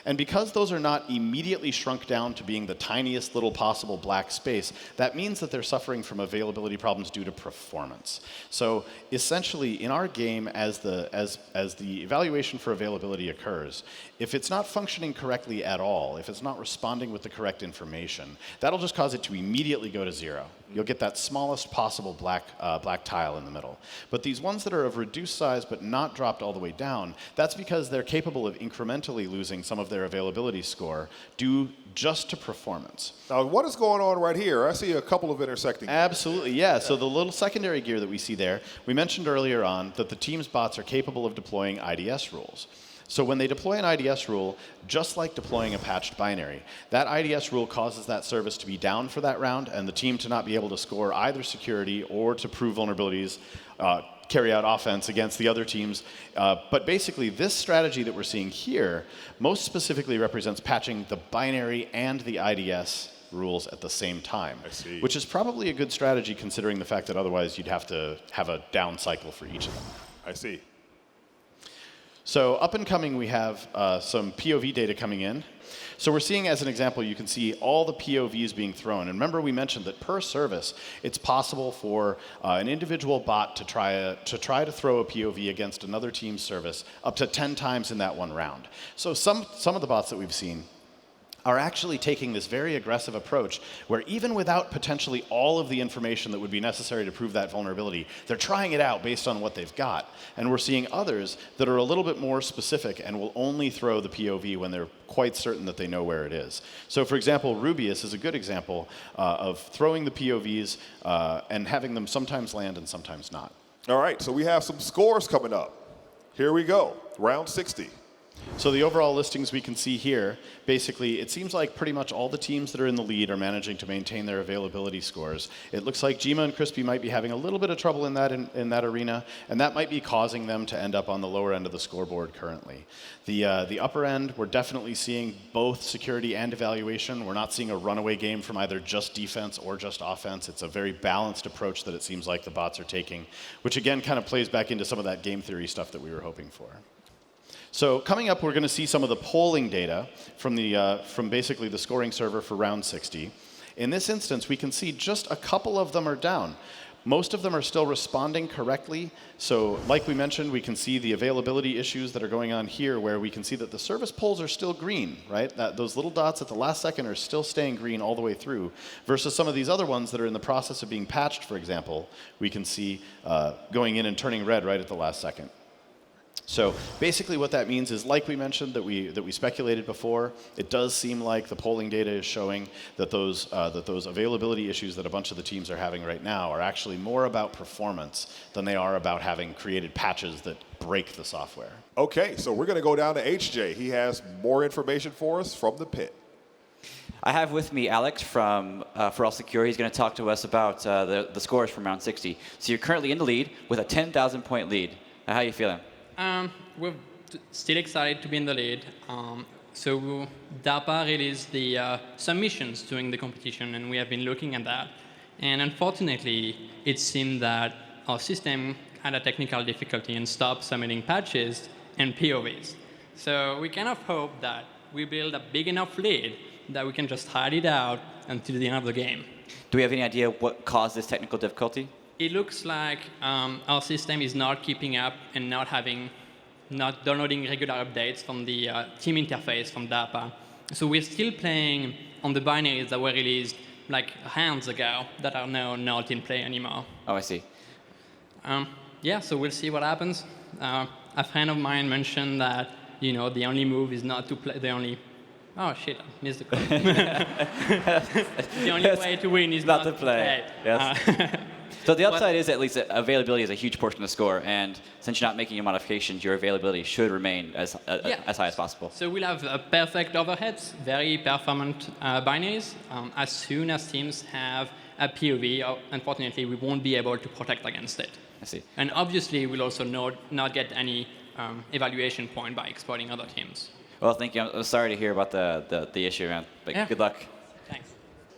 And because those are not immediately shrunk down to being the tiniest little possible black space, that means that they're suffering from availability problems due to performance. So essentially, in our game, as the evaluation for availability occurs, if it's not functioning correctly at all, if it's not responding with the correct information, that'll just cause it to immediately go to 0. You'll get that smallest possible black tile in the middle. But these ones that are of reduced size but not dropped all the way down, that's because they're capable of incrementally losing some of their availability score due just to performance. Now, what is going on right here? I see a couple of intersecting. Absolutely, yeah. So the little secondary gear that we see there, we mentioned earlier on that the team's bots are capable of deploying IDS rules. So when they deploy an IDS rule, just like deploying a patched binary, that IDS rule causes that service to be down for that round and the team to not be able to score either security or to prove vulnerabilities, carry out offense against the other teams. But basically, this strategy that we're seeing here most specifically represents patching the binary and the IDS rules at the same time, which is probably a good strategy considering the fact that otherwise you'd have to have a down cycle for each of them. I see. So up and coming, we have some POV data coming in. So we're seeing, as an example, you can see all the POVs being thrown. And remember, we mentioned that per service, it's possible for an individual bot to try to throw a POV against another team's service up to 10 times in that one round. So some of the bots that we've seen are actually taking this very aggressive approach where even without potentially all of the information that would be necessary to prove that vulnerability, they're trying it out based on what they've got. And we're seeing others that are a little bit more specific and will only throw the POV when they're quite certain that they know where it is. So for example, Rubius is a good example of throwing the POVs and having them sometimes land and sometimes not. All right, so we have some scores coming up. Here we go, round 60. So the overall listings we can see here, basically, it seems like pretty much all the teams that are in the lead are managing to maintain their availability scores. It looks like Jima and Crispy might be having a little bit of trouble in that arena, and that might be causing them to end up on the lower end of the scoreboard currently. The upper end, we're definitely seeing both security and evaluation. We're not seeing a runaway game from either just defense or just offense. It's a very balanced approach that it seems like the bots are taking, which again kind of plays back into some of that game theory stuff that we were hoping for. So coming up, we're going to see some of the polling data from basically the scoring server for round 60. In this instance, we can see just a couple of them are down. Most of them are still responding correctly. So like we mentioned, we can see the availability issues that are going on here where we can see that the service polls are still green, right? Those little dots at the last second are still staying green all the way through versus some of these other ones that are in the process of being patched, for example, we can see going in and turning red right at the last second. So basically what that means is, like we mentioned that we speculated before, it does seem like the polling data is showing that those availability issues that a bunch of the teams are having right now are actually more about performance than they are about having created patches that break the software. Okay, so we're going to go down to HJ. He has more information for us from the pit. I have with me Alex from For All Secure. He's going to talk to us about the scores from round 60. So you're currently in the lead with a 10,000 point lead. How are you feeling? We're still excited to be in the lead. So DARPA released the submissions during the competition, and we have been looking at that. And unfortunately, it seemed that our system had a technical difficulty and stopped submitting patches and POVs. So we kind of hope that we build a big enough lead that we can just hide it out until the end of the game. Do we have any idea what caused this technical difficulty? It looks like our system is not keeping up and not downloading regular updates from the team interface from DARPA. So we're still playing on the binaries that were released like hands ago that are now not in play anymore. Oh, I see. Yeah, so we'll see what happens. A friend of mine mentioned that the only move is not to play the only. Oh shit! I missed the call. The only way to win is not to play. Yes. So the upside is at least that availability is a huge portion of the score, and since you're not making any modifications, your availability should remain as high as possible. So we'll have perfect overheads, very performant binaries. As soon as teams have a POV, unfortunately, we won't be able to protect against it. I see. And obviously, we'll also not get any evaluation point by exploiting other teams. Well, thank you. I'm sorry to hear about the issue, man. But yeah. Good luck. Thanks.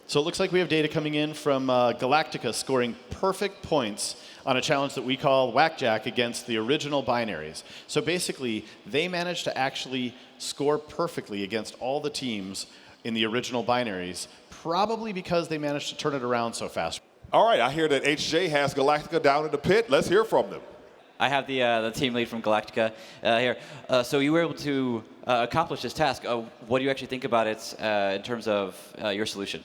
So it looks like we have data coming in from Galactica scoring perfect points on a challenge that we call Whackjack against the original binaries. So basically, they managed to actually score perfectly against all the teams in the original binaries, probably because they managed to turn it around so fast. All right, I hear that HJ has Galactica down in the pit. Let's hear from them. I have the team lead from Galactica here. So you were able to accomplish this task. What do you actually think about it in terms of your solution?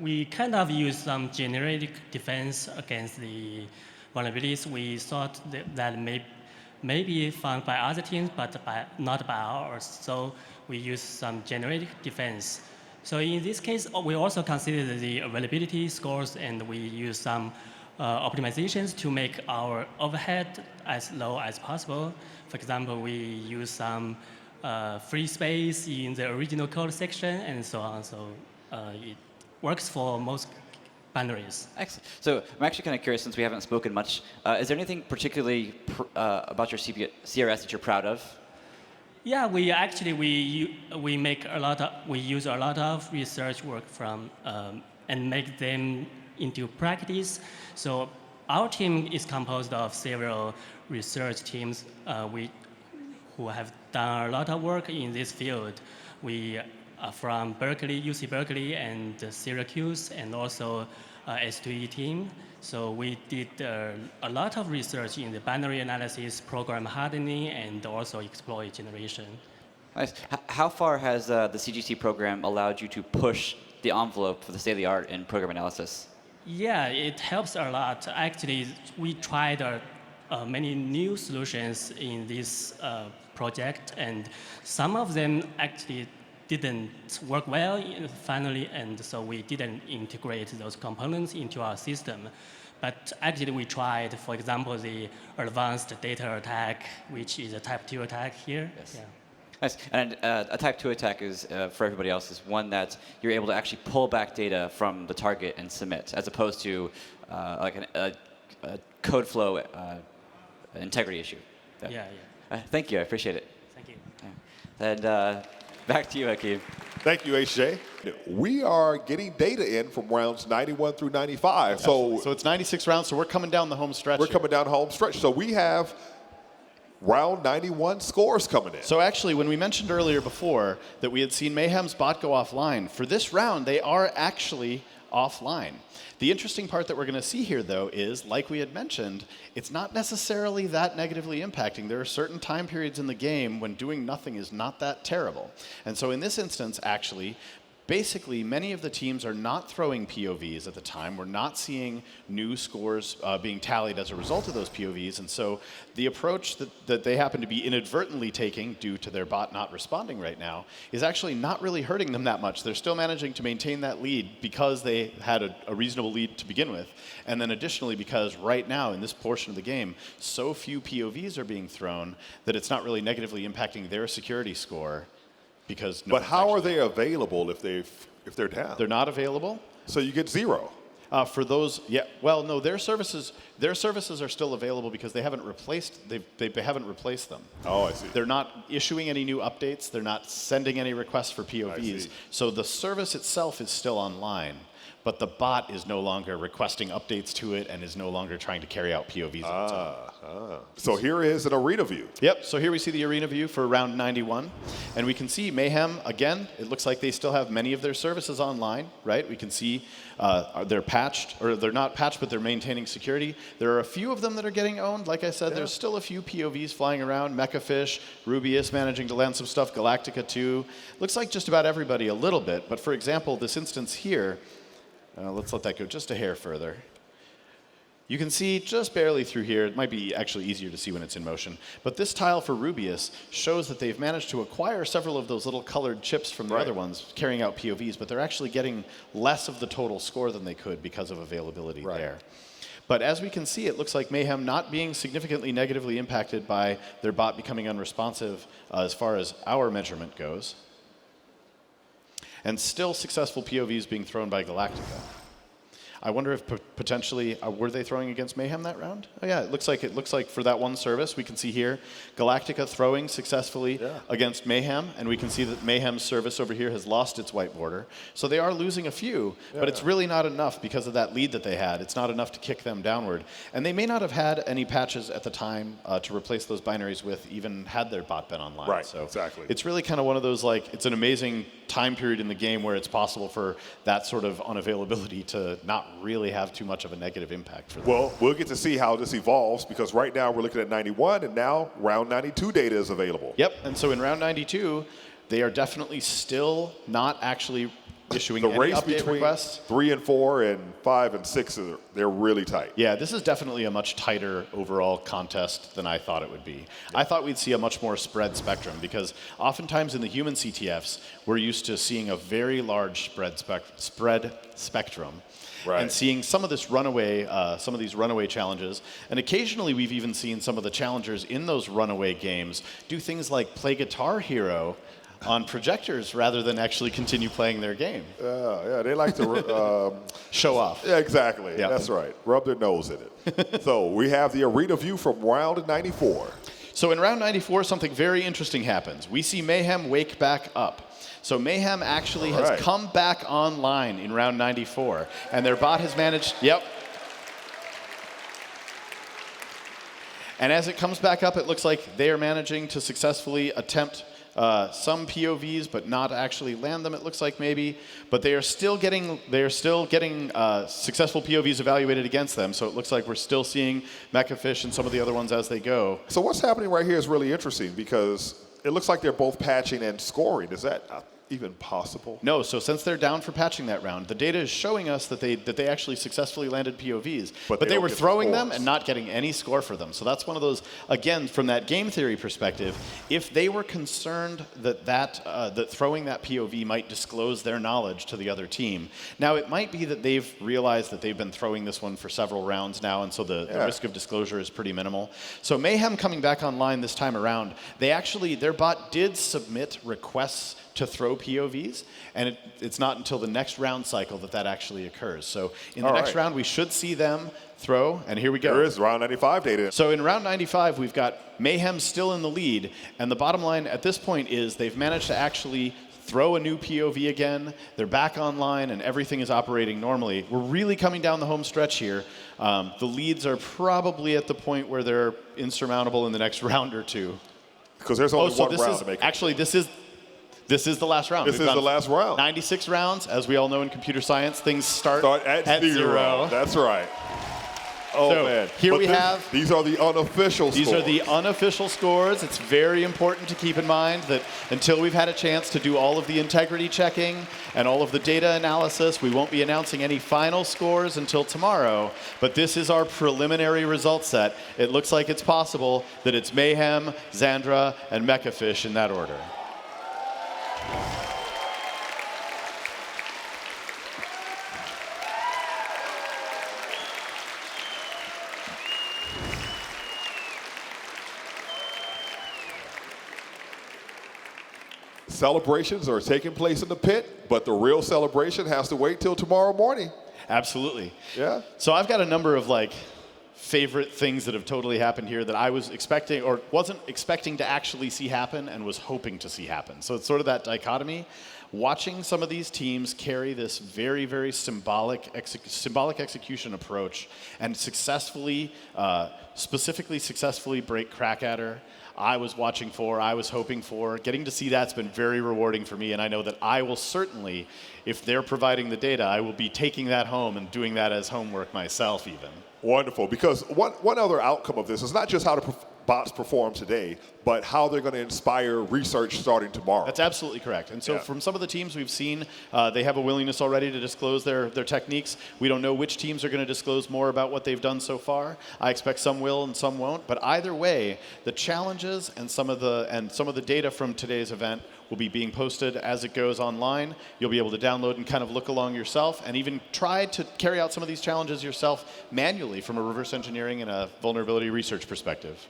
We kind of use some generic defense against the vulnerabilities we thought that may be found by other teams, but not by ours. So we use some generic defense. So in this case, we also consider the availability scores, and we use some optimizations to make our overhead as low as possible. For example, we use some free space in the original code section and so on. So it works for most binaries. Excellent. So I'm actually kind of curious, since we haven't spoken much, is there anything particularly about your CRS that you're proud of? Yeah, we use a lot of research work from and make them into practice. So our team is composed of several research teams who have done a lot of work in this field. We are from Berkeley, UC Berkeley, and Syracuse, and also S2E team. So we did a lot of research in the binary analysis, program hardening, and also exploit generation. Nice. How far has the CGC program allowed you to push the envelope for the state-of-the-art in program analysis? Yeah, it helps a lot. Actually, we tried many new solutions in this project, and some of them actually didn't work well finally, and so we didn't integrate those components into our system. But actually we tried, for example, the advanced data attack, which is a type 2 attack here. Yes. Yeah. Nice. And a type 2 attack is, for everybody else, is one that you're able to actually pull back data from the target and submit, as opposed to like a code flow integrity issue. Yeah. Thank you. I appreciate it. Thank you. Yeah. And back to you, Hakeem. Thank you, HJ. We are getting data in from rounds 91 through 95. So it's 96 rounds, so we're coming down the home stretch. We're coming down home stretch. So we have round 91 scores coming in. So actually, when we mentioned earlier before that we had seen Mayhem's bot go offline, for this round, they are actually offline. The interesting part that we're going to see here, though, is, like we had mentioned, it's not necessarily that negatively impacting. There are certain time periods in the game when doing nothing is not that terrible. And so in this instance, actually, basically, many of the teams are not throwing POVs at the time. We're not seeing new scores being tallied as a result of those POVs. And so the approach that they happen to be inadvertently taking due to their bot not responding right now is actually not really hurting them that much. They're still managing to maintain that lead because they had a reasonable lead to begin with. And then additionally, because right now in this portion of the game, so few POVs are being thrown that it's not really negatively impacting their security score. But how are they available if they're down? They're not available. So you get 0. For those, yeah. Well, no, their services are still available because they haven't replaced them. Oh, I see. They're not issuing any new updates. They're not sending any requests for POVs. So the service itself is still online, but the bot is no longer requesting updates to it and is no longer trying to carry out POVs on its own. So here is an arena view. Yep, so here we see the arena view for round 91. And we can see Mayhem, again, it looks like they still have many of their services online, right? We can see they're patched, or they're not patched, but they're maintaining security. There are a few of them that are getting owned. Like I said, there's still a few POVs flying around. Mechafish, Rubius managing to land some stuff, Galactica too. Looks like just about everybody a little bit. But for example, this instance here, let's let that go just a hair further. You can see just barely through here. It might be actually easier to see when it's in motion. But this tile for Rubius shows that they've managed to acquire several of those little colored chips from the other ones, carrying out POVs, but they're actually getting less of the total score than they could because of availability there. But as we can see, it looks like Mayhem not being significantly negatively impacted by their bot becoming unresponsive as far as our measurement goes. And still successful POVs being thrown by Galactica. I wonder if potentially were they throwing against Mayhem that round? Oh yeah, it looks like for that one service we can see here Galactica throwing successfully against Mayhem, and we can see that Mayhem's service over here has lost its white border. So they are losing a few, but it's really not enough because of that lead that they had. It's not enough to kick them downward, and they may not have had any patches at the time to replace those binaries with, even had their bot been online. Right. So exactly. it's really kind of one of those, like, it's an amazing time period in the game where it's possible for that sort of unavailability to not really have too much of a negative impact for them. Well, we'll get to see how this evolves, because right now we're looking at 91, and now round 92 data is available. Yep, and so in round 92, they are definitely still not actually issuing The any race update between requests. 3 and 4 and 5 and 6, they're really tight. Yeah, this is definitely a much tighter overall contest than I thought it would be. I thought we'd see a much more spread spectrum, because oftentimes in the human CTFs, we're used to seeing a very large spread spectrum. Right. And seeing some of these runaway challenges, and occasionally we've even seen some of the challengers in those runaway games do things like play Guitar Hero on projectors rather than actually continue playing their game. Yeah, they like to show off. Yeah, exactly. Yeah. That's right. Rub their nose in it. So we have the arena view from round 94. So in round 94, something very interesting happens. We see Mayhem wake back up. So Mayhem actually has come back online in round 94, and their bot has managed, And as it comes back up, it looks like they are managing to successfully attempt some POVs, but not actually land them, it looks like maybe. But they are still getting successful POVs evaluated against them. So it looks like we're still seeing Mechafish and some of the other ones as they go. So what's happening right here is really interesting, because it looks like they're both patching and scoring. Is that even possible? No, so since they're down for patching that round, the data is showing us that they actually successfully landed POVs. But they were throwing them and not getting any score for them. So that's one of those, again, from that game theory perspective, if they were concerned that throwing that POV might disclose their knowledge to the other team. Now, it might be that they've realized that they've been throwing this one for several rounds now, and so the risk of disclosure is pretty minimal. So Mayhem coming back online this time around, their bot did submit requests to throw POVs, and it's not until the next round cycle that actually occurs. So in the next round, we should see them throw, and here we go. There is round 95 data. So in round 95, we've got Mayhem still in the lead, and the bottom line at this point is they've managed to actually throw a new POV again. They're back online, and everything is operating normally. We're really coming down the home stretch here. The leads are probably at the point where they're insurmountable in the next round or two. Because there's only one round to make it. Actually, this is the last round. This is the last round. 96 rounds. As we all know in computer science, things start at zero. That's right. Oh, so man. Here we have. These are the unofficial scores. These are the unofficial scores. It's very important to keep in mind that until we've had a chance to do all of the integrity checking and all of the data analysis, we won't be announcing any final scores until tomorrow. But this is our preliminary result set. It looks like it's possible that it's Mayhem, Xandra, and Mechafish in that order. Celebrations are taking place in the pit, but the real celebration has to wait till tomorrow morning. Absolutely. Yeah. So I've got a number of favorite things that have totally happened here that I was expecting or wasn't expecting to actually see happen and was hoping to see happen. So it's sort of that dichotomy. Watching some of these teams carry this very, very symbolic execution approach and specifically break Crackadder, I was watching for, I was hoping for. Getting to see that's been very rewarding for me, and I know that I will certainly, if they're providing the data, I will be taking that home and doing that as homework myself even. Wonderful, because one other outcome of this is not just how the bots perform today, but how they're going to inspire research starting tomorrow. That's absolutely correct. And so from some of the teams we've seen, they have a willingness already to disclose their techniques. We don't know which teams are going to disclose more about what they've done so far. I expect some will and some won't. But either way, the challenges and some of the data from today's event will be being posted as it goes online. You'll be able to download and kind of look along yourself and even try to carry out some of these challenges yourself manually from a reverse engineering and a vulnerability research perspective.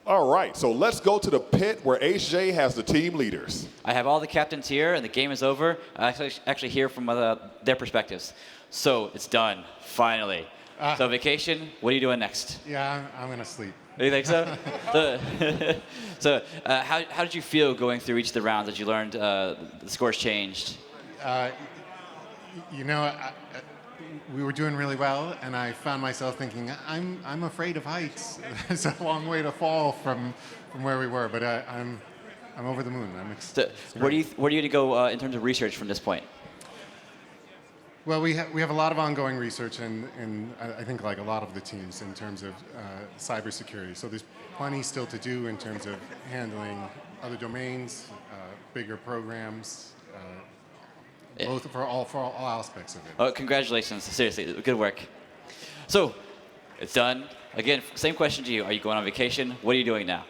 All right, so let's go to the pit where HJ has the team leaders. I have all the captains here, and the game is over. I actually hear from their perspectives. So it's done, finally. So vacation, what are you doing next? Yeah, I'm going to sleep. You think so? How did you feel going through each of the rounds as you learned the scores changed? You know, we were doing really well, and I found myself thinking, I'm afraid of heights. It's a long way to fall from where we were, but I'm over the moon. Where do you going to go in terms of research from this point? Well, we have a lot of ongoing research, and I think like a lot of the teams in terms of cybersecurity. So there's plenty still to do in terms of handling other domains, bigger programs, both for all aspects of it. Oh, congratulations! Seriously, good work. So it's done. Again, same question to you. Are you going on vacation? What are you doing now?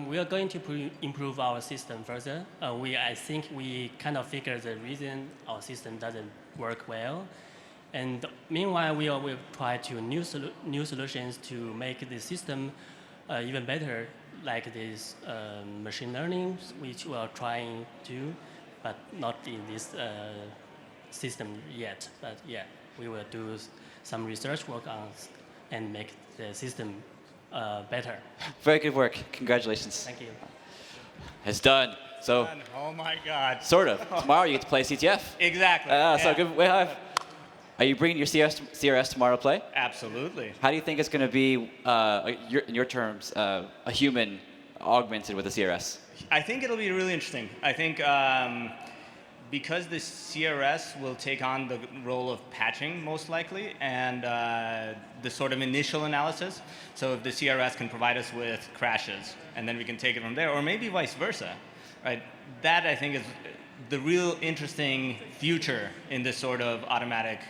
We are going to improve our system further. I think we kind of figured the reason our system doesn't work well. And meanwhile, we will try to new solutions to make the system even better, like this machine learning, which we are trying to, but not in this system yet. But yeah, we will do some research work on and make the system better. Very good work. Congratulations. Thank you. It's done. So. Oh my God. Sort of. Tomorrow you get to play CTF. Exactly. So good. Are you bringing your CRS tomorrow to play? Absolutely. How do you think it's going to be, in your terms, a human augmented with a CRS? I think it'll be really interesting. I think because the CRS will take on the role of patching most likely, and the sort of initial analysis. So if the CRS can provide us with crashes, and then we can take it from there, or maybe vice versa, right? That I think is the real interesting future in this sort of automatic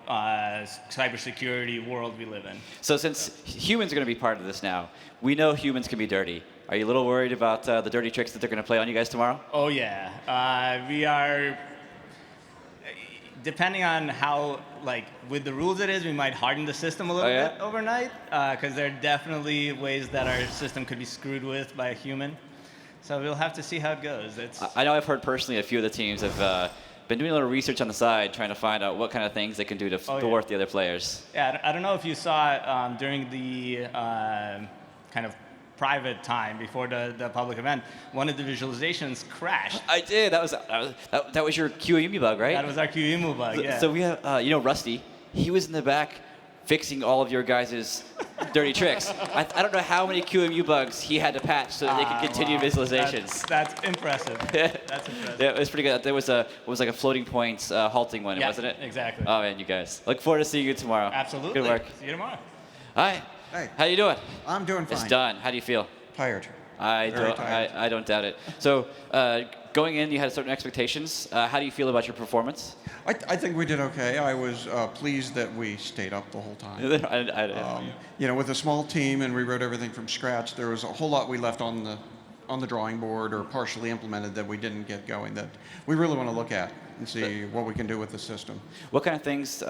cybersecurity world we live in. So since humans are going to be part of this now, we know humans can be dirty. Are you a little worried about the dirty tricks that they're going to play on you guys tomorrow? Oh yeah, we are. Depending on how, like, with the rules it is, we might harden the system a little bit overnight, because there are definitely ways that our system could be screwed with by a human. So we'll have to see how it goes. I know I've heard personally a few of the teams have been doing a little research on the side, trying to find out what kind of things they can do to thwart the other players. Yeah, I don't know if you saw during the kind of private time before the public event, one of the visualizations crashed. I did. That was your QEMU bug, right? That was our QEMU bug. Yeah. So we have, Rusty. He was in the back fixing all of your guys' dirty tricks. I don't know how many QEMU bugs he had to patch so that they could continue visualizations. That's impressive. That's impressive. Yeah, it was pretty good. There was like a floating points halting one, wasn't it? Exactly. Oh man, you guys. Look forward to seeing you tomorrow. Absolutely. Good work. See you tomorrow. Hi. Hey. How you doing? I'm doing fine. It's done. How do you feel? Tired. I don't doubt it. So going in, you had certain expectations. How do you feel about your performance? I think we did okay. I was pleased that we stayed up the whole time. With a small team and we wrote everything from scratch, there was a whole lot we left on the drawing board or partially implemented that we didn't get going that we really want to look at and see what we can do with the system. What kind of things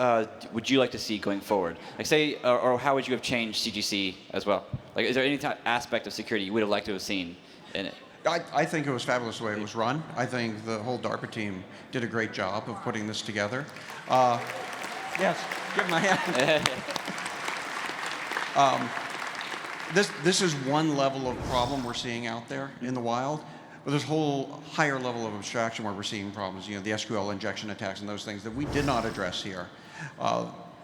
would you like to see going forward? Like say, or how would you have changed CGC as well? Like, is there any aspect of security you would have liked to have seen in it? I think it was fabulous the way it was run. I think the whole DARPA team did a great job of putting this together. Yes, give them a hand. This is one level of problem we're seeing out there in the wild, but there's a whole higher level of abstraction where we're seeing problems, the SQL injection attacks and those things that we did not address here.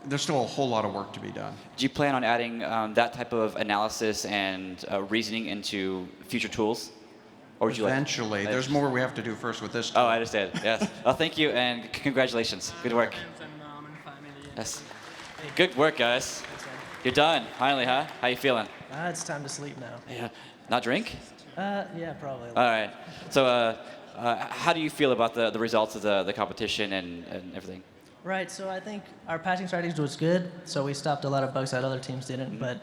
There's still a whole lot of work to be done. Do you plan on adding that type of analysis and reasoning into future tools? Or would you Eventually. There's more we have to do first with this. Oh, I understand. Yes. Well, thank you and congratulations. Good work. Yes. Good work, guys. You're done, finally, huh? How you feeling? It's time to sleep now. Yeah. Not drink? Yeah, probably. All right. So how do you feel about the results of the competition and everything? Right, so I think our patching strategy was good, so we stopped a lot of bugs that other teams didn't, but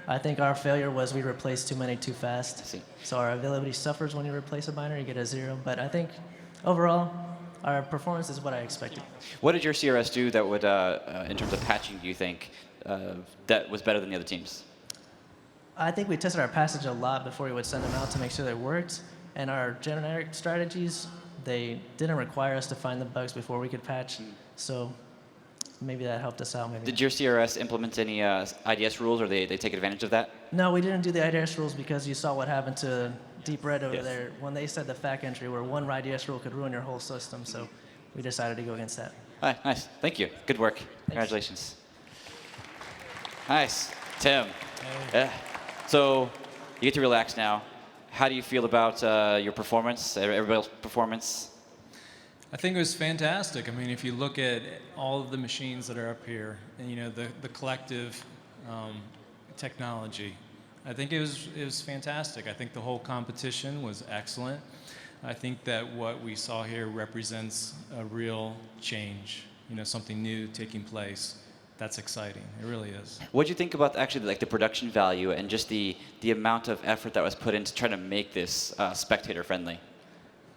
I think our failure was we replaced too many too fast. So our availability suffers when you replace a binary, you get a 0. But I think overall, our performance is what I expected. What did your CRS do that would, in terms of patching, do you think, that was better than the other teams? I think we tested our passage a lot before we would send them out to make sure they worked. And our generic strategies, they didn't require us to find the bugs before we could patch. So maybe that helped us out. Maybe. Did your CRS implement any IDS rules, or they take advantage of that? No, we didn't do the IDS rules because you saw what happened to Deep Red over there when they said the FAQ entry where one IDS rule could ruin your whole system. So we decided to go against that. All right, nice. Thank you. Good work. Congratulations. Nice. Tim. So you get to relax now. How do you feel about your performance, everybody's performance? I think it was fantastic. I mean, if you look at all of the machines that are up here, and you know the collective technology, I think it was fantastic. I think the whole competition was excellent. I think that what we saw here represents a real change. You know, something new taking place. That's exciting. It really is. What do you think about actually like the production value and just the amount of effort that was put into trying to make this spectator friendly?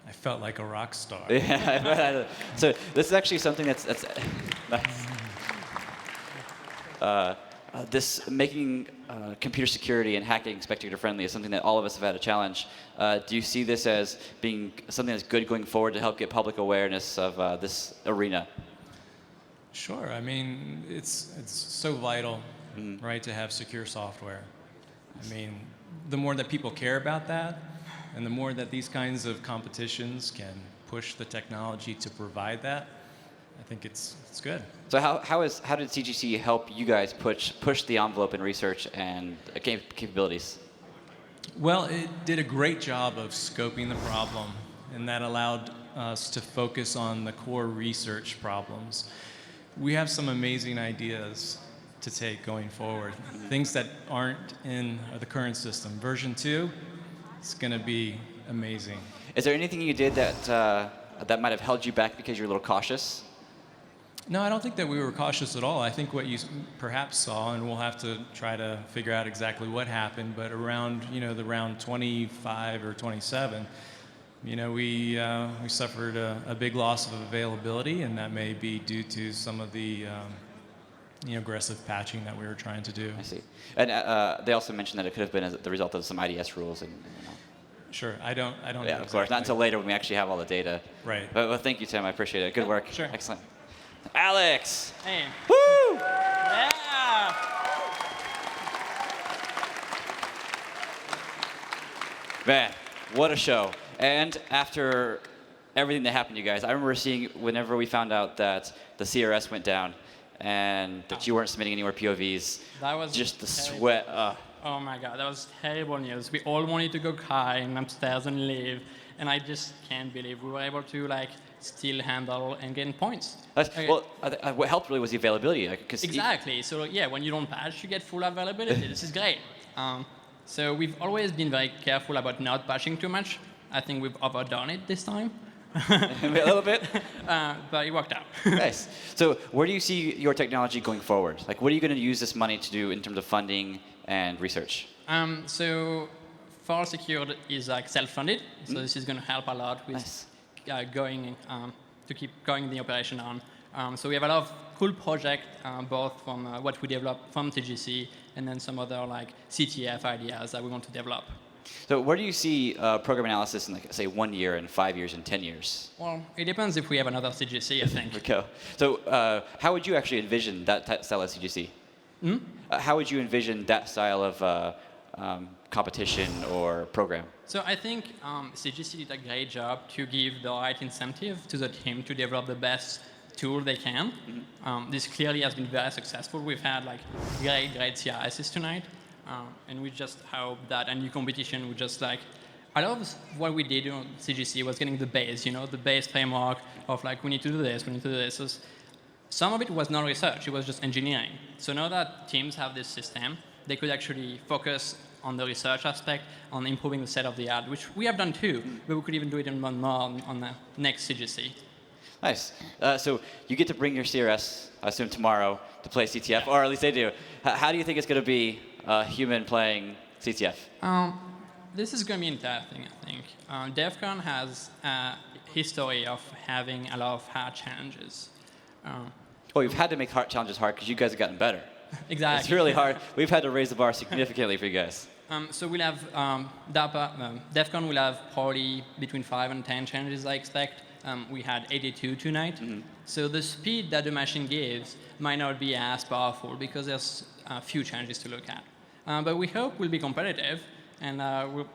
I felt like a rock star. Yeah. So this is actually something that's nice. This making computer security and hacking spectator friendly is something that all of us have had a challenge. Do you see this as being something that's good going forward to help get public awareness of this arena? Sure. I mean, it's so vital, right, to have secure software. I mean, the more that people care about that, and the more that these kinds of competitions can push the technology to provide that, I think it's good. So how did CGC help you guys push the envelope in research and capabilities? Well, it did a great job of scoping the problem, and that allowed us to focus on the core research problems. We have some amazing ideas to take going forward, things that aren't in the current system. Version 2, it's going to be amazing. Is there anything you did that might have held you back because you're a little cautious? No, I don't think that we were cautious at all. I think what you perhaps saw, and we'll have to try to figure out exactly what happened, but around the round 25 or 27, we suffered a big loss of availability, and that may be due to some of the aggressive patching that we were trying to do. I see. And they also mentioned that it could have been as the result of some IDS rules. And Sure, I don't. Yeah, know of course. exactly. Not until later when we actually have all the data. Right. But well, thank you, Tim. I appreciate it. Good work. Sure. Excellent. Alex. Hey. Woo! Yeah. Man, what a show. And after everything that happened to you guys, I remember seeing whenever we found out that the CRS went down and that you weren't submitting any more POVs, That was just the terrible. sweat. Oh my God, that was terrible news. We all wanted to go crying upstairs and leave, and I just can't believe we were able to still handle and gain points. Okay. Well, what helped really was the availability. Exactly. So yeah, when you don't patch, you get full availability. This is great. So we've always been very careful about not patching too much. I think we've overdone it this time. A little bit. But it worked out. Nice. So where do you see your technology going forward? Like, what are you going to use this money to do in terms of funding and research? So Far Secured is self-funded. So this is going to help a lot with going to keep going the operation on. So we have a lot of cool projects, both from what we developed from TGC and then some other CTF ideas that we want to develop. So where do you see program analysis in, say, 1 year, and 5 years, and 10 years? Well, it depends if we have another CGC, I think. Okay. So how would you actually envision that style of CGC? How would you envision that style of competition or program? So I think CGC did a great job to give the right incentive to the team to develop the best tool they can. This clearly has been very successful. We've had great CRSs tonight. And we just hope that a new competition would just a lot of what we did on CGC was getting the base, the base framework of we need to do this, we need to do this. So some of it was not research, it was just engineering. So now that teams have this system, they could actually focus on the research aspect, on improving the state of the art, which we have done too, but we could even do it even more on the next CGC. Nice. So you get to bring your CRS, I assume, tomorrow to play CTF, or at least they do. How do you think it's going to be human playing CTF? This is going to be interesting, I think. DEF CON has a history of having a lot of hard challenges. Well, you've had to make hard challenges hard because you guys have gotten better. Exactly. It's really hard. We've had to raise the bar significantly for you guys. So we'll have DARPA, DEF CON will have probably between 5 and 10 challenges, I expect. We had 82 tonight. So the speed that the machine gives might not be as powerful because there's a few challenges to look at. But we hope we'll be competitive, and we're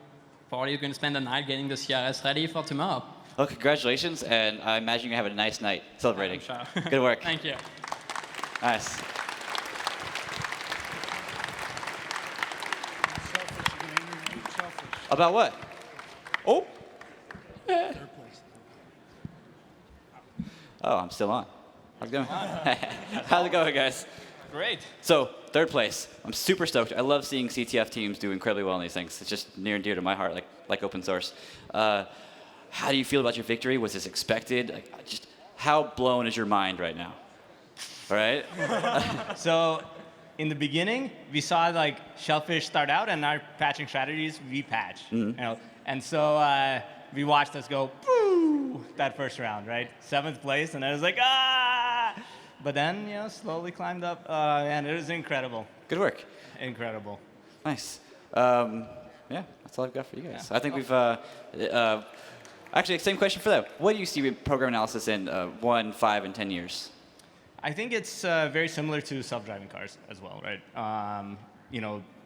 probably going to spend the night getting the CRS ready for tomorrow. Well, congratulations, and I imagine you're going to have a nice night celebrating. Sure. Good work. Thank you. Nice. About what? Oh. Oh, I'm still on. How's it going? How's it going, guys? Great. So, third place. I'm super stoked. I love seeing CTF teams do incredibly well in these things. It's just near and dear to my heart, like open source. How do you feel about your victory? Was this expected? Like, just how blown is your mind right now? All right? So, in the beginning, we saw like Shellfish start out, and our patching strategies, we patch. You know? And so we watched us go, boo, that first round, right? 7th place, and I was like, ah! But then, slowly climbed up, and it was incredible. Good work. Incredible. Nice. Yeah, that's all I've got for you guys. Yeah. I think we've, actually, same question for them. What do you see with program analysis in 1, 5, and 10 years? I think it's very similar to self-driving cars as well, right?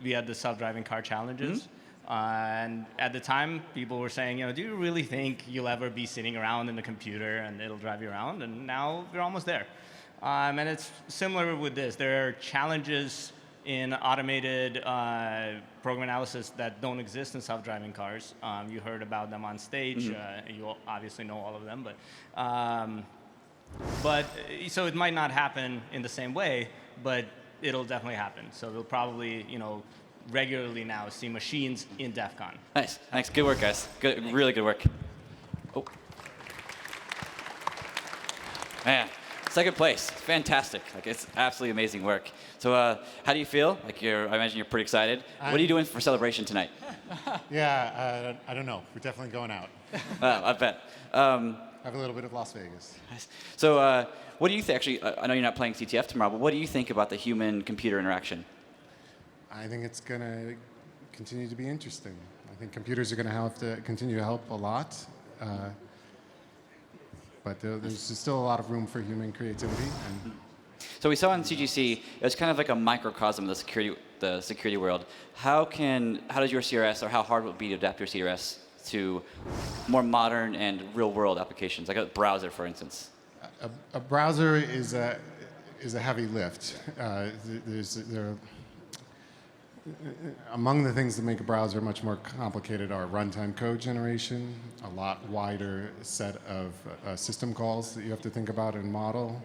We had the self-driving car challenges. And at the time, people were saying, do you really think you'll ever be sitting around in the computer and it'll drive you around? And now we're almost there. And it's similar with this. There are challenges in automated program analysis that don't exist in self-driving cars. You heard about them on stage. You obviously know all of them. But so it might not happen in the same way, but it'll definitely happen. So we'll probably, regularly now see machines in DEF CON. Nice. Thanks. Good work, guys. Good, really good work. Oh. Man, 2nd place. Fantastic. Like, it's absolutely amazing work. So how do you feel? Like, I imagine you're pretty excited. What are you doing for celebration tonight? Yeah, I don't know. We're definitely going out. I bet. Have a little bit of Las Vegas. Nice. So what do you think? Actually, I know you're not playing CTF tomorrow, but what do you think about the human-computer interaction? I think it's going to continue to be interesting. I think computers are going to have to continue to help a lot. But there's still a lot of room for human creativity. So we saw in CGC, it was kind of like a microcosm of the security world. How does your CRS, or how hard would it be to adapt your CRS to more modern and real-world applications, like a browser, for instance? A browser is a heavy lift. Among the things that make a browser much more complicated are runtime code generation, a lot wider set of system calls that you have to think about and model,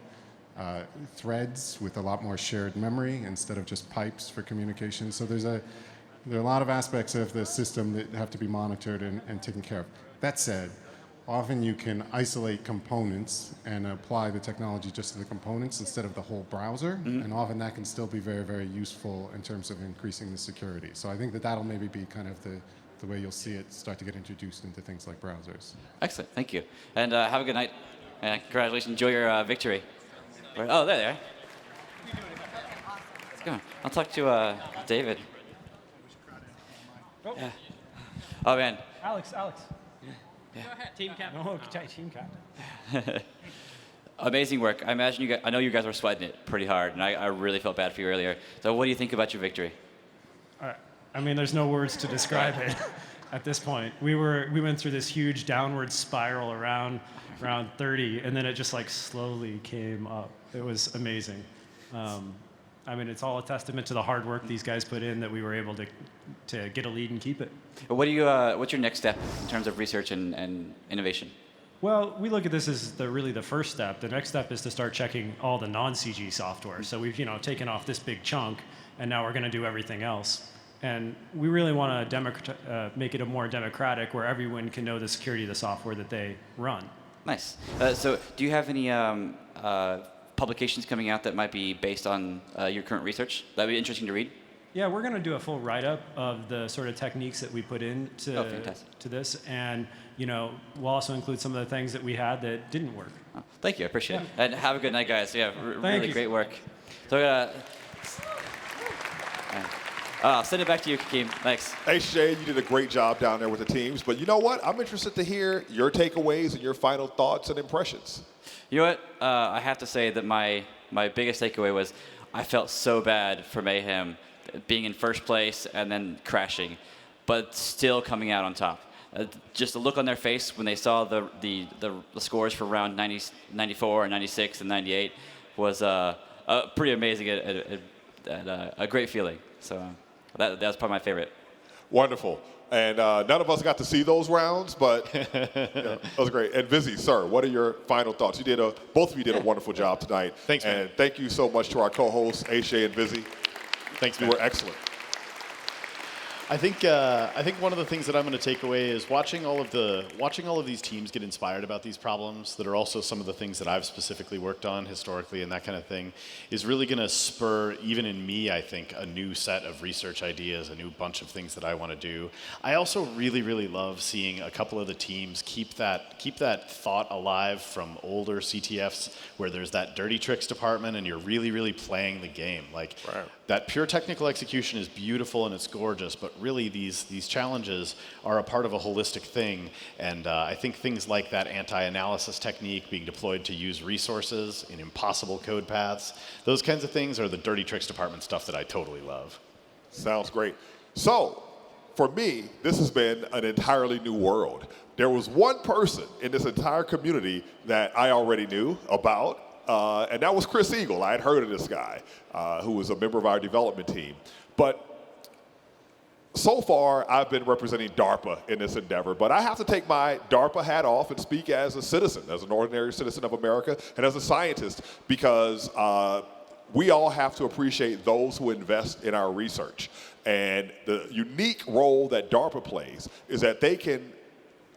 threads with a lot more shared memory instead of just pipes for communication. So there are a lot of aspects of the system that have to be monitored and taken care of. That said, often you can isolate components and apply the technology just to the components instead of the whole browser, and often that can still be very, very useful in terms of increasing the security. So I think that'll maybe be kind of the way you'll see it start to get introduced into things like browsers. Excellent, thank you. And have a good night. Congratulations, enjoy your victory. Oh, there they are. Let's go. I'll talk to David. Yeah. Oh, man. Alex. Go ahead, team captain. Oh, team captain. Amazing work. I know you guys were sweating it pretty hard, and I really felt bad for you earlier. So what do you think about your victory? I mean, there's no words to describe it at this point. We went through this huge downward spiral around 30, and then it just like slowly came up. It was amazing. I mean, it's all a testament to the hard work these guys put in that we were able to get a lead and keep it. What's your next step in terms of research and innovation? Well, we look at this as really the first step. The next step is to start checking all the non-CG software. So we've taken off this big chunk, and now we're going to do everything else. And we really want to make it a more democratic, where everyone can know the security of the software that they run. Nice. So do you have any publications coming out that might be based on your current research? That'd be interesting to read. Yeah, we're going to do a full write-up of the sort of techniques that we put into to this, and we'll also include some of the things that we had that didn't work. Oh, thank you, I appreciate it. And have a good night, guys. Yeah, really you. great work. So Send it back to you, Hakeem. Thanks. HJ, you did a great job down there with the teams. But you know what? I'm interested to hear your takeaways and your final thoughts and impressions. You know what? I have to say that my biggest takeaway was I felt so bad for Mayhem being in first place and then crashing, but still coming out on top. Just the look on their face when they saw the scores for round 90, 94 and 96 and 98 was pretty amazing and a great feeling. So that was probably my favorite. Wonderful. And none of us got to see those rounds, but that was great. And Vizzy, sir, what are your final thoughts? Both of you did a wonderful job tonight. Thanks, man. And thank you so much to our co-hosts, HJ and Vizzy. Thanks, man. You were excellent. I think one of the things that I'm going to take away is watching all of these teams get inspired about these problems that are also some of the things that I've specifically worked on historically and that kind of thing is really going to spur, even in me, I think, a new set of research ideas, a new bunch of things that I want to do. I also really, really love seeing a couple of the teams keep that thought alive from older CTFs where there's that dirty tricks department and you're really, really playing the game. Like that pure technical execution is beautiful and it's gorgeous, but really these challenges are a part of a holistic thing, and I think things like that anti-analysis technique being deployed to use resources in impossible code paths, those kinds of things are the dirty tricks department stuff that I totally love. Sounds great. So, for me, this has been an entirely new world. There was one person in this entire community that I already knew about, and that was Chris Eagle. I had heard of this guy, who was a member of our development team. But so far, I've been representing DARPA in this endeavor, but I have to take my DARPA hat off and speak as a citizen, as an ordinary citizen of America, and as a scientist, because we all have to appreciate those who invest in our research. And the unique role that DARPA plays is that they can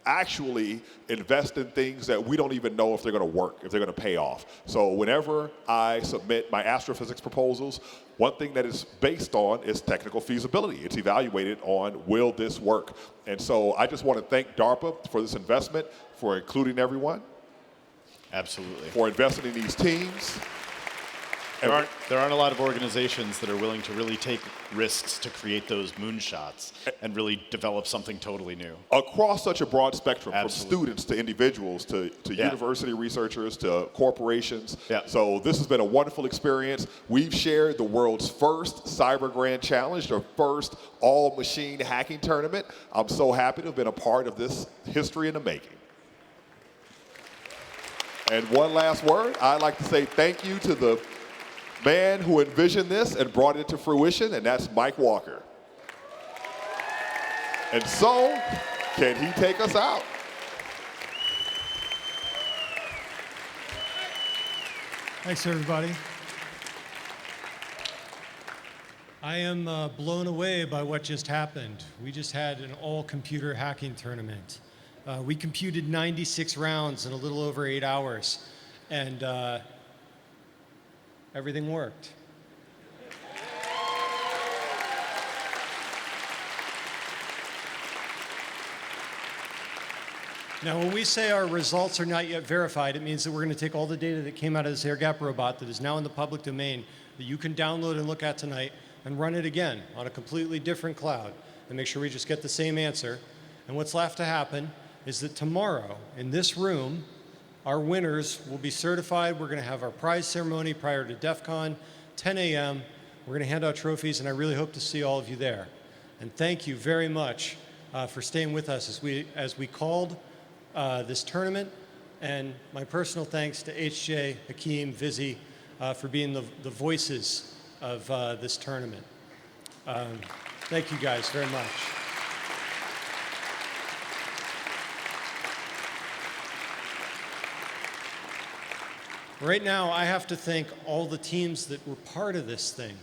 actually invest in things that we don't even know if they're going to work, if they're going to pay off. So whenever I submit my astrophysics proposals, one thing that it's based on is technical feasibility. It's evaluated on, will this work? And so I just want to thank DARPA for this investment, for including everyone. Absolutely. For investing in these teams. There aren't a lot of organizations that are willing to really take risks to create those moonshots and really develop something totally new. Across such a broad spectrum, Absolutely. from students to individuals to university researchers to corporations. Yeah. So this has been a wonderful experience. We've shared the world's first Cyber Grand Challenge, the first all-machine hacking tournament. I'm so happy to have been a part of this history in the making. And one last word, I'd like to say thank you to the man who envisioned this and brought it to fruition, and that's Mike Walker. And so, can he take us out? Thanks, everybody. I am blown away by what just happened. We just had an all-computer hacking tournament. We computed 96 rounds in a little over 8 hours, and everything worked. Now, when we say our results are not yet verified, it means that we're going to take all the data that came out of this air gap robot that is now in the public domain that you can download and look at tonight and run it again on a completely different cloud and make sure we just get the same answer. And what's left to happen is that tomorrow in this room, our winners will be certified. We're going to have our prize ceremony prior to DEF CON, 10 a.m. We're going to hand out trophies, and I really hope to see all of you there. And thank you very much for staying with us as we called this tournament. And my personal thanks to HJ, Hakeem, Vizzy for being the voices of this tournament. Thank you guys very much. Right now, I have to thank all the teams that were part of this thing.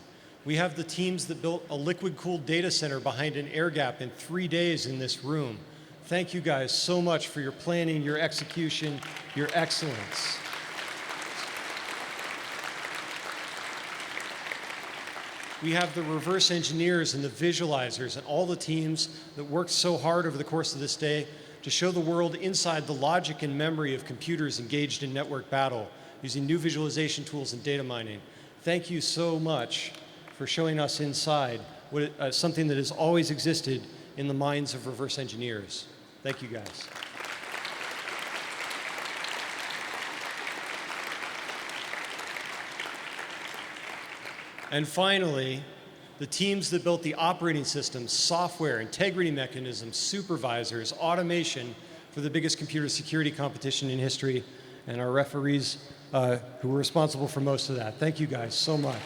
We have the teams that built a liquid-cooled data center behind an air gap in 3 days in this room. Thank you guys so much for your planning, your execution, your excellence. We have the reverse engineers and the visualizers and all the teams that worked so hard over the course of this day to show the world inside the logic and memory of computers engaged in network battle, using new visualization tools and data mining. Thank you so much for showing us inside something that has always existed in the minds of reverse engineers. Thank you, guys. And finally, the teams that built the operating systems, software, integrity mechanisms, supervisors, automation for the biggest computer security competition in history, and our referees who were responsible for most of that. Thank you guys so much.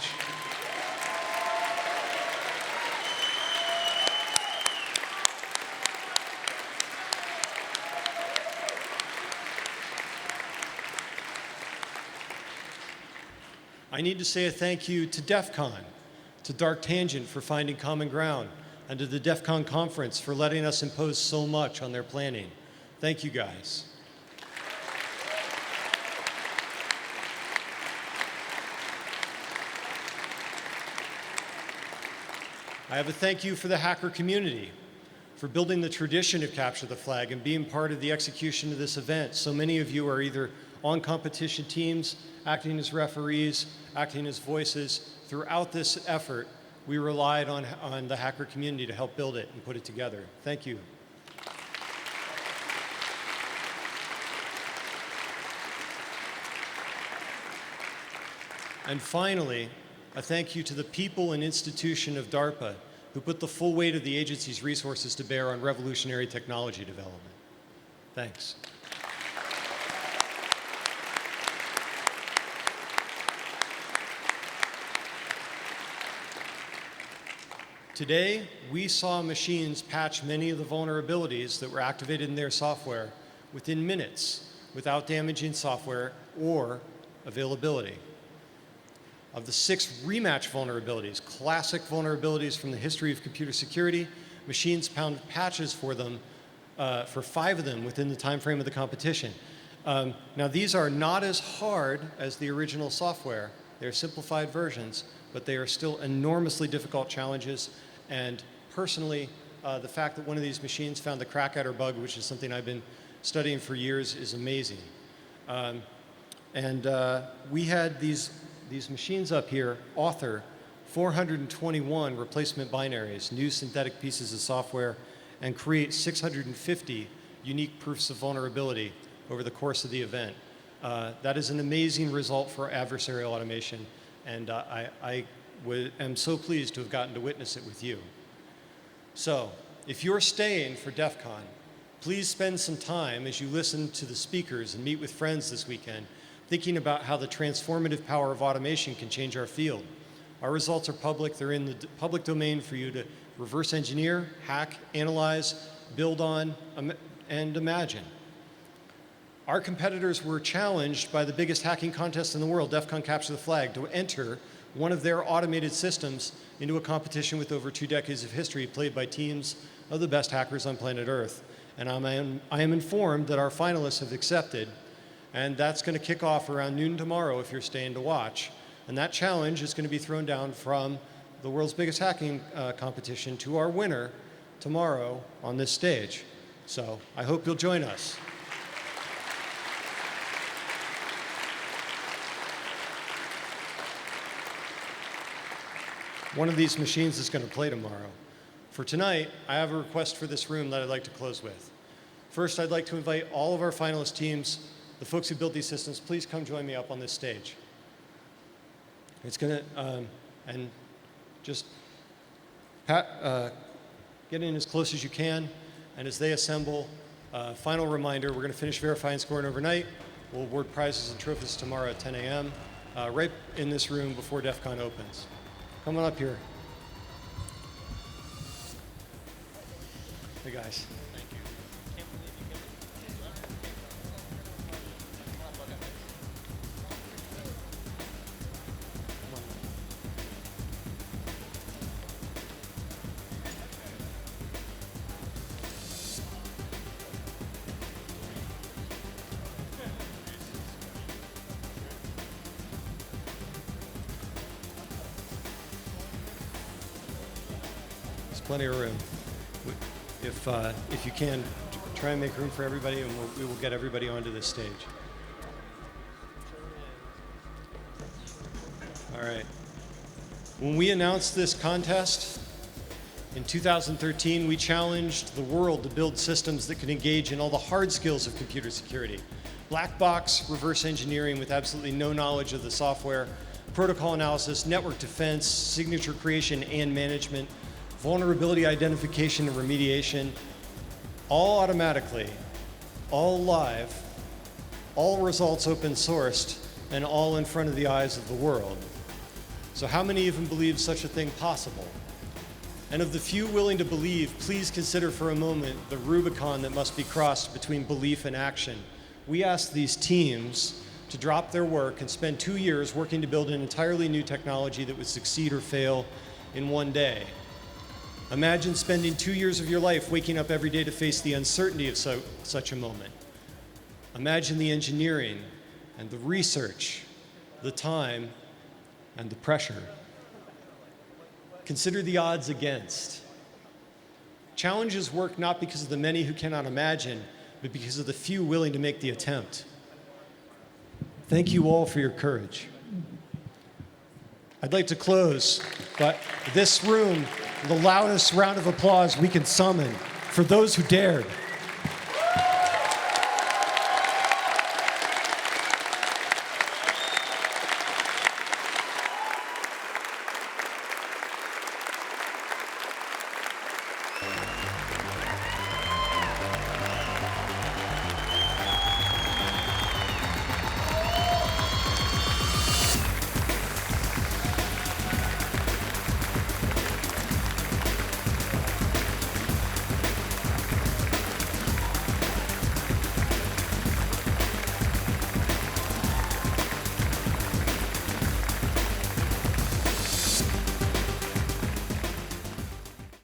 I need to say a thank you to DEF CON, to Dark Tangent for finding common ground, and to the DEF CON conference for letting us impose so much on their planning. Thank you, guys. I have a thank you for the hacker community for building the tradition of Capture the Flag and being part of the execution of this event. So many of you are either on competition teams, acting as referees, acting as voices. Throughout this effort, we relied on the hacker community to help build it and put it together. Thank you. And finally, a thank you to the people and institution of DARPA who put the full weight of the agency's resources to bear on revolutionary technology development. Thanks. Today, we saw machines patch many of the vulnerabilities that were activated in their software within minutes without damaging software or availability. Of the 6 Rematch vulnerabilities, classic vulnerabilities from the history of computer security, machines found patches for them, for 5 of them within the time frame of the competition. Now, these are not as hard as the original software. They're simplified versions, but they are still enormously difficult challenges. And personally, the fact that one of these machines found the crack adder bug, which is something I've been studying for years, is amazing. We had these machines up here author 421 replacement binaries, new synthetic pieces of software, and create 650 unique proofs of vulnerability over the course of the event. That is an amazing result for adversarial automation, and I am so pleased to have gotten to witness it with you. So, if you're staying for DEF CON, please spend some time as you listen to the speakers and meet with friends this weekend, thinking about how the transformative power of automation can change our field. Our results are public. They're in the public domain for you to reverse engineer, hack, analyze, build on, and imagine. Our competitors were challenged by the biggest hacking contest in the world, DEF CON Capture the Flag, to enter one of their automated systems into a competition with over 2 decades of history played by teams of the best hackers on planet Earth. And I am informed that our finalists have accepted, and that's going to kick off around noon tomorrow if you're staying to watch. And that challenge is going to be thrown down from the world's biggest hacking competition to our winner tomorrow on this stage. So I hope you'll join us. One of these machines is going to play tomorrow. For tonight, I have a request for this room that I'd like to close with. First, I'd like to invite all of our finalist teams, the folks who built these systems, please come join me up on this stage. It's going to, and just get in as close as you can, and as they assemble, final reminder, we're going to finish verifying scoring overnight. We'll award prizes and trophies tomorrow at 10 a.m., right in this room before DEF CON opens. Come on up here. Hey, guys. Plenty of room. If you can, try and make room for everybody, and we will get everybody onto this stage. All right. When we announced this contest, In 2013, we challenged the world to build systems that could engage in all the hard skills of computer security. Black box reverse engineering with absolutely no knowledge of the software, protocol analysis, network defense, signature creation and management, vulnerability identification and remediation, all automatically, all live, all results open sourced, and all in front of the eyes of the world. So how many even believe such a thing possible? And of the few willing to believe, please consider for a moment the Rubicon that must be crossed between belief and action. We asked these teams to drop their work and spend 2 years working to build an entirely new technology that would succeed or fail in one day. Imagine spending 2 years of your life waking up every day to face the uncertainty of such a moment. Imagine the engineering and the research, the time, and the pressure. Consider the odds against. Challenges work not because of the many who cannot imagine, but because of the few willing to make the attempt. Thank you all for your courage. I'd like to close, but this room, the loudest round of applause we can summon for those who dared.